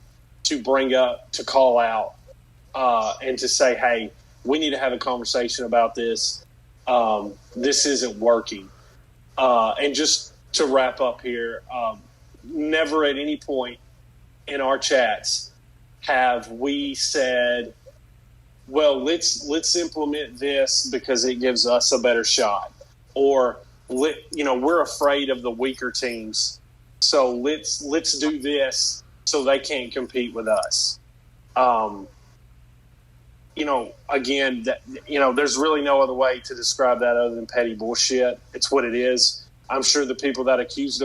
to bring up, to call out, and to say, hey, we need to have a conversation about this. This isn't working. And just to wrap up here, never at any point in our chats have we said, well, let's implement this because it gives us a better shot, or we're afraid of the weaker teams, so let's do this so they can't compete with us. Again, there's really no other way to describe that other than petty bullshit. It's what it is. I'm sure the people that accused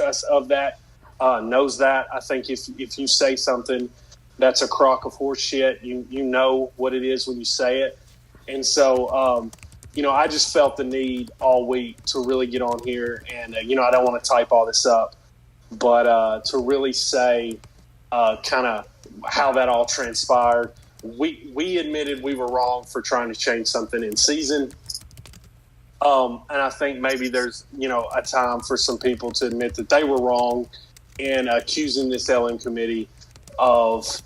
us of that knows that. I think if you say something that's a crock of horse shit, you know what it is when you say it. And so, I just felt the need all week to really get on here and, I don't want to type all this up, but to really say kind of how that all transpired. We admitted we were wrong for trying to change something in season. And I think maybe there's, a time for some people to admit that they were wrong in accusing this LM committee of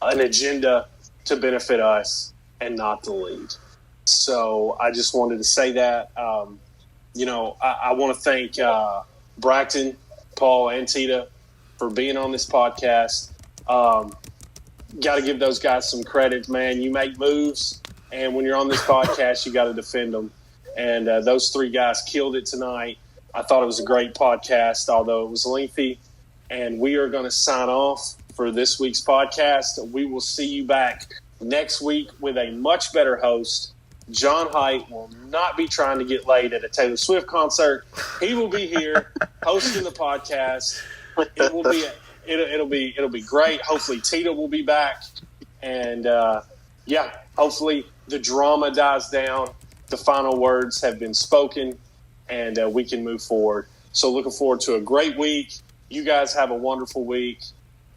an agenda to benefit us and not the league. So I just wanted to say that. I want to thank Bracton, Paul, and Tita for being on this podcast. Got to give those guys some credit, man. You make moves, and when you're on this podcast, you got to defend them. And those three guys killed it tonight. I thought it was a great podcast, although it was lengthy. And we are going to sign off for this week's podcast. We will see you back next week with a much better host. John Height will not be trying to get laid at a Taylor Swift concert. He will be here hosting the podcast. It'll be great. Hopefully Tita will be back. And hopefully the drama dies down. The final words have been spoken, and we can move forward. So looking forward to a great week. You guys have a wonderful week,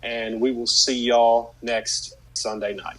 and we will see y'all next Sunday night.